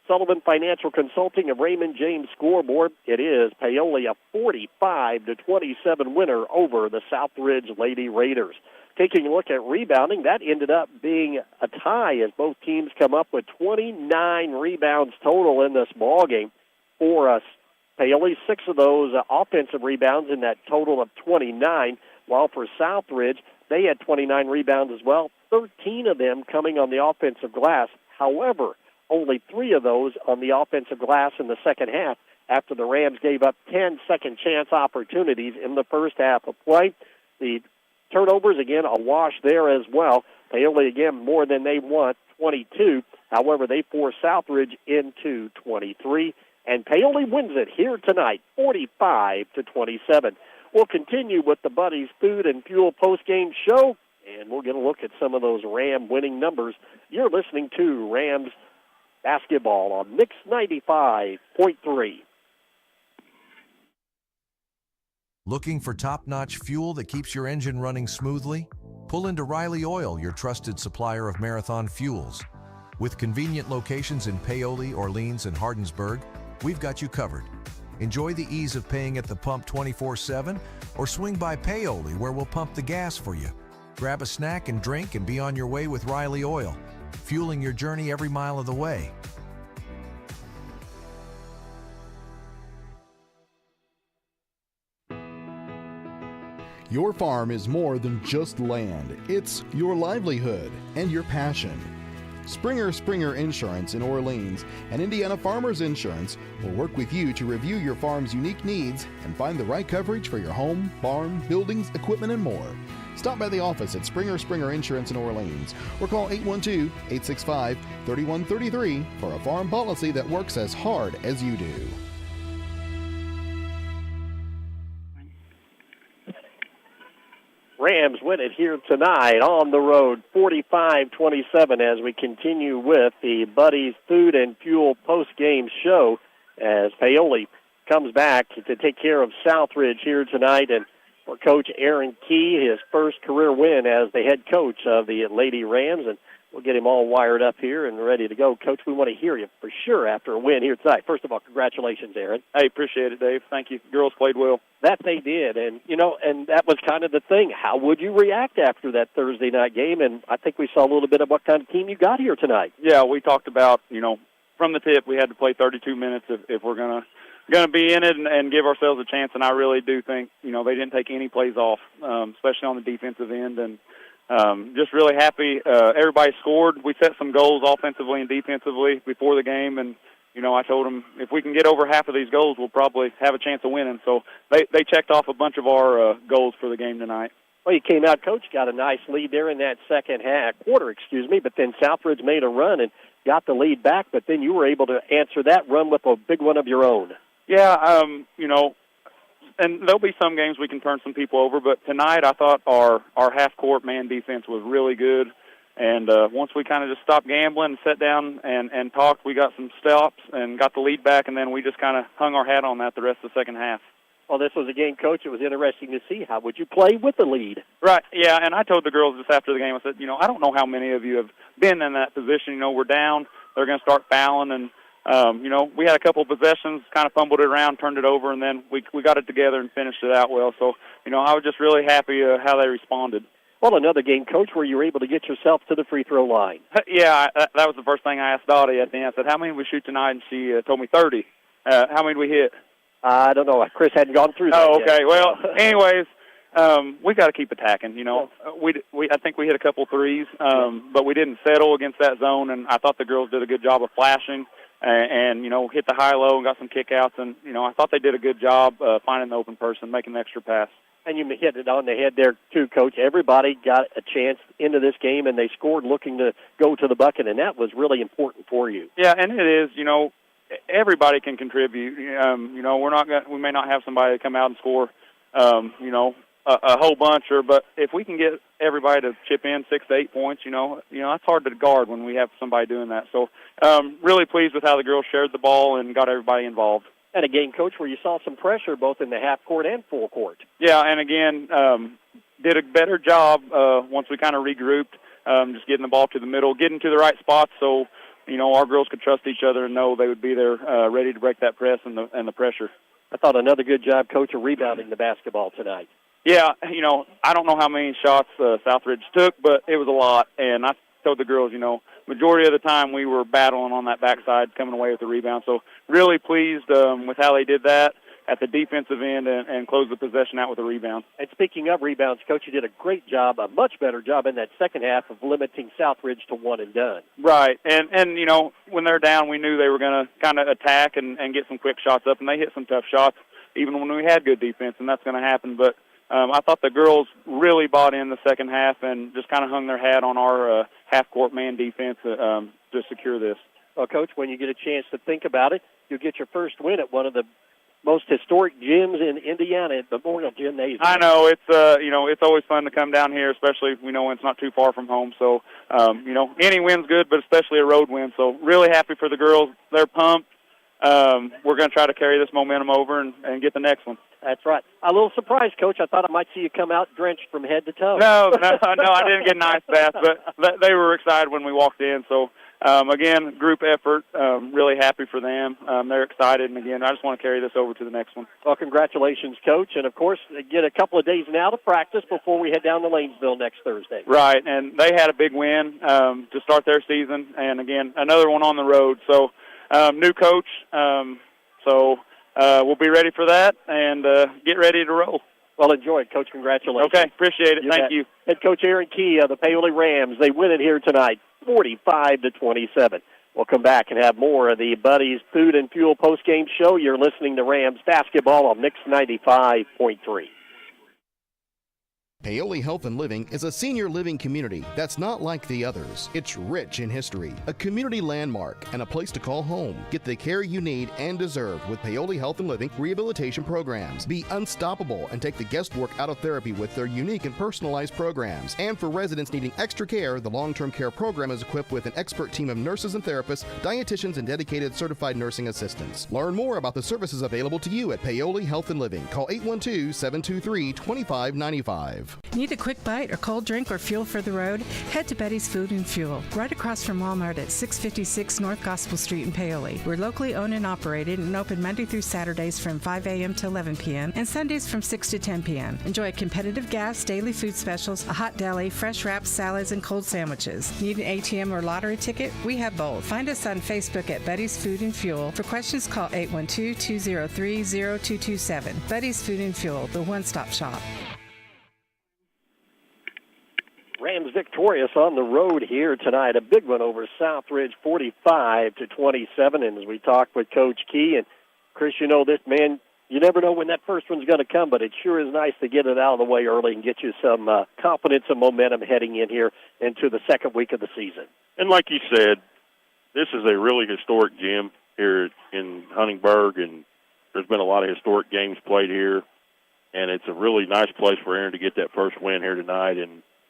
Sullivan Financial Consulting of Raymond James scoreboard, it is Paoli, a 45-27 winner over the Southridge Lady Raiders. Taking a look at rebounding, that ended up being a tie as both teams come up with 29 rebounds total in this ballgame for us. Paoli, 6 of those offensive rebounds in that total of 29, while for Southridge, they had 29 rebounds as well, 13 of them coming on the offensive glass. However, only 3 of those on the offensive glass in the second half after the Rams gave up 10 second-chance opportunities in the first half of play. The turnovers, again, a wash there as well. Paoli, again, more than they want, 22. However, they force Southridge into 23. And Paoli wins it here tonight, 45-27. We'll continue with the Buddy's Food and Fuel postgame show, and we're going to look at some of those Ram winning numbers. You're listening to Rams basketball on Mix 95.3. Looking for top-notch fuel that keeps your engine running smoothly? Pull into Riley Oil, your trusted supplier of marathon fuels. With convenient locations in Paoli, Orleans, and Hardinsburg, we've got you covered. Enjoy the ease of paying at the pump 24/7, or swing by Paoli where we'll pump the gas for you. Grab a snack and drink and be on your way with Riley Oil, fueling your journey every mile of the way. Your farm is more than just land. It's your livelihood and your passion. Springer Insurance in Orleans and Indiana Farmers Insurance will work with you to review your farm's unique needs and find the right coverage for your home, barn, buildings, equipment, and more. Stop by the office at Springer Insurance in Orleans or call 812-865-3133 for a farm policy that works as hard as you do. Rams win it here tonight on the road, 45-27, as we continue with the Buddy's Food and Fuel post-game show as Paoli comes back to take care of Southridge here tonight. And for Coach Aaron Key, his first career win as the head coach of the Lady Rams. And we'll get him all wired up here and ready to go. Coach, we want to hear you for sure after a win here tonight. First of all, congratulations, Aaron. Hey, appreciate it, Dave. Thank you. Girls played well. That they did, and and that was kind of the thing. How would you react after that Thursday night game? And I think we saw a little bit of what kind of team you got here tonight. Yeah, we talked about, from the tip, we had to play 32 minutes if we're gonna be in it and give ourselves a chance. And I really do think, they didn't take any plays off, especially on the defensive end. And just really happy. Everybody scored. We set some goals offensively and defensively before the game, and I told them if we can get over half of these goals, we'll probably have a chance of winning. So they checked off a bunch of our goals for the game tonight. Well, you came out, Coach, got a nice lead there in that second quarter, but then Southridge made a run and got the lead back, but then you were able to answer that run with a big one of your own. Yeah, and there'll be some games we can turn some people over, but tonight I thought our half-court man defense was really good. And once we kind of just stopped gambling and sat down and talked, we got some stops and got the lead back, and then we just kind of hung our hat on that the rest of the second half. Well, this was a game, Coach. It was interesting to see. How would you play with the lead? Right, yeah, and I told the girls just after the game, I said, I don't know how many of you have been in that position. We're down. They're going to start fouling, and, we had a couple of possessions, kind of fumbled it around, turned it over, and then we got it together and finished it out well. So, I was just really happy how they responded. Well, another game, Coach, where you were able to get yourself to the free throw line. Yeah, that was the first thing I asked Dottie at the end. I said, how many did we shoot tonight? And she told me 30. How many did we hit? I don't know. Chris hadn't gone through that Oh, okay. yet. Well, anyways, we got to keep attacking. I think we hit a couple threes, but we didn't settle against that zone, and I thought the girls did a good job of flashing and hit the high-low and got some kickouts. And, I thought they did a good job finding the open person, making the extra pass. And you hit it on the head there, too, Coach. Everybody got a chance into this game, and they scored looking to go to the bucket, and that was really important for you. Yeah, and it is. Everybody can contribute. We may not have somebody come out and score, a whole bunch, but if we can get everybody to chip in 6 to 8 points, that's hard to guard when we have somebody doing that. So, really pleased with how the girls shared the ball and got everybody involved. And again, Coach, where you saw some pressure both in the half court and full court. Yeah, and again, did a better job once we kind of regrouped, just getting the ball to the middle, getting to the right spots so, our girls could trust each other and know they would be there ready to break that press and the pressure. I thought another good job, Coach, of rebounding the basketball tonight. Yeah, I don't know how many shots Southridge took, but it was a lot. And I told the girls, majority of the time we were battling on that backside, coming away with the rebound. So really pleased with how they did that at the defensive end and closed the possession out with a rebound. And speaking of rebounds, Coach, you did a great job, a much better job in that second half of limiting Southridge to one and done. Right. And when they're down, we knew they were going to kind of attack and get some quick shots up, and they hit some tough shots even when we had good defense, and that's going to happen. But I thought the girls really bought in the second half and just kind of hung their hat on our half-court man defense to secure this. Well, Coach, when you get a chance to think about it, you'll get your first win at one of the most historic gyms in Indiana at Memorial Gymnasium. I know. It's always fun to come down here, especially when it's not too far from home. So, any win's good, but especially a road win. So really happy for the girls. They're pumped. We're going to try to carry this momentum over and get the next one. That's right. A little surprised, Coach. I thought I might see you come out drenched from head to toe. No, I didn't get an ice bath, but they were excited when we walked in. So, again, group effort, really happy for them. They're excited, and, again, I just want to carry this over to the next one. Well, congratulations, Coach. And, of course, get a couple of days now to practice before we head down to Lanesville next Thursday. Right, and they had a big win to start their season, and, again, another one on the road. So, new coach, we'll be ready for that and get ready to roll. Well, enjoy it, Coach. Congratulations. Okay, appreciate it. Thank you. Head Coach Aaron Key of the Paoli Rams. They win it here tonight, 45-27. We'll come back and have more of the Buddies Food and Fuel postgame show. You're listening to Rams basketball on Mix 95.3. Paoli Health and Living is a senior living community that's not like the others. It's rich in history, a community landmark, and a place to call home. Get the care you need and deserve with Paoli Health and Living rehabilitation programs. Be unstoppable and take the guesswork out of therapy with their unique and personalized programs. And for residents needing extra care, the long-term care program is equipped with an expert team of nurses and therapists, dietitians, and dedicated certified nursing assistants. Learn more about the services available to you at Paoli Health and Living. Call 812-723-2595. Need a quick bite or cold drink or fuel for the road? Head to Betty's Food and Fuel, right across from Walmart at 656 North Gospel Street in Paoli. We're locally owned and operated and open Monday through Saturdays from 5 a.m. to 11 p.m. and Sundays from 6 to 10 p.m. Enjoy competitive gas, daily food specials, a hot deli, fresh wraps, salads, and cold sandwiches. Need an ATM or lottery ticket? We have both. Find us on Facebook at Betty's Food and Fuel. For questions, call 812-203-0227. Betty's Food and Fuel, the one-stop shop. Rams victorious on the road here tonight. A big one over Southridge, 45-27. And as we talked with Coach Key, and Chris, you know this, man, you never know when that first one's going to come, but it sure is nice to get it out of the way early and get you some confidence and momentum heading in here into the second week of the season. And like you said, this is a really historic gym here in Huntingburg, and there's been a lot of historic games played here, and it's a really nice place for Aaron to get that first win here tonight.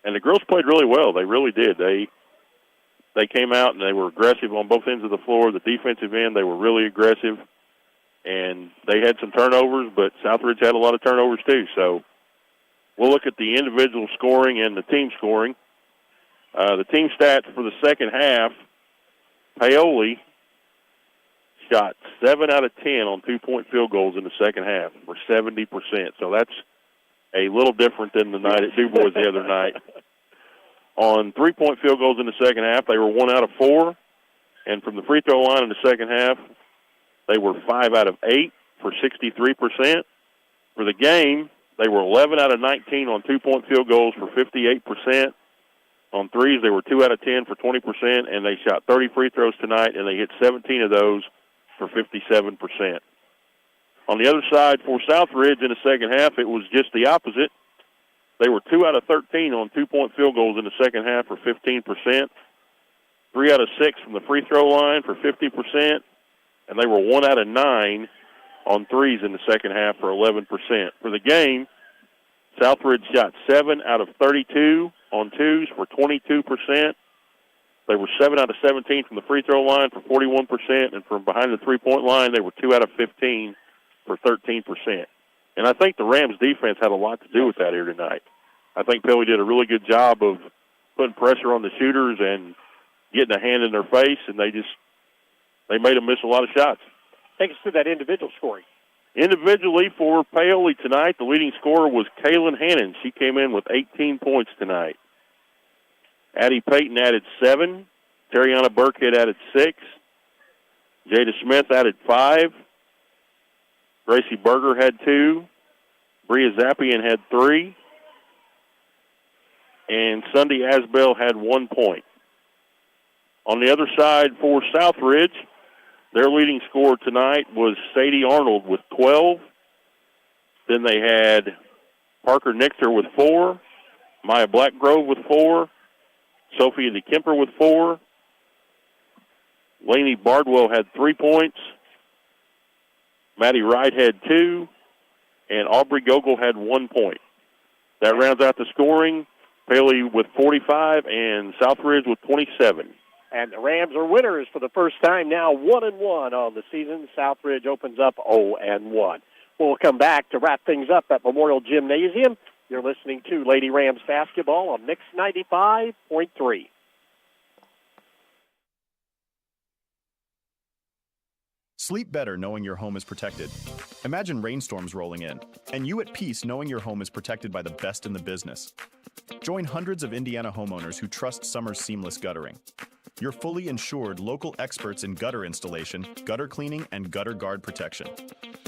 And the girls played really well. They really did. They came out and they were aggressive on both ends of the floor. The defensive end, they were really aggressive. And they had some turnovers, but Southridge had a lot of turnovers too. So we'll look at the individual scoring and the team scoring. The team stats for the second half, Paoli shot 7 out of 10 on 2-point field goals in the second half for 70%. So that's a little different than the night at DuBois the other night. On 3-point field goals in the second half, they were 1 out of 4. And from the free throw line in the second half, they were 5 out of 8 for 63%. For the game, they were 11 out of 19 on 2-point field goals for 58%. On threes, they were 2 out of 10 for 20%, and they shot 30 free throws tonight, and they hit 17 of those for 57%. On the other side, for Southridge in the second half, it was just the opposite. They were 2 out of 13 on 2-point field goals in the second half for 15%, 3 out of 6 from the free throw line for 50%, and they were 1 out of 9 on threes in the second half for 11%. For the game, Southridge shot 7 out of 32 on twos for 22%. They were 7 out of 17 from the free throw line for 41%, and from behind the three-point line, they were 2 out of 15 for 13%. And I think the Rams' defense had a lot to do with that here tonight. I think Paoli did a really good job of putting pressure on the shooters and getting a hand in their face, and they made them miss a lot of shots. Take us through that individual scoring. Individually for Paoli tonight, the leading scorer was Kaylin Hannon. She came in with 18 points tonight. Addie Payton added 7. Terriana Burkhead added 6. Jada Smith added 5. Gracie Berger had 2. Bria Zappian had 3. And Sunday Asbell had 1 point. On the other side for Southridge, their leading scorer tonight was Sadie Arnold with 12. Then they had Parker Nixter with 4. Maya Blackgrove with 4. Sophia DeKemper with 4. Lainey Bardwell had 3 points. Maddie Wright had 2. And Aubrey Gogol had 1 point. That rounds out the scoring. Paoli with 45 and Southridge with 27. And the Rams are winners for the first time now, 1-1 on the season. Southridge opens up 0-1. We'll come back to wrap things up at Memorial Gymnasium. You're listening to Lady Rams basketball on Mix 95.3. Sleep better knowing your home is protected. Imagine rainstorms rolling in, and you at peace knowing your home is protected by the best in the business. Join hundreds of Indiana homeowners who trust Summer's seamless guttering. your fully insured local experts in gutter installation, gutter cleaning, and gutter guard protection.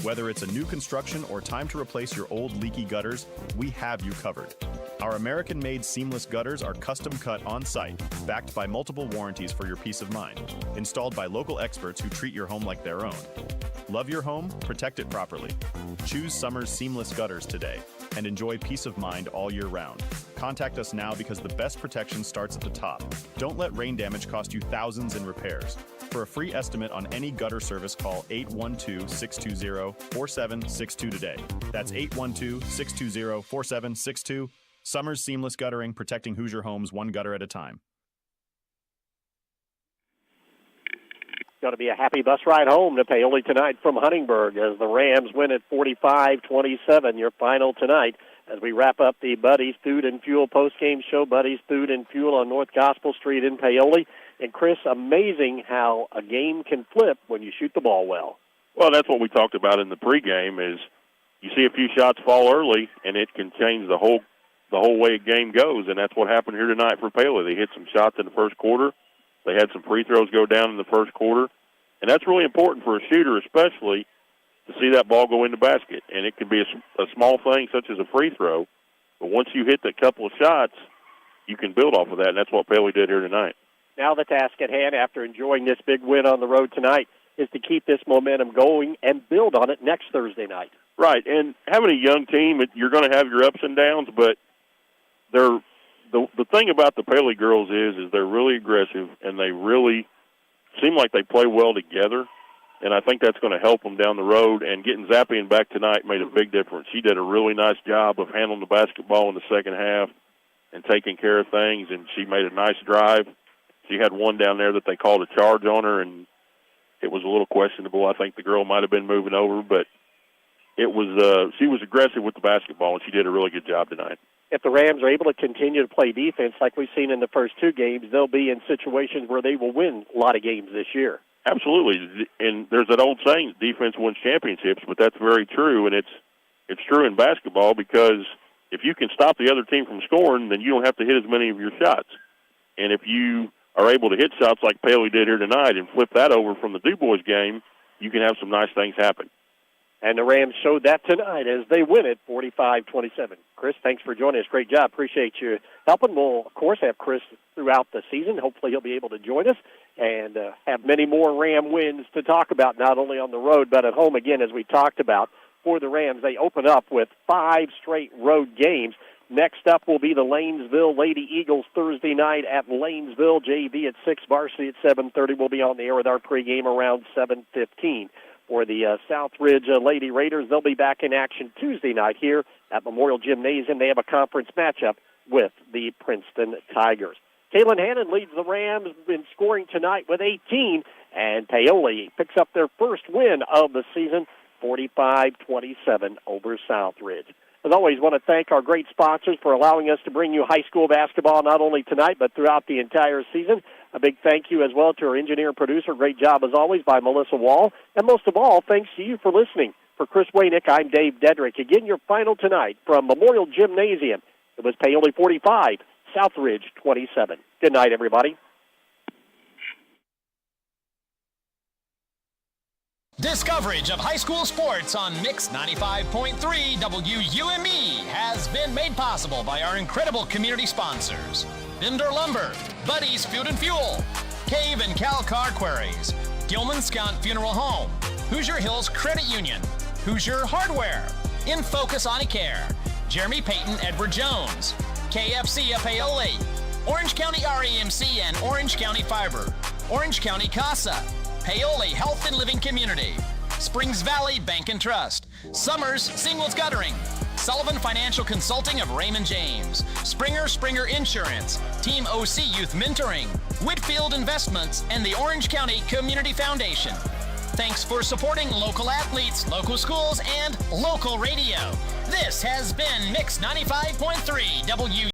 Whether it's a new construction or time to replace your old leaky gutters, we have you covered. Our American-made seamless gutters are custom cut on-site, backed by multiple warranties for your peace of mind, installed by local experts who treat your home like their own. Love your home? Protect it properly. Choose Summers Seamless Gutters today and enjoy peace of mind all year round. Contact us now because the best protection starts at the top. Don't let rain damage cost you thousands in repairs. For a free estimate on any gutter service, call 812-620-4762 today. That's 812-620-4762. Summers Seamless Guttering, protecting Hoosier homes one gutter at a time. Going to be a happy bus ride home to Paoli tonight from Huntingburg as the Rams win at 45-27. Your final tonight as we wrap up the Buddy's Food and Fuel postgame show. Buddy's Food and Fuel on North Gospel Street in Paoli. And, Chris, amazing how a game can flip when you shoot the ball well. Well, that's what we talked about in the pregame is you see a few shots fall early, and it can change the whole way a game goes, and that's what happened here tonight for Paoli. They hit some shots in the first quarter. They had some free throws go down in the first quarter, and that's really important for a shooter, especially to see that ball go in the basket. And it can be a small thing such as a free throw, but once you hit a couple of shots, you can build off of that, and that's what Paoli did here tonight. Now the task at hand after enjoying this big win on the road tonight is to keep this momentum going and build on it next Thursday night. Right, and having a young team, you're going to have your ups and downs, but the thing about the Paoli girls is they're really aggressive, and they really seem like they play well together, and I think that's going to help them down the road. And getting Zappian back tonight made a big difference. She did a really nice job of handling the basketball in the second half and taking care of things, and she made a nice drive. She had one down there that they called a charge on her, and it was a little questionable. I think the girl might have been moving over, but it was she was aggressive with the basketball, and she did a really good job tonight. If the Rams are able to continue to play defense like we've seen in the first two games, they'll be in situations where they will win a lot of games this year. Absolutely, and there's that old saying, defense wins championships, but that's very true, and it's true in basketball because if you can stop the other team from scoring, then you don't have to hit as many of your shots. And if you are able to hit shots like Paoli did here tonight and flip that over from the DuBois game, you can have some nice things happen. And the Rams showed that tonight as they win it 45-27. Chris, thanks for joining us. Great job. Appreciate you helping. We'll, of course, have Chris throughout the season. Hopefully he'll be able to join us and have many more Ram wins to talk about, not only on the road but at home. Again, as we talked about, for the Rams, they open up with 5 straight road games. Next up will be the Lanesville Lady Eagles Thursday night at Lanesville. JV at 6, varsity at 7:30. We'll be on the air with our pregame around 7:15. For the Southridge Lady Raiders, they'll be back in action Tuesday night here at Memorial Gymnasium. They have a conference matchup with the Princeton Tigers. Kaylin Hannon leads the Rams in scoring tonight with 18, and Paoli picks up their first win of the season, 45-27 over Southridge. As always, I want to thank our great sponsors for allowing us to bring you high school basketball not only tonight but throughout the entire season. A big thank you as well to our engineer and producer. Great job, as always, by Melissa Wall. And most of all, thanks to you for listening. For Chris Waynick, I'm Dave Dedrick. Again, your final tonight from Memorial Gymnasium. It was Paoli 45, Southridge 27. Good night, everybody. Discoverage of high school sports on Mix 95.3 WUME has been made possible by our incredible community sponsors. Bender Lumber, Buddy's Food and Fuel, Cave and Cal Car Quarries, Gilman Scout Funeral Home, Hoosier Hills Credit Union, Hoosier Hardware, In Focus Auto Care, Jeremy Payton Edward Jones, KFC of Paoli, Orange County REMC and Orange County Fiber, Orange County CASA, Paoli Health and Living Community, Springs Valley Bank and Trust, Summers Singles Guttering, Sullivan Financial Consulting of Raymond James, Springer Insurance, Team OC Youth Mentoring, Whitfield Investments, and the Orange County Community Foundation. Thanks for supporting local athletes, local schools, and local radio. This has been Mix 95.3 W.